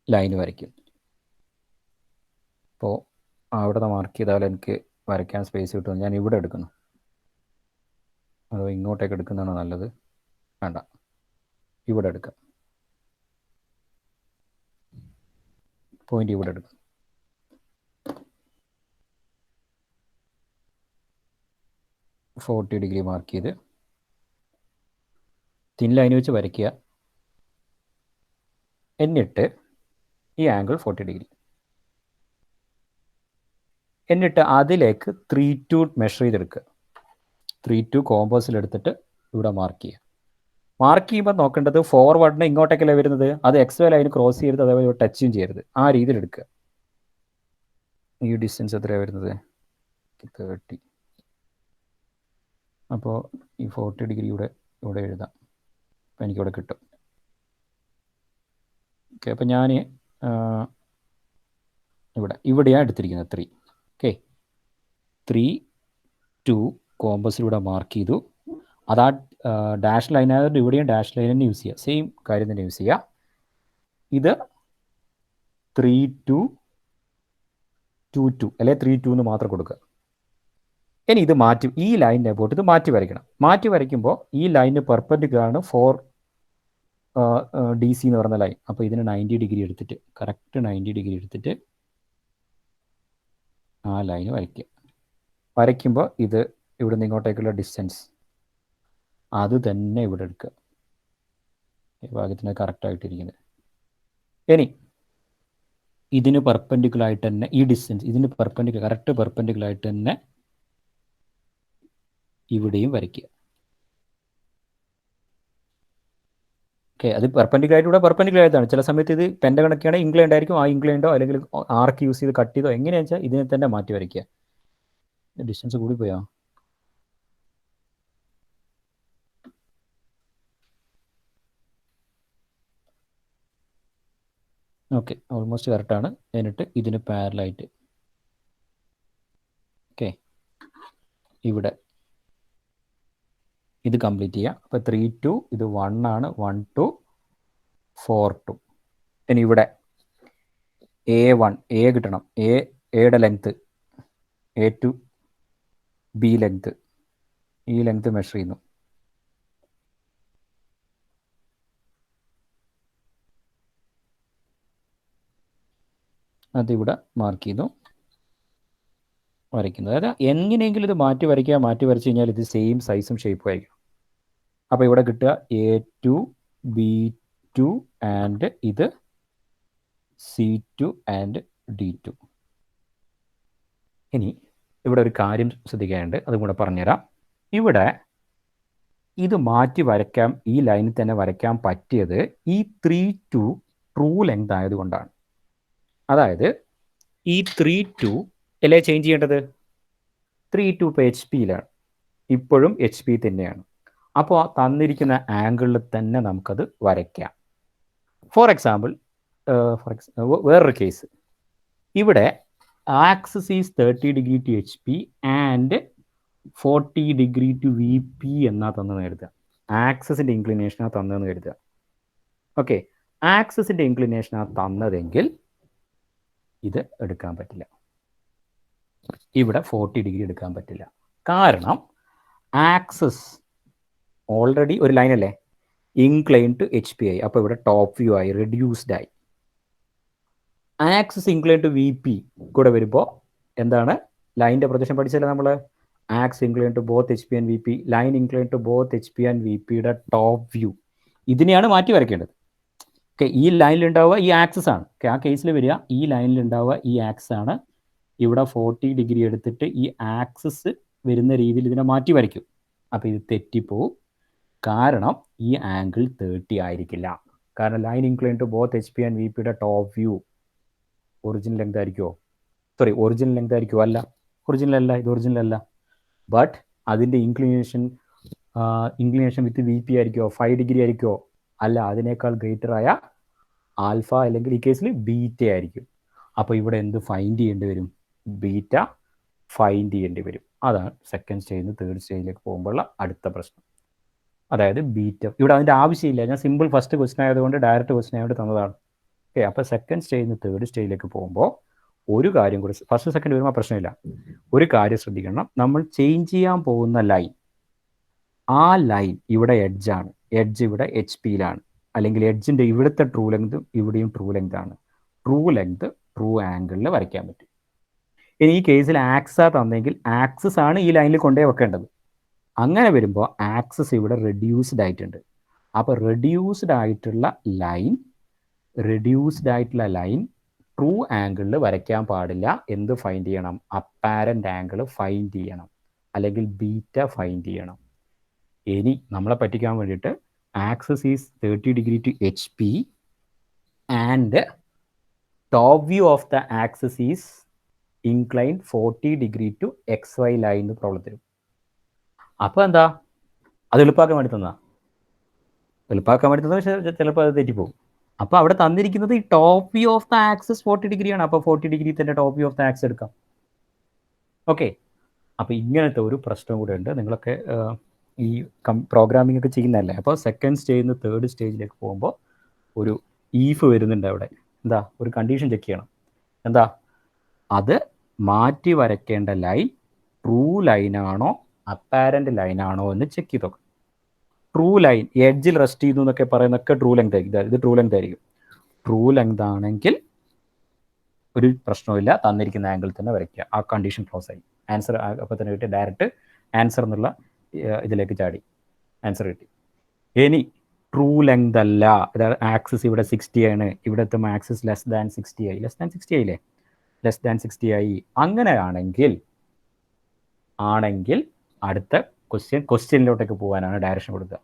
S1: ലൈൻ വരയ്ക്കും. അപ്പോൾ അവിടെ മാർക്ക് ചെയ്താൽ എനിക്ക് വരയ്ക്കാൻ സ്പേസ് കിട്ടും. ഞാൻ ഇവിടെ എടുക്കുന്നു, അതോ ഇങ്ങോട്ടേക്ക് എടുക്കുന്നതാണോ നല്ലത്? വേണ്ട, ഇവിടെ എടുക്കാം. പോയിന്റ് ഇവിടെ എടുക്കും. ഫോർട്ടി ഡിഗ്രി മാർക്ക് ചെയ്ത് തിൻ ലൈൻ വെച്ച് വരയ്ക്കുക. എന്നിട്ട് ഈ ആംഗിൾ 40 ഡിഗ്രി, എന്നിട്ട് അതിലേക്ക് 3-2 മെഷർ ചെയ്തെടുക്കുക. 3-2 കോമ്പസിലെടുത്തിട്ട് ഇവിടെ മാർക്ക് ചെയ്യുക. മാർക്ക് ചെയ്യുമ്പോൾ നോക്കേണ്ടത് ഫോർവേഡിന് ഇങ്ങോട്ടേക്കല്ലേ വരുന്നത്, അത് XY ലൈൻ ക്രോസ് ചെയ്യരുത്, അതേപോലെ ടച്ചും ചെയ്യരുത്. ആ രീതിയിൽ എടുക്കുക. ഈ ഡിസ്റ്റൻസ് എത്രയാണ് വരുന്നത്? 30. അപ്പോൾ ഈ 40 ഡിഗ്രി ഇവിടെ എഴുതാം. അപ്പോൾ എനിക്കിവിടെ കിട്ടും. ഓക്കെ, അപ്പോൾ ഞാൻ ഇവിടെയാണ് എടുത്തിരിക്കുന്നത് 3. ഓക്കെ, 3-2 കോമ്പസിലൂടെ മാർക്ക് ചെയ്തു. അതാ ഡാഷ് ലൈൻ ആയതുകൊണ്ട് ഇവിടെയും ഡാഷ് ലൈൻ തന്നെ യൂസ് ചെയ്യുക, സെയിം കാര്യം തന്നെ യൂസ് ചെയ്യുക. ഇത് 3-2-2-2 അല്ലെ 3-2 എന്ന് മാത്രം കൊടുക്കുക. ഇനി ഇത് മാറ്റി, ഈ ലൈനിനെ പോയിട്ട് ഇത് മാറ്റി വരയ്ക്കണം. മാറ്റി വരയ്ക്കുമ്പോൾ ഈ ലൈനിന് പെർപെൻഡിക്കുലറാണ് 4 DC എന്ന് പറയുന്ന ലൈൻ. അപ്പോൾ ഇതിന് 90 ഡിഗ്രി എടുത്തിട്ട്, കറക്റ്റ് 90 ഡിഗ്രി എടുത്തിട്ട് ആ ലൈന് വരയ്ക്കുക. വരയ്ക്കുമ്പോൾ ഇത് ഇവിടെ നിന്ന് ഇങ്ങോട്ടേക്കുള്ള ഡിസ്റ്റൻസ് അത് തന്നെ ഇവിടെ എടുക്കുക. ഈ ഭാഗത്തിന് കറക്റ്റായിട്ടിരിക്കുന്നത്. ഇനി ഇതിന് പെർപെൻഡിക്കുലറായിട്ട് തന്നെ ഈ ഡിസ്റ്റൻസ്, ഇതിന് കറക്റ്റ് പെർപെൻഡിക്കുലറായിട്ട് തന്നെ ഇവിടെയും വരയ്ക്കുക. ഓക്കെ, അത് പെർപെൻഡിക്കുലറായിട്ട് ഇവിടെ പെർപെൻഡിക്കുലറായിട്ടാണ്. ചില സമയത്ത് ഇത് പെൻറ്റഗണൊക്കെയാണ് ഇംഗ്ലണ്ട് ആയിരിക്കും, ആ ഇംഗ്ലണ്ടോ അല്ലെങ്കിൽ ആർക്ക് യൂസ് ചെയ്ത് കട്ട് ചെയ്തോ എങ്ങനെയാണെന്ന് വെച്ചാൽ ഇതിനെ തന്നെ മാറ്റി വരയ്ക്കുക. ഡിസ്റ്റൻസ് കൂടിപ്പോയോ? ഓക്കെ, ഓൾമോസ്റ്റ് കറക്റ്റാണ്. എന്നിട്ട് ഇതിന് പാരലായിട്ട് ഓക്കെ ഇവിടെ ഇത് കംപ്ലീറ്റ് ചെയ്യുക. അപ്പോൾ 3-2 ഇത് 1 ആണ്, 1-2 4-2. ഇനി ഇവിടെ A1 കിട്ടണം. എയുടെ ലെങ്ത്ത്, A2 B ലെങ്ത്ത്, ഈ ലെങ്ത്ത് മെഷർ ചെയ്യുന്നു. അതിവിടെ മാർക്ക് ചെയ്യുന്നു, വരയ്ക്കുന്നു. അതായത് എങ്ങനെയെങ്കിലും ഇത് മാറ്റി വരച്ച് കഴിഞ്ഞാൽ ഇത് സെയിം സൈസും ഷേപ്പും ആയിരിക്കും. അപ്പോൾ ഇവിടെ കിട്ടുക A2 B2 ആൻഡ് ഇത് C2 ആൻഡ് D2. ഇനി ഇവിടെ ഒരു കാര്യം ശ്രദ്ധിക്കാനുണ്ട്, അതും കൂടെ പറഞ്ഞുതരാം. ഇവിടെ ഇത് മാറ്റി വരയ്ക്കാം, ഈ ലൈനിൽ തന്നെ വരയ്ക്കാൻ പറ്റിയത് ഈ 3-2 ട്രൂ ലെങ്ത് ആയതുകൊണ്ടാണ്. അതായത് ഈ 3-2 അല്ലേ ചേഞ്ച് ചെയ്യേണ്ടത്? 3-2 ഇപ്പോൾ HP-യിലാണ്, ഇപ്പോഴും HP തന്നെയാണ്. അപ്പോൾ തന്നിരിക്കുന്ന ആംഗിളിൽ തന്നെ നമുക്കത് വരയ്ക്കാം. ഫോർ എക്സാമ്പിൾ വേറൊരു കേസ്, ഇവിടെ axis is 30 degree to HP and 40 degree to VP എന്നാ തന്നെന്ന് കരുതുക. ആക്സിസിൻ്റെ ഇൻക്ലിനേഷനാണ് തന്നതെന്ന് കരുതുക. ഓക്കെ, ആക്സിസിൻ്റെ ഇൻക്ലിനേഷനാണ് തന്നതെങ്കിൽ ഇത് എടുക്കാൻ പറ്റില്ല, ഇവിടെ 40 ഡിഗ്രി എടുക്കാൻ പറ്റില്ല. കാരണം ആക്സിസ് ഓൾറെഡി ഒരു ലൈനല്ലേ, ഇൻക്ലൈൻ ടു HP ആയി. അപ്പോൾ ഇവിടെ ടോപ്പ് വ്യൂ ആയി, റെഡ്യൂസ്ഡ് ആയി. ആക്സിസ് ഇൻക്ലൈൻ ടു VP കൂടെ വരുമ്പോൾ എന്താണ്? ലൈനിൻ്റെ പ്രൊജക്ഷൻ പഠിച്ചല്ലേ നമ്മൾ, axis incline to both HP and VP, line incline to both HP and VPയുടെ ടോപ്പ് വ്യൂ. ഇതിനെയാണ് മാറ്റി വരയ്ക്കേണ്ടത്. ഓക്കെ, ഈ ലൈനിലുണ്ടാവുക ഈ ആക്സിസ് ആണ്. ഓക്കെ, ആ കേസിൽ വരിക ഈ ലൈനിലുണ്ടാവുക ഈ ആക്സിസ് ആണ്. ഇവിടെ 40 ഡിഗ്രി എടുത്തിട്ട് ഈ ആക്സിസ് വരുന്ന രീതിയിൽ ഇതിനെ മാറ്റി വരയ്ക്കും. അപ്പോൾ ഇത് തെറ്റിപ്പോവും. കാരണം ഈ ആംഗിൾ 30 ആയിരിക്കില്ല. കാരണം line incline to both H P and V പിയുടെ ടോപ്പ് വ്യൂ ഒറിജിനൽ ലെങ്ത് ആയിരിക്കുമോ? സോറി, ഒറിജിനൽ ലെങ്ത് ആയിരിക്കുമോ? അല്ല, ഒറിജിനൽ അല്ല, ഇത് ഒറിജിനൽ അല്ല. ബട്ട് അതിൻ്റെ ഇൻക്ലിനേഷൻ വിത്ത് വി പി ആയിരിക്കുമോ? 5 ഡിഗ്രി ആയിരിക്കുമോ? അല്ല, അതിനേക്കാൾ ഗ്രേറ്റർ ആയ ആൽഫ അല്ലെങ്കിൽ ഈ കേസിൽ ബീറ്റ ആയിരിക്കും. അപ്പോൾ ഇവിടെ എന്ത് ഫൈൻഡ് ചെയ്യേണ്ടി വരും? ബീറ്റ ഫൈൻഡ് ചെയ്യേണ്ടി വരും. അതാണ് സെക്കൻഡ് സ്റ്റേജിൽ നിന്ന് തേർഡ് സ്റ്റേജിലേക്ക് പോകുമ്പോഴുള്ള അടുത്ത പ്രശ്നം. അതായത് ബീറ്റ ഇവിടെ അതിൻ്റെ ആവശ്യമില്ല. ഞാൻ സിമ്പിൾ ഫസ്റ്റ് ക്വസ്റ്റൻ ആയതുകൊണ്ട് ഡയറക്റ്റ് ക്വസ്റ്റൻ ആയതുകൊണ്ട് തന്നതാണ്. ഓക്കെ, അപ്പോൾ സെക്കൻഡ് സ്റ്റേജിൽ നിന്ന് തേർഡ് സ്റ്റേജിലേക്ക് പോകുമ്പോൾ ഒരു കാര്യം കൂടി, ഫസ്റ്റ് സെക്കൻഡ് വരുമ്പോൾ പ്രശ്നമില്ല. ഒരു കാര്യം ശ്രദ്ധിക്കണം, നമ്മൾ ചേഞ്ച് ചെയ്യാൻ പോകുന്ന ലൈൻ, ആ ലൈൻ ഇവിടെ എഡ്ജാണ്. എഡ്ജ് ഇവിടെ എച്ച് പിയിലാണ്. അല്ലെങ്കിൽ എഡ്ജിൻ്റെ ഇവിടുത്തെ ട്രൂ ലെങ്ത് ഇവിടെയും ട്രൂ ലെങ്ത് ആണ്. ട്രൂ ലെങ്ത് ട്രൂ ആംഗിളിൽ വരയ്ക്കാൻ പറ്റും. ഇനി ഈ കേസിൽ ആക്സാ തന്നെങ്കിൽ ആക്സിസ് ആണ് ഈ ലൈനിൽ കൊണ്ടുപോയി വെക്കേണ്ടത്. അങ്ങനെ വരുമ്പോൾ ആക്സിസ് ഇവിടെ റെഡ്യൂസ്ഡ് ആയിട്ടുണ്ട്. അപ്പോൾ റെഡ്യൂസ്ഡ് ആയിട്ടുള്ള ലൈൻ ട്രൂ ആംഗിളിൽ വരയ്ക്കാൻ പാടില്ല. എന്ത് ഫൈൻഡ് ചെയ്യണം? അപ്പാരൻ്റ് ആംഗിൾ ഫൈൻഡ് ചെയ്യണം, അല്ലെങ്കിൽ ബീറ്റ ഫൈൻഡ് ചെയ്യണം. ഇനി നമ്മളെ പറ്റിക്കാൻ വേണ്ടിയിട്ട് axis is 30 degree to H P and top view of the axis is incline 40 degree to X Y line എന്ന് പ്രോബ്ലം തരും. അപ്പോൾ എന്താ, അത് എളുപ്പമാക്കാൻ വേണ്ടി തന്നാൽ പക്ഷേ ചിലപ്പോൾ അത് തെറ്റിപ്പോകും. അപ്പോൾ അവിടെ തന്നിരിക്കുന്നത് ഈ top view of the axis 40 ഡിഗ്രിയാണ്. അപ്പോൾ 40 ഡിഗ്രി തന്നെ top view of the axis എടുക്കാം. ഓക്കെ, അപ്പോൾ ഇങ്ങനത്തെ ഒരു പ്രശ്നം കൂടെ ഉണ്ട്. നിങ്ങളൊക്കെ ഈ പ്രോഗ്രാമിംഗ് ഒക്കെ ചെയ്യുന്നതല്ലേ. അപ്പോൾ സെക്കൻഡ് സ്റ്റേജിൽ നിന്ന് തേർഡ് സ്റ്റേജിലേക്ക് പോകുമ്പോൾ ഒരു ഈഫ് വരുന്നുണ്ട് അവിടെ. എന്താ, ഒരു കണ്ടീഷൻ ചെക്ക് ചെയ്യണം. എന്താ, അത് മാറ്റി വരയ്ക്കേണ്ട ലൈൻ ട്രൂ ലൈനാണോ അപ്പാരൻ്റ് ലൈനാണോ എന്ന് ചെക്ക് ചെയ്ത് നോക്കാം. ട്രൂ ലൈൻ എഡ്ജിൽ റെസ്റ്റ് ചെയ്യുന്നു എന്നൊക്കെ പറയുന്നതൊക്കെ ട്രൂ ലെങ്ത് ആയിരിക്കും. ഇത് ട്രൂ ലെങ്ത് ആയിരിക്കും. ട്രൂ ലെങ്ത് ആണെങ്കിൽ ഒരു പ്രശ്നമില്ല, തന്നിരിക്കുന്ന ആംഗിൾ തന്നെ വരയ്ക്കുക. ആ കണ്ടീഷൻ ക്ലോസ് ആയി. ആൻസർ അപ്പോൾ തന്നെ കിട്ടി. ഡയറക്റ്റ് ആൻസർ എന്നുള്ള ഇതിലേക്ക് ചാടി ആൻസർ കിട്ടി. ഇനി ട്രൂ ലെങ്ത് അല്ല, അതായത് ആക്സിസ് ഇവിടെ 60 ആണ്, ഇവിടെ എത്തുമ്പോൾ ആക്സിസ് ലെസ് ദാൻ 60 ആയി. ലെസ് ദാൻ 60 ആയി. അങ്ങനെയാണെങ്കിൽ അടുത്ത ക്വസ്റ്റ്യനിലോട്ടേക്ക് പോകാനാണ് ഡയറക്ഷൻ കൊടുക്കുക.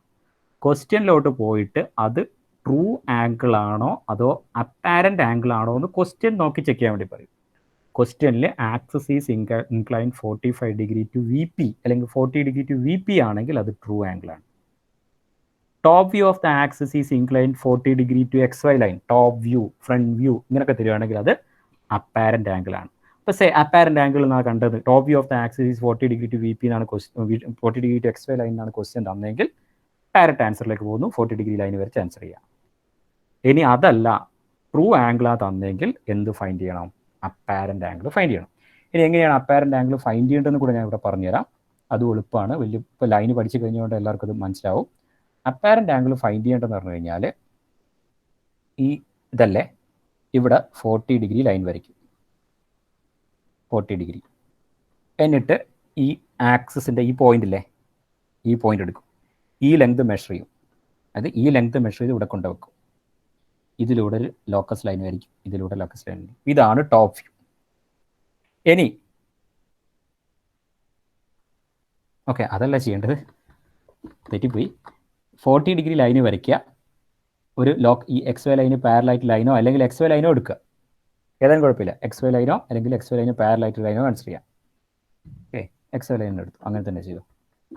S1: ക്വസ്റ്റ്യനിലോട്ട് പോയിട്ട് അത് ട്രൂ ആംഗിൾ ആണോ അതോ അപ്പാരൻ്റ് ആംഗിൾ ആണോ എന്ന് ക്വസ്റ്റ്യൻ നോക്കി ചെക്ക് ചെയ്യാൻ വേണ്ടി പറയും. ക്വസ്റ്റ്യനിൽ axis is incline 45 degree to V P അല്ലെങ്കിൽ 40 ഡിഗ്രി ടു വി പി ആണെങ്കിൽ അത് ട്രൂ ആംഗിൾ ആണ്. Top view of the axis is incline 40 degree to X Y line, top view, front view ഇങ്ങനെയൊക്കെ തരുവാണെങ്കിൽ അത് അപ്പാരൻ്റ് ആംഗിൾ ആണ്. അപ്പോൾ apparent angle എന്നാണ് കണ്ടത്. Top view of the axis is 40 degree to V P എന്നാണ് 40 degree to X Y line എന്നാണ് question തന്നെങ്കിൽ ഡയറക്റ്റ് ആൻസറിലേക്ക് പോകുന്നു. 40 ഡിഗ്രി ലൈൻ വരച്ച് ആൻസർ ചെയ്യാം. ഇനി അതല്ല, ട്രൂ ആംഗിളാണ് തന്നെങ്കിൽ എന്ത് ഫൈൻഡ് ചെയ്യണം? അപ്പാരൻ്റ് ആംഗിൾ ഫൈൻഡ് ചെയ്യണം. ഇനി എങ്ങനെയാണ് അപ്പാരൻ്റ് ആംഗിൾ ഫൈൻഡ് ചെയ്യേണ്ടതെന്ന് കൂടെ ഞാൻ ഇവിടെ പറഞ്ഞുതരാം. അത് എളുപ്പമാണ്. ഇപ്പോൾ ലൈന് പഠിച്ചു കഴിഞ്ഞുകൊണ്ട് എല്ലാവർക്കും അത് മനസ്സിലാവും. അപ്പാരൻ്റ് ആംഗിൾ ഫൈൻഡ് ചെയ്യേണ്ടതെന്ന് പറഞ്ഞു കഴിഞ്ഞാൽ ഈ ഇതല്ലേ, ഇവിടെ 40 ഡിഗ്രി ലൈൻ വരയ്ക്കും. 40 ഡിഗ്രി. എന്നിട്ട് ഈ ആക്സിസിൻ്റെ ഈ പോയിന്റ് ഇല്ലേ, ഈ പോയിന്റ് എടുക്കും. ഈ ലെങ്ത് മെഷർ ചെയ്യും. അത് ഈ ലെങ്ത് മെഷർ ചെയ്ത് ഇവിടെ കൊണ്ടുവെക്കും. ഇതിലൂടെ ഒരു ലോക്കസ് ലൈൻ വരയ്ക്കും, ഇതിലൂടെ ലോക്കസ് ലൈൻ വരയ്ക്കും. ഇതാണ് ടോപ്പ് വ്യൂ. ഇനി ഓക്കെ, അതല്ല ചെയ്യേണ്ടത്, തെറ്റിപ്പോയി. 40 ഡിഗ്രി ലൈന് വരയ്ക്കുക. ഒരു ഈ എക്സ് വൈ ലൈന് പാരലായിട്ട് ലൈനോ അല്ലെങ്കിൽ എക്സ് വൈ ലൈനോ എടുക്കുക. ഏതായാലും കുഴപ്പമില്ല. എക്സ് വൈ ലൈനോ അല്ലെങ്കിൽ എക്സ് വൈ ലൈന് പാരലായിട്ട് ലൈനോ കൺസിഡർ ചെയ്യാം. ഓക്കെ, എക്സ് വൈ ലൈൻ എടുത്തു. അങ്ങനെ തന്നെ ചെയ്തു,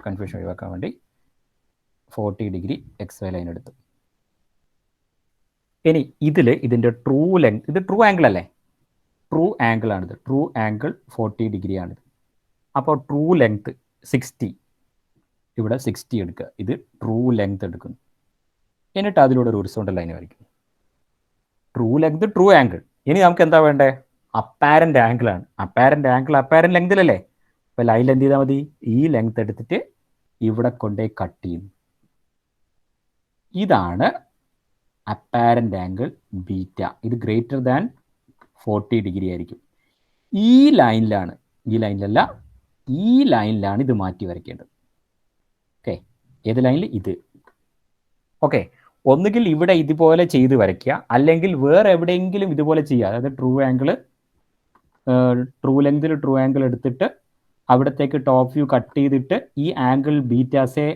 S1: കൺഫ്യൂഷൻ ഒഴിവാക്കാൻ വേണ്ടി. 40 ഡിഗ്രി എക്സ് വൈ ലൈൻ എടുത്തു. ഇനി ഇതിൻ്റെ ട്രൂ ലെങ്ത്, ഇത് ട്രൂ ആംഗിൾ അല്ലേ, ട്രൂ ആംഗിൾ ആണിത്. ട്രൂ ആംഗിൾ 40 ഡിഗ്രി ആണിത്. അപ്പോൾ ട്രൂ ലെങ്ത് 60, ഇവിടെ 60 എടുക്കുക. ഇത് ട്രൂ ലെങ്ത് എടുക്കുന്നു. എന്നിട്ട് അതിലൂടെ ഒരു ഹൊറിസോണ്ടൽ ലൈൻ വരയ്ക്കും. True length true angle. ഇനി നമുക്ക് എന്താ വേണ്ടേ? അപ്പാരൻ്റ് ആംഗിൾ ആണ്. അപ്പാരൻ്റ് ആംഗിൾ അപ്പാരൻ്റ് ലെങ്തിലല്ലേ. അപ്പോൾ ലൈനിൽ എന്ത് ചെയ്താൽ മതി? ഈ ലെങ്ത് എടുത്തിട്ട് ഇവിടെ കൊണ്ടേ കട്ട് ചെയ്യുന്നു. ഇതാണ് അപ്പാരൻ്റ് ആംഗിൾ ബീറ്റ. ഇത് ഗ്രേറ്റർ ദാൻ 40 ഡിഗ്രി ആയിരിക്കും. ഈ ലൈനിലാണ് ഇത് മാറ്റി വരയ്ക്കേണ്ടത്. ഓക്കെ, ഏത് ലൈനിൽ? ഇത്. ഓക്കെ, ഒന്നുകിൽ ഇവിടെ ഇതുപോലെ ചെയ്ത് വരയ്ക്കുക, അല്ലെങ്കിൽ വേറെ എവിടെയെങ്കിലും ഇതുപോലെ ചെയ്യുക. അതായത് ട്രൂ ആംഗിൾ എടുത്തിട്ട് അവിടത്തേക്ക് ടോപ്പ് വ്യൂ കട്ട് ചെയ്തിട്ട് ഈ ആംഗിൾ ബീറ്റാസെ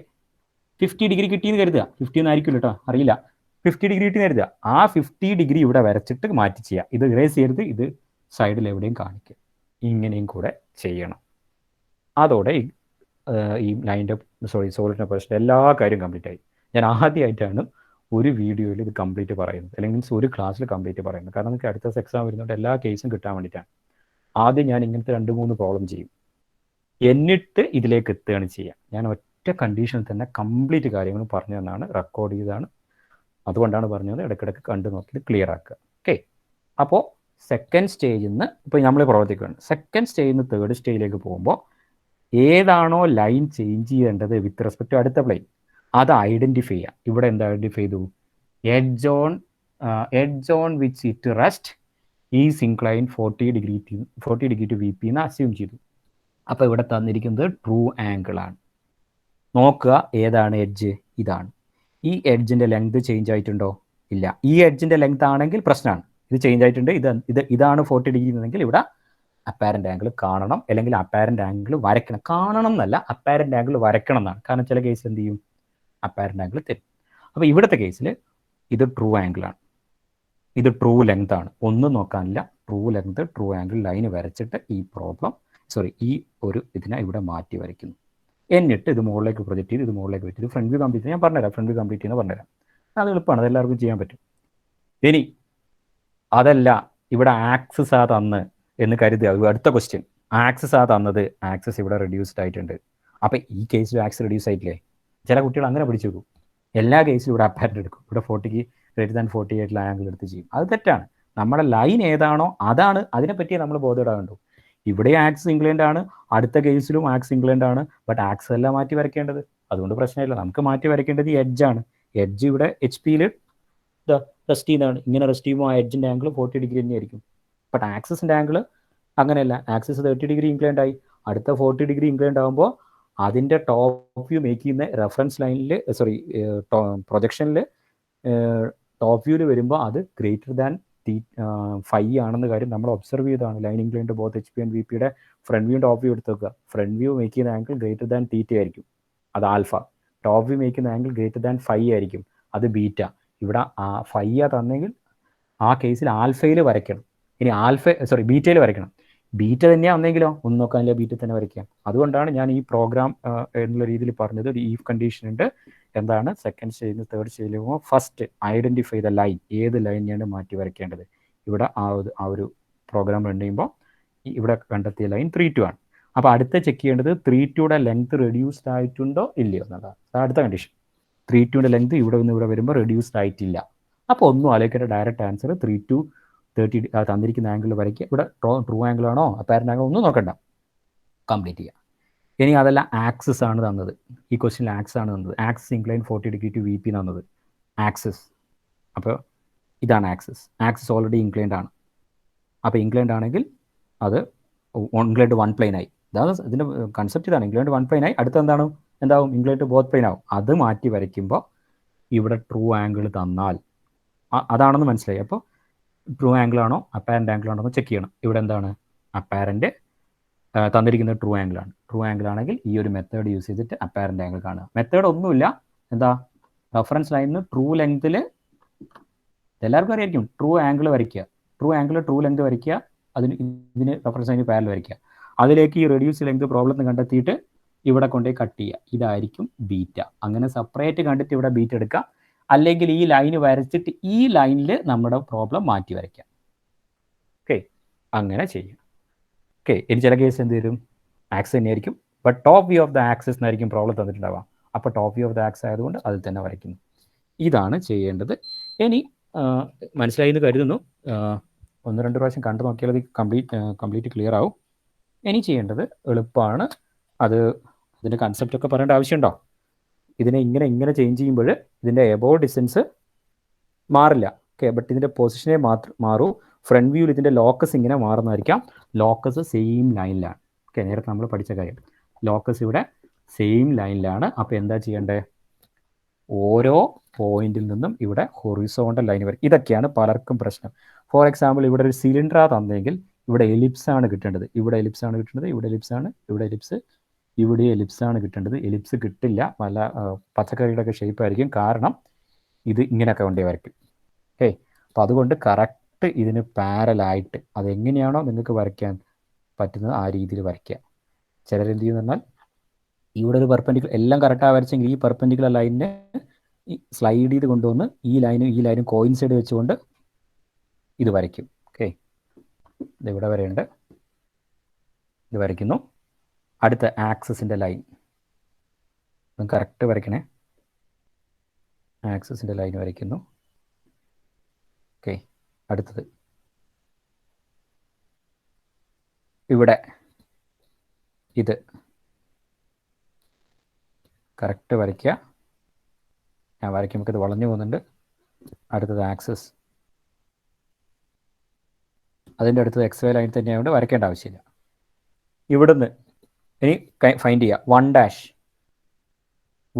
S1: 50 ഡിഗ്രി കിട്ടിയെന്ന് കരുതുക. 50 ഒന്നും ആയിരിക്കില്ല കേട്ടോ, അറിയില്ല. 50 ഡിഗ്രി കിട്ടി കരുതുക. ആ 50 ഡിഗ്രി ഇവിടെ വരച്ചിട്ട് മാറ്റി ചെയ്യുക. ഇത് ഇറേസ് ചെയ്യരുത്, ഇത് സൈഡിൽ എവിടെയും കാണിക്കുക. ഇങ്ങനെയും കൂടെ ചെയ്യണം. അതോടെ ഈ സോളിഡിൻ്റെ പ്രശ്നം എല്ലാ കാര്യവും കംപ്ലീറ്റ് ആയി. ഞാൻ ആദ്യമായിട്ടാണ് ഒരു വീഡിയോയിൽ ഇത് കംപ്ലീറ്റ് പറയുന്നത്, അല്ലെങ്കിൽ മീൻസ് ഒരു ക്ലാസ്സിൽ കംപ്ലീറ്റ് പറയുന്നത്. കാരണം നമുക്ക് അടുത്ത ദിവസം എക്സാം വരുന്നുണ്ട്, എല്ലാ കേസും കിട്ടാൻ വേണ്ടിയിട്ടാണ്. ആദ്യം ഞാൻ ഇങ്ങനത്തെ 2-3 പ്രോബ്ലം ചെയ്യും, എന്നിട്ട് ഇതിലേക്ക് എത്തുകയാണ് ചെയ്യുക. ഞാൻ ഒറ്റ കണ്ടീഷനിൽ തന്നെ കംപ്ലീറ്റ് കാര്യങ്ങൾ പറഞ്ഞു തന്നാണ്, റെക്കോർഡ് ചെയ്താണ്. അതുകൊണ്ടാണ് പറഞ്ഞത് ഇടയ്ക്കിടയ്ക്ക് കണ്ടു നോക്കി ക്ലിയർ ആക്കുക. ഓക്കെ, അപ്പോൾ സെക്കൻഡ് സ്റ്റേജിൽ നിന്ന് ഇപ്പോൾ നമ്മൾ പ്രവർത്തിക്കുകയാണ്. സെക്കൻഡ് സ്റ്റേജിൽ നിന്ന് തേർഡ് സ്റ്റേജിലേക്ക് പോകുമ്പോൾ ഏതാണോ ലൈൻ ചേഞ്ച് ചെയ്യേണ്ടത് വിത്ത് റെസ്പെക്ട് ടു അടുത്ത പ്ലെയിൻ, അത് ഐഡൻറ്റിഫൈ ചെയ്യുക. ഇവിടെ എന്താ ഐഡൻറ്റിഫൈ ചെയ്തു? Edge on which it rest is incline 40 degree to V P എന്ന് അസ്യൂം ചെയ്തു. അപ്പോൾ ഇവിടെ തന്നിരിക്കുന്നത് ട്രൂ ആംഗിൾ ആണ്. നോക്കുക, ഏതാണ് എഡ്ജ്? ഇതാണ്. ഈ എഡ്ജിൻ്റെ ലെങ്ത് ചേഞ്ച് ആയിട്ടുണ്ടോ? ഇല്ല. ഈ എഡ്ജിൻ്റെ ലെങ്ത് ആണെങ്കിൽ പ്രശ്നമാണ്. ഇത് ചേഞ്ച് ആയിട്ടുണ്ട്. ഇതാണ് 40 ഡിഗ്രി എന്നെങ്കിൽ ഇവിടെ അപ്പാരൻ്റ് ആംഗിൾ കാണണം, അല്ലെങ്കിൽ അപ്പാരൻ്റ് ആംഗിൾ വരയ്ക്കണം. കാണണം എന്നല്ല, അപ്പാരൻ്റ് ആംഗിൾ വരയ്ക്കണം എന്നാണ്. കാരണം ചില കേസിൽ എന്ത് ചെയ്യും? അപ്പാരൻ്റ് ആംഗിൾ തരും. അപ്പോൾ ഇവിടുത്തെ കേസിൽ ഇത് ട്രൂ ആംഗിളാണ്, ഇത് ട്രൂ ലെങ്ത് ആണ്. ഒന്നും നോക്കാനില്ല, ട്രൂ ലെങ്ത്, ട്രൂ ആംഗിൾ ലൈന് വരച്ചിട്ട് ഈ ഒരു ഇതിനെ ഇവിടെ മാറ്റി വരയ്ക്കുന്നു. എന്നിട്ട് ഇത് മുകളിലേക്ക് പ്രൊജക്റ്റ് ചെയ്ത് ഇത് മുകളിലേക്ക് വെച്ചിട്ട് ഫ്രണ്ട് വ്യൂ കംപ്ലീറ്റ് ഞാൻ പറഞ്ഞുതരാം. ഫ്രണ്ട് വ്യൂ കംപ്ലീറ്റ് ചെയ്യുന്ന പറഞ്ഞുതരാം. അത് എളുപ്പമാണ്, അത് എല്ലാവർക്കും ചെയ്യാൻ പറ്റും. ഇനി അതല്ല, ഇവിടെ ആക്സിസ് ആ തന്ന് എന്ന് കരുതുക. അടുത്ത ക്വസ്റ്റ്യൻ, ആക്സിസ് ആ തന്നത്, ആക്സിസ് ഇവിടെ റെഡ്യൂസ്ഡ് ആയിട്ടുണ്ട്. അപ്പം ഈ കേസിൽ ആക്സിസ് റെഡ്യൂസ് ആയിട്ടില്ലേ? ചില കുട്ടികൾ അങ്ങനെ പിടിച്ചു വെക്കും. എല്ലാ കേസിലും ഇവിടെ അപ്പാരൻ്റ് എടുക്കും. ഇവിടെ 40 > 48 ആംഗിൾ എടുത്ത് ചെയ്യും. അത് തെറ്റാണ്. നമ്മുടെ ലൈൻ ഏതാണോ അതാണ്, അതിനെപ്പറ്റിയേ നമ്മൾ ബോധപ്പെടാറുണ്ടോ. ഇവിടെ ആക്സിസ് ഇംഗ്ലണ്ട് ആണ്, അടുത്ത കേസിലും ആക്സിസ് ഇംഗ്ലണ്ട് ആണ്. ബട്ട് ആക്സിസ് അല്ല മാറ്റി വരയ്ക്കേണ്ടത്. അതുകൊണ്ട് പ്രശ്നമില്ല. നമുക്ക് മാറ്റി വരയ്ക്കേണ്ടത് ഈ എഡ്ജാണ്. എഡ്ജ് ഇവിടെ HP-യിൽ റെസ്റ്റ് ചെയ്യുന്നതാണ്. ഇങ്ങനെ റെസ്റ്റ് ചെയ്യുമ്പോൾ ആ എഡ്ജിൻ്റെ ആംഗിൾ 40 ഡിഗ്രി തന്നെയായിരിക്കും. ബട്ട് ആക്സിസിൻ്റെ ആംഗിൾ അങ്ങനെയല്ല. ആക്സിസ് 30 ഡിഗ്രി ഇംഗ്ലണ്ട് ആയി, അടുത്ത 40 ഡിഗ്രി ഇംഗ്ലണ്ട് ആകുമ്പോൾ അതിൻ്റെ ടോപ്പ് വ്യൂ മേക്ക് ചെയ്യുന്ന റെഫറൻസ് ലൈനിൽ പ്രൊജക്ഷനിൽ ടോപ്പ് വ്യൂവിൽ വരുമ്പോൾ അത് ഗ്രേറ്റർ ദാൻ 5 ആണെന്ന കാര്യം നമ്മൾ ഒബ്സർവ് ചെയ്തതാണ്. Line inclined both HP and VP-യുടെ ഫ്രണ്ട് വ്യൂ ടോപ്പ് വ്യൂ എടുത്ത് വെക്കുക. ഫ്രണ്ട് വ്യൂ മേക്ക് ചെയ്യുന്ന ആംഗിൾ ഗ്രേറ്റർ ദാൻ θ ആയിരിക്കും, അത് ആൽഫ. ടോപ്പ് വ്യൂ മേക്ക് ചെയ്യുന്ന ആംഗിൾ ഗ്രേറ്റർ ദാൻ 5 ആയിരിക്കും, അത് ബീറ്റ. ഇവിടെ 5 തന്നെങ്കിൽ ആ കേസിൽ ആൽഫയിൽ വരയ്ക്കണം. ഇനി ബീറ്റയിൽ വരയ്ക്കണം. ബീറ്റ തന്നെയാണെന്നെങ്കിലോ ഒന്നും നോക്കാനില്ല, ബീറ്റ തന്നെ വരയ്ക്കാം. അതുകൊണ്ടാണ് ഞാൻ ഈ പ്രോഗ്രാം എന്നുള്ള രീതിയിൽ പറഞ്ഞത്. ഒരു ഈഫ് കണ്ടീഷൻ ഉണ്ട്. എന്താണ്? സെക്കൻഡ് സ്റ്റേജിൽ നിന്ന് തേർഡ് സ്റ്റേജിൽ പോകുമ്പോൾ ഫസ്റ്റ് ഐഡൻറ്റിഫൈ ദ ലൈൻ, ഏത് ലൈനെയാണ് മാറ്റി വരയ്ക്കേണ്ടത്. ഇവിടെ ആ ഒരു പ്രോഗ്രാം റൺ ചെയ്യുമ്പോൾ ഇവിടെ കണ്ടെത്തിയ ലൈൻ 3-2 ആണ്. അപ്പോൾ അടുത്ത ചെക്ക് ചെയ്യേണ്ടത് 3-2യുടെ ലെങ്ത് റെഡ്യൂസ്ഡ് ആയിട്ടുണ്ടോ ഇല്ലയോ എന്നുള്ളതാണ്. അടുത്ത കണ്ടീഷൻ 3-2യുടെ ലെങ്ത് ഇവിടെ നിന്ന് ഇവിടെ വരുമ്പോൾ റെഡ്യൂസ്ഡ് ആയിട്ടില്ല. അപ്പോൾ ഒന്നും ആലോചിക്കേണ്ട, ഡയറക്റ്റ് ആൻസർ 3-2 30 തന്നിരിക്കുന്ന ആംഗിൾ വരയ്ക്കുക. ഇവിടെ ട്രൂ ആംഗിൾ ആണോ അപ്പാരൻ്റ് ആംഗിൾ ഒന്നും നോക്കണ്ട, കംപ്ലീറ്റ് ചെയ്യുക. ഇനി അതല്ല, ആക്സിസ് ആണ് തന്നത്. ഈ ക്വസ്റ്റ്യനിൽ ആക്സിസ് ആണ് തന്നത്. Axis incline 40 degree to VP തന്നത് ആക്സിസ്. അപ്പോൾ ഇതാണ് ആക്സിസ്. ആക്സിസ് ഓൾറെഡി ഇൻക്ലൈൻഡ് ആണ്. അപ്പോൾ ഇൻക്ലൈൻഡ് ആണെങ്കിൽ അത് ഇൻക്ലൈൻഡ് 1 പ്ലെയിൻ ആയി. ഇതാണ് ഇതിൻ്റെ കൺസെപ്റ്റ്. ഇതാണ് ഇൻക്ലൈൻഡ് 1 പ്ലെയിൻ ആയി. അടുത്ത എന്താവും? ഇൻക്ലൈൻഡ് ബോത്ത് പ്ലെയിൻ ആവും. അത് മാറ്റി വരയ്ക്കുമ്പോൾ ഇവിടെ ട്രൂ ആംഗിൾ തന്നാൽ അതാണെന്ന് മനസ്സിലായി. അപ്പോൾ ട്രൂ ആംഗിൾ ആണോ അപ്പാരൻ്റ് ആംഗിൾ ആണോ എന്ന് ചെക്ക് ചെയ്യണം. ഇവിടെ എന്താണ്? അപ്പാരൻ്റ് തന്നിരിക്കുന്നത് ട്രൂ ആംഗിൾ ആണ്. ട്രൂ ആംഗിൾ ആണെങ്കിൽ ഈ ഒരു മെത്തേഡ് യൂസ് ചെയ്തിട്ട് അപ്പാരൻ്റ് ആംഗിൾ കാണുക. മെത്തേഡ് ഒന്നുമില്ല, എന്താ? റെഫറൻസ് ലൈനിന് ട്രൂ ലെങ്ത്തിൽ എല്ലാവർക്കും അറിയായിരിക്കും. ട്രൂ ആംഗിൾ വരയ്ക്കുക, ട്രൂ ലെങ്ത് വരയ്ക്കുക, ഇതിന് റെഫറൻസ് ലൈനിന് പാരലൽ വരയ്ക്കുക. അതിലേക്ക് ഈ റെഡ്യൂസ് ലെങ്ത് പ്രോബ്ലം കണ്ടെത്തിയിട്ട് ഇവിടെ കൊണ്ടുപോയി കട്ട് ചെയ്യുക. ഇതായിരിക്കും ബീറ്റ. അങ്ങനെ സെപ്പറേറ്റ് കണ്ടിട്ട് ഇവിടെ ബീറ്റ എടുക്കുക. അല്ലെങ്കിൽ ഈ ലൈന് വരച്ചിട്ട് ഈ ലൈനിൽ നമ്മുടെ പ്രോബ്ലം മാറ്റി വരയ്ക്കാം. ഓക്കെ, അങ്ങനെ ചെയ്യാം. ഓക്കെ, ഇനി ചില കേസ് എന്ത് വരും? ആക്സിസ് തന്നെയായിരിക്കും, but top view of the axis എന്നായിരിക്കും പ്രോബ്ലം തന്നിട്ടുണ്ടാവാം. അപ്പോൾ top view of the axis ആയതുകൊണ്ട് അതിൽ തന്നെ വരയ്ക്കുന്നു. ഇതാണ് ചെയ്യേണ്ടത്. ഇനി മനസ്സിലായി എന്ന് കരുതുന്നു. 1-2 പ്രാവശ്യം കണ്ടു നോക്കിയാൽ അത് കംപ്ലീറ്റ് ക്ലിയർ ആവും. ഇനി ചെയ്യേണ്ടത് എളുപ്പമാണ്. അതിൻ്റെ കൺസെപ്റ്റൊക്കെ പറയേണ്ട ആവശ്യമുണ്ടോ? ഇതിനെ ഇങ്ങനെ ചേഞ്ച് ചെയ്യുമ്പോൾ ഇതിൻ്റെ എബോവ് ഡിസ്റ്റൻസ് മാറില്ല. ഓക്കെ, ബട്ട് ഇതിൻ്റെ പൊസിഷനെ മാറൂ. ഫ്രണ്ട് വ്യൂവിൽ ഇതിൻ്റെ ലോക്കസ് ഇങ്ങനെ മാറുന്നതായിരിക്കാം. ലോക്കസ് സെയിം ലൈനിലാണ്. ഓക്കെ, നേരത്തെ നമ്മൾ പഠിച്ച കാര്യം. ലോക്കസ് ഇവിടെ സെയിം ലൈനിലാണ്. അപ്പോൾ എന്താ ചെയ്യേണ്ടത്? ഓരോ പോയിന്റിൽ നിന്നും ഇവിടെ ഹൊറിസോണ്ടൽ ലൈൻ വരും. ഇതൊക്കെയാണ് പലർക്കും പ്രശ്നം. ഫോർ എക്സാമ്പിൾ ഇവിടെ ഒരു സിലിണ്ടറാ തന്നെങ്കിൽ ഇവിടെ എലിപ്സ് ആണ് കിട്ടേണ്ടത്, ഇവിടെ എലിപ്സ് ആണ് കിട്ടേണ്ടത്, ഇവിടെ എലിപ്സ് ആണ്, ഇവിടെ എലിപ്സ്, ഇവിടെ എലിപ്സ് ആണ് കിട്ടേണ്ടത്. എലിപ്സ് കിട്ടില്ല, പല പച്ചക്കറിയുടെ ഒക്കെ ഷേപ്പ് ആയിരിക്കും, കാരണം ഇത് ഇങ്ങനെയൊക്കെ കൊണ്ടേ വരയ്ക്കും. ഓക്കെ, അപ്പോൾ അതുകൊണ്ട് കറക്റ്റ് ഇതിന് പാരലായിട്ട് അതെങ്ങനെയാണോ നിങ്ങൾക്ക് വരയ്ക്കാൻ പറ്റുന്നത് ആ രീതിയിൽ വരയ്ക്കുക. ചിലരെന്ത് ചെയ്യുന്ന പറഞ്ഞാൽ ഇവിടെ ഒരു പെർപെൻഡിക്കുലർ എല്ലാം കറക്റ്റാണ് വരച്ചെങ്കിൽ ഈ പെർപെൻഡിക്കുലർ ലൈനിനെ സ്ലൈഡ് ചെയ്ത് കൊണ്ടുവന്ന് ഈ ലൈനും കോയിൻസൈഡ് വെച്ചുകൊണ്ട് ഇത് വരയ്ക്കും. ഓക്കെ, ഇത് ഇവിടെ വരെയുണ്ട്, ഇത് വരയ്ക്കുന്നു. അടുത്ത ആക്സസിൻ്റെ ലൈൻ കറക്റ്റ് വരയ്ക്കണേ, ആക്സസിൻ്റെ ലൈൻ വരയ്ക്കുന്നു. ഓക്കെ, അടുത്തത് ഇവിടെ ഇത് കറക്റ്റ് വരയ്ക്കുക. ഞാൻ വരയ്ക്കുമ്പോൾ ഇത് വളഞ്ഞു പോകുന്നുണ്ട്. അടുത്തത് ആക്സസ്, അതിൻ്റെ അടുത്തത് XY ലൈൻ തന്നെയായതുകൊണ്ട് വരയ്ക്കേണ്ട ആവശ്യമില്ല. ഇവിടുന്ന് ഇനി ഫൈൻഡ് ചെയ്യുക 1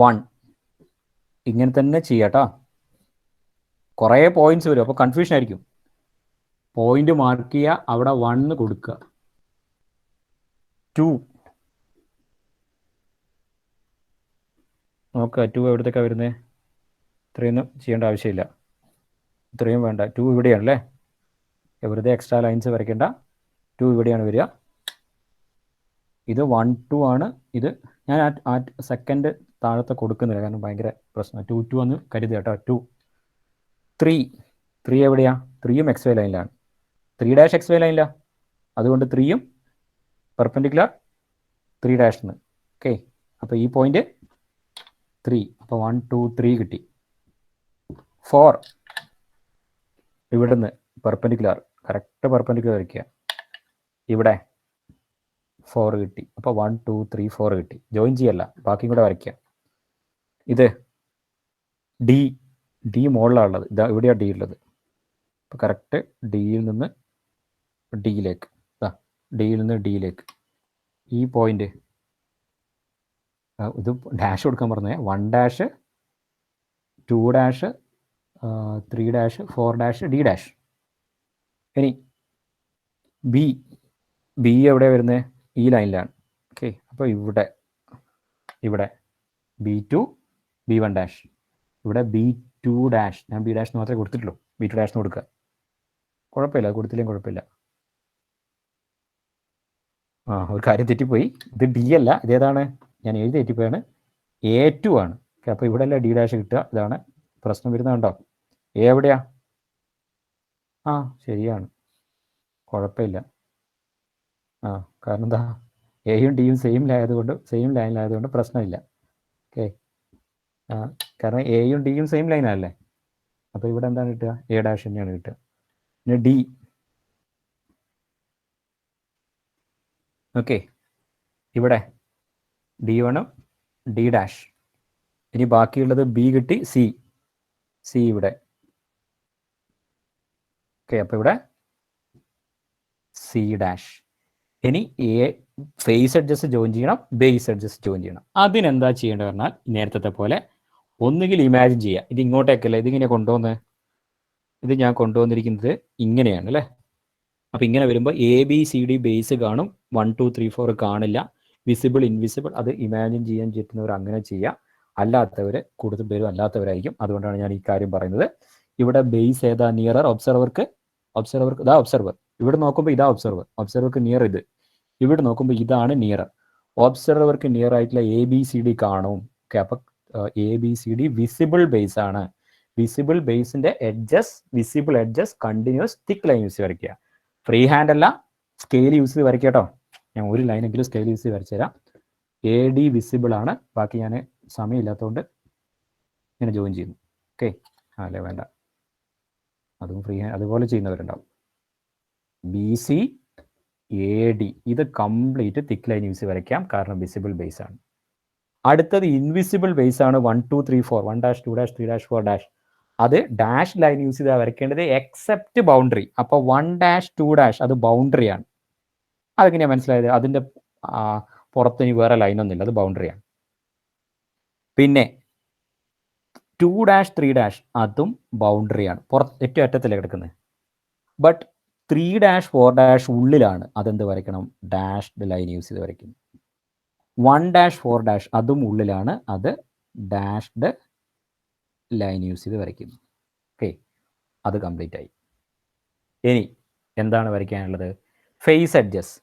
S1: 1 ഇങ്ങനെ തന്നെ ചെയ്യാട്ടോ. കുറേ പോയിന്റ്സ് വരും, അപ്പോൾ കൺഫ്യൂഷൻ ആയിരിക്കും. പോയിന്റ് മാർക്ക് ചെയ്യുക, അവിടെ 1 കൊടുക്കുക. 2 നോക്കുക, 2 എവിടത്തേക്കാണ് വരുന്നത്? ഇത്രയൊന്നും ചെയ്യേണ്ട ആവശ്യമില്ല, ഇത്രയും വേണ്ട. 2 ഇവിടെയാണല്ലേ, വെറുതെ എക്സ്ട്രാ ലൈൻസ് വരയ്ക്കേണ്ട. 2 ഇവിടെയാണ് വരിക. ഇത് 1 2 ആണ്. ഇത് ഞാൻ ആ സെക്കൻഡ് താഴത്തെ കൊടുക്കുന്നില്ല, കാരണം ഭയങ്കര പ്രശ്നം. 2 2 എന്ന് കരുതുക കേട്ടോ. 2 3 3 എവിടെയാ? 3യും XY ലൈനിലാണ്. 3 XY ലൈനിലാണ്, അതുകൊണ്ട് 3യും പെർപെൻഡിക്കുലർ 3 ഓക്കെ, അപ്പോൾ ഈ പോയിന്റ് 3, അപ്പോൾ 1 2 3 കിട്ടി. 4 ഇവിടുന്ന് പെർപെൻഡിക്കുലർ കറക്റ്റ് പെർപെൻഡിക്കുലർ വരയ്ക്കുക. ഇവിടെ 4 കിട്ടി, അപ്പോൾ 1 2 3 4 കിട്ടി. ജോയിൻ ചെയ്യല്ല, ബാക്കിയും കൂടെ വരയ്ക്കുക. ഇത് ഡി മുകളിലാണ് ഉള്ളത്, ഇതാ ഇവിടെയാണ് ഡി ഉള്ളത്. അപ്പോൾ കറക്റ്റ് ഡിയിൽ നിന്ന് ഡിയിലേക്ക്, ഡിയിൽ നിന്ന് ഡിയിലേക്ക് ഈ പോയിന്റ്, ഇത് ഡാഷ് കൊടുക്കാൻ പറഞ്ഞേ. 1 2 3 4 D ഡാഷ്. ഇനി ബി എവിടെ വരുന്നത്? ഈ ലൈനിലാണ്. ഓക്കെ, അപ്പോൾ ഇവിടെ B2 B1 ഇവിടെ B2 ഞാൻ B ഡാഷ് മാത്രമേ കൊടുത്തിട്ടുള്ളൂ, B2 എന്ന് കൊടുക്കുക. കുഴപ്പമില്ല, കൊടുത്തില്ലെങ്കിൽ കുഴപ്പമില്ല. ഒരു കാര്യം തെറ്റിപ്പോയി, ഇത് ഡി അല്ല, ഇതേതാണ്? ഞാൻ എഴുതി തെറ്റിപ്പോയാണ്, A2 ആണ്. ഓക്കെ, അപ്പോൾ ഇവിടെ അല്ല D കിട്ടുക, ഇതാണ് പ്രശ്നം വരുന്നത്. കണ്ടോ, എ എവിടെയാ? ശരിയാണ്, കുഴപ്പമില്ല. കാരണം എന്താ, എയും ഡിയും സെയിം ലൈനിലായതുകൊണ്ട് പ്രശ്നമില്ല. ഓക്കെ, കാരണം എയും ഡിയും സെയിം ലൈനല്ലേ, അപ്പോൾ ഇവിടെ എന്താണ് കിട്ടുക? A ഡാഷ് തന്നെയാണ് കിട്ടുക. പിന്നെ ഡി. ഓക്കെ, ഇവിടെ D1 D ഡാഷ്. ഇനി ബാക്കിയുള്ളത് ബി കിട്ടി, സി ഇവിടെ. ഓക്കെ, അപ്പോൾ ഇവിടെ C ഡാഷ്. ഇനി എ ഫേസ് എഡ്ജസ് ജോയിൻ ചെയ്യണം, ബേസ് എഡ്ജസ് ജോയിൻ ചെയ്യണം. അതിനെന്താ ചെയ്യേണ്ടത് പറഞ്ഞാൽ നേരത്തെ പോലെ ഒന്നുകിൽ ഇമാജിൻ ചെയ്യുക. ഇത് ഇങ്ങോട്ടേക്കല്ലേ, ഇതിങ്ങനെ കൊണ്ടുവന്ന്, ഇത് ഞാൻ കൊണ്ടുവന്നിരിക്കുന്നത് ഇങ്ങനെയാണ് അല്ലേ. അപ്പോൾ ഇങ്ങനെ വരുമ്പോൾ ABCD ബേസ് കാണും, 1 2 3 4 കാണില്ല. വിസിബിൾ ഇൻവിസിബിൾ അത് ഇമാജിൻ ചെയ്യാൻ പറ്റുന്നവർ അങ്ങനെ ചെയ്യുക, അല്ലാത്തവർ കൂടുതൽ പേരും അല്ലാത്തവരായിരിക്കും. അതുകൊണ്ടാണ് ഞാൻ ഈ കാര്യം പറയുന്നത്. ഇവിടെ ബേസ് ഏതാ? നിയറർ ഒബ്സർവർക്ക് ഇതാ ഒബ്സർവർ. ഇവിടെ നോക്കുമ്പോൾ ഇതാ ഒബ്സർവർക്ക് നിയർ ഇത്. ഇവിടെ നോക്കുമ്പോൾ ഇതാണ് നിയറർ. ഒബ്സർവർക്ക് നിയർ ആയിട്ടുള്ള ABCD കാണും. ഓക്കെ, അപ്പോൾ ABCD വിസിബിൾ ബേസ് ആണ്. വിസിബിൾ ബേസിന്റെ visible edges continuous thick line use വരയ്ക്കുക. ഫ്രീ ഹാൻഡ് അല്ല, സ്കെയിൽ യൂസ് ചെയ്ത് വരയ്ക്കുക കേട്ടോ. ഞാൻ ഒരു ലൈനെങ്കിലും സ്കെയിൽ യൂസ് ചെയ്ത് വരച്ചു തരാം. AD വിസിബിൾ ആണ്, ബാക്കി ഞാൻ സമയമില്ലാത്തതുകൊണ്ട് ഇങ്ങനെ ജോയിൻ ചെയ്യുന്നു. ഓക്കെ, അല്ലേ വേണ്ട, അതും ഫ്രീ ഹാൻഡ് അതുപോലെ ചെയ്യുന്നവരുണ്ടാവും. BC AD ഇത് കംപ്ലീറ്റ് തിക്ക് ലൈൻ യൂസ് വരയ്ക്കാം, കാരണം വിസിബിൾ ബേസ് ആണ്. അടുത്തത് ഇൻവിസിബിൾ ബേസ് ആണ്. 1 2 3 4 1 2 3 4 അത് ഡാഷ് ലൈൻ യൂസ് ചെയ്താൽ വരയ്ക്കേണ്ടത്, എക്സെപ്റ്റ് ബൗണ്ടറി. അപ്പോൾ 1 2 അത് ബൗണ്ടറിയാണ്. അതെങ്ങനെയാണ് മനസ്സിലായത്? അതിൻ്റെ പുറത്ത് ഇനി വേറെ ലൈനൊന്നുമില്ല, അത് ബൗണ്ടറിയാണ്. പിന്നെ 2 3 അതും ബൗണ്ടറിയാണ്, ഏറ്റവും അറ്റത്തല്ലേ കിടക്കുന്നത്. ബട്ട് 3 4 ഉള്ളിലാണ്, അതെന്ത് വരയ്ക്കണം, ഡാഷ്ഡ് ലൈൻ യൂസ് ചെയ്ത് വരയ്ക്കുന്നു. 1 4 അതും ഉള്ളിലാണ്, അത് ഡാഷ്ഡ് ലൈൻ യൂസ് ചെയ്ത് വരയ്ക്കുന്നു. ഓക്കെ, അത് കംപ്ലീറ്റ് ആയി. ഇനി എന്താണ് വരയ്ക്കാനുള്ളത്? Face edges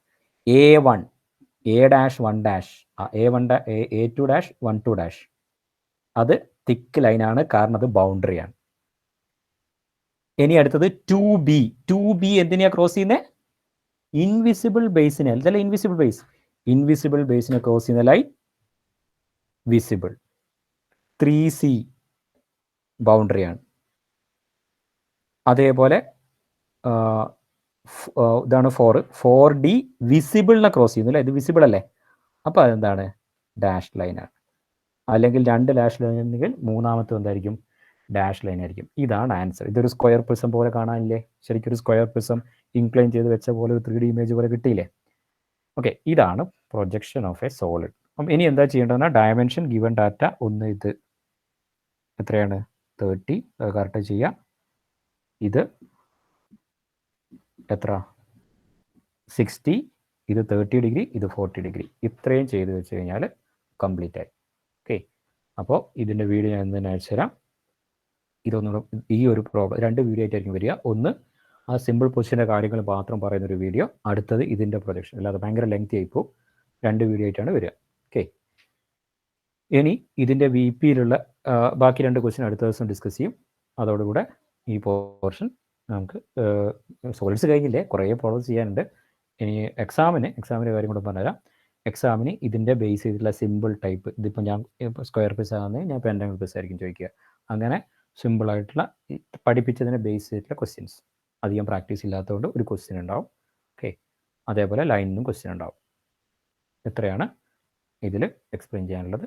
S1: A1 A-1 A1 A2 1 2 അത് തിക്ക് ലൈനാണ്, കാരണം അത് ബൗണ്ടറിയാണ്. ഇനി അടുത്തത് 2B എന്തിനാ ക്രോസ് ചെയ്യുന്നത്? ഇൻവിസിബിൾ ബേസിനെ, അതല്ല ഇൻവിസിബിൾ ബേസിനെ ക്രോസ് ചെയ്യുന്ന ലൈൻ വിസിബിൾ. 3C ബൗണ്ടറിയാണ്. അതേപോലെ ഇതാണ് 4D വിസിബിളിനെ ക്രോസ് ചെയ്യുന്നു അല്ലേ, ഇത് വിസിബിൾ അല്ലേ, അപ്പോൾ അതെന്താണ്, ഡാഷ് ലൈനാണ്. അല്ലെങ്കിൽ 2 ഡാഷ് ലൈൻ ഉണ്ടെങ്കിൽ മൂന്നാമത്തെ എന്തായിരിക്കും, ഡാഷ് ലൈൻ ആയിരിക്കും. ഇതാണ് ആൻസർ. ഇതൊരു സ്ക്വയർ പ്രിസം പോലെ കാണാനില്ലേ, ശരിക്കും ഒരു സ്ക്വയർ പ്രിസം ഇൻക്ലൈൻ ചെയ്ത് വെച്ച പോലെ ഒരു 3D ഇമേജ് പോലെ കിട്ടിയില്ലേ. ഓക്കെ, ഇതാണ് പ്രൊജക്ഷൻ ഓഫ് എ സോളിഡ്. അപ്പം ഇനി എന്താ ചെയ്യേണ്ടതെന്നാൽ ഡയമെൻഷൻ ഗിവൺ ഡാറ്റ ഒന്ന്, ഇത് എത്രയാണ് 30, അത് കറക്റ്റ് ചെയ്യാം. ഇത് എത്ര 60, ഇത് 30 ഡിഗ്രി, ഇത് 40 ഡിഗ്രി. ഇത്രയും ചെയ്ത് വെച്ച് കഴിഞ്ഞാൽ കംപ്ലീറ്റ് ആയി. ഓക്കെ, അപ്പോൾ ഇതിൻ്റെ വീഡിയോ ഞാൻ തന്നെ അയച്ചു തരാം. ഇതൊന്നും ഈ ഒരു പ്രോബ്ലം 2 വീഡിയോ ആയിട്ടായിരിക്കും വരിക. ഒന്ന് ആ സിമ്പിൾ പൊസിഷൻ്റെ കാര്യങ്ങൾ മാത്രം പറയുന്നൊരു വീഡിയോ, അടുത്തത് ഇതിൻ്റെ പ്രൊജക്ഷൻ. അല്ലാതെ ഭയങ്കര ലെങ്തി ആയിപ്പോൾ 2 വീഡിയോ ആയിട്ടാണ് വരിക. ഓക്കെ, ഇനി ഇതിൻ്റെ VPയിലുള്ള ബാക്കി 2 ക്വസ്റ്റ്യൻ അടുത്ത ദിവസം ഡിസ്കസ് ചെയ്യും. അതോടുകൂടെ ഈ പോർഷൻ നമുക്ക് സോളിഡ്സ് കഴിഞ്ഞില്ലേ, കുറേ പ്രോബ്ലംസ് ചെയ്യാനുണ്ട്. ഇനി എക്സാമിന് കാര്യം കൂടെ പറഞ്ഞുതരാം. എക്സാമിന് ഇതിൻ്റെ ബേസ് ചെയ്തിട്ടുള്ള സിമ്പിൾ ടൈപ്പ്, ഇതിപ്പോൾ ഞാൻ സ്ക്വയർ പീസ് ആണെങ്കിൽ ഞാൻ പെൻഡാങ്കിൾ പീസ് ആയിരിക്കും ചോദിക്കുക. അങ്ങനെ സിമ്പിളായിട്ടുള്ള പഠിപ്പിച്ചതിനെ ബേസ് ചെയ്തിട്ടുള്ള ക്വസ്റ്റ്യൻസ്, അധികം പ്രാക്ടീസ് ഇല്ലാത്തതുകൊണ്ട് ഒരു ക്വസ്റ്റ്യൻ ഉണ്ടാവും. ഓക്കെ, അതേപോലെ ലൈനിൽ നിന്നും ക്വസ്റ്റ്യൻ ഉണ്ടാവും. എത്രയാണ് ഇതിൽ എക്സ്പ്ലെയിൻ ചെയ്യാനുള്ളത്.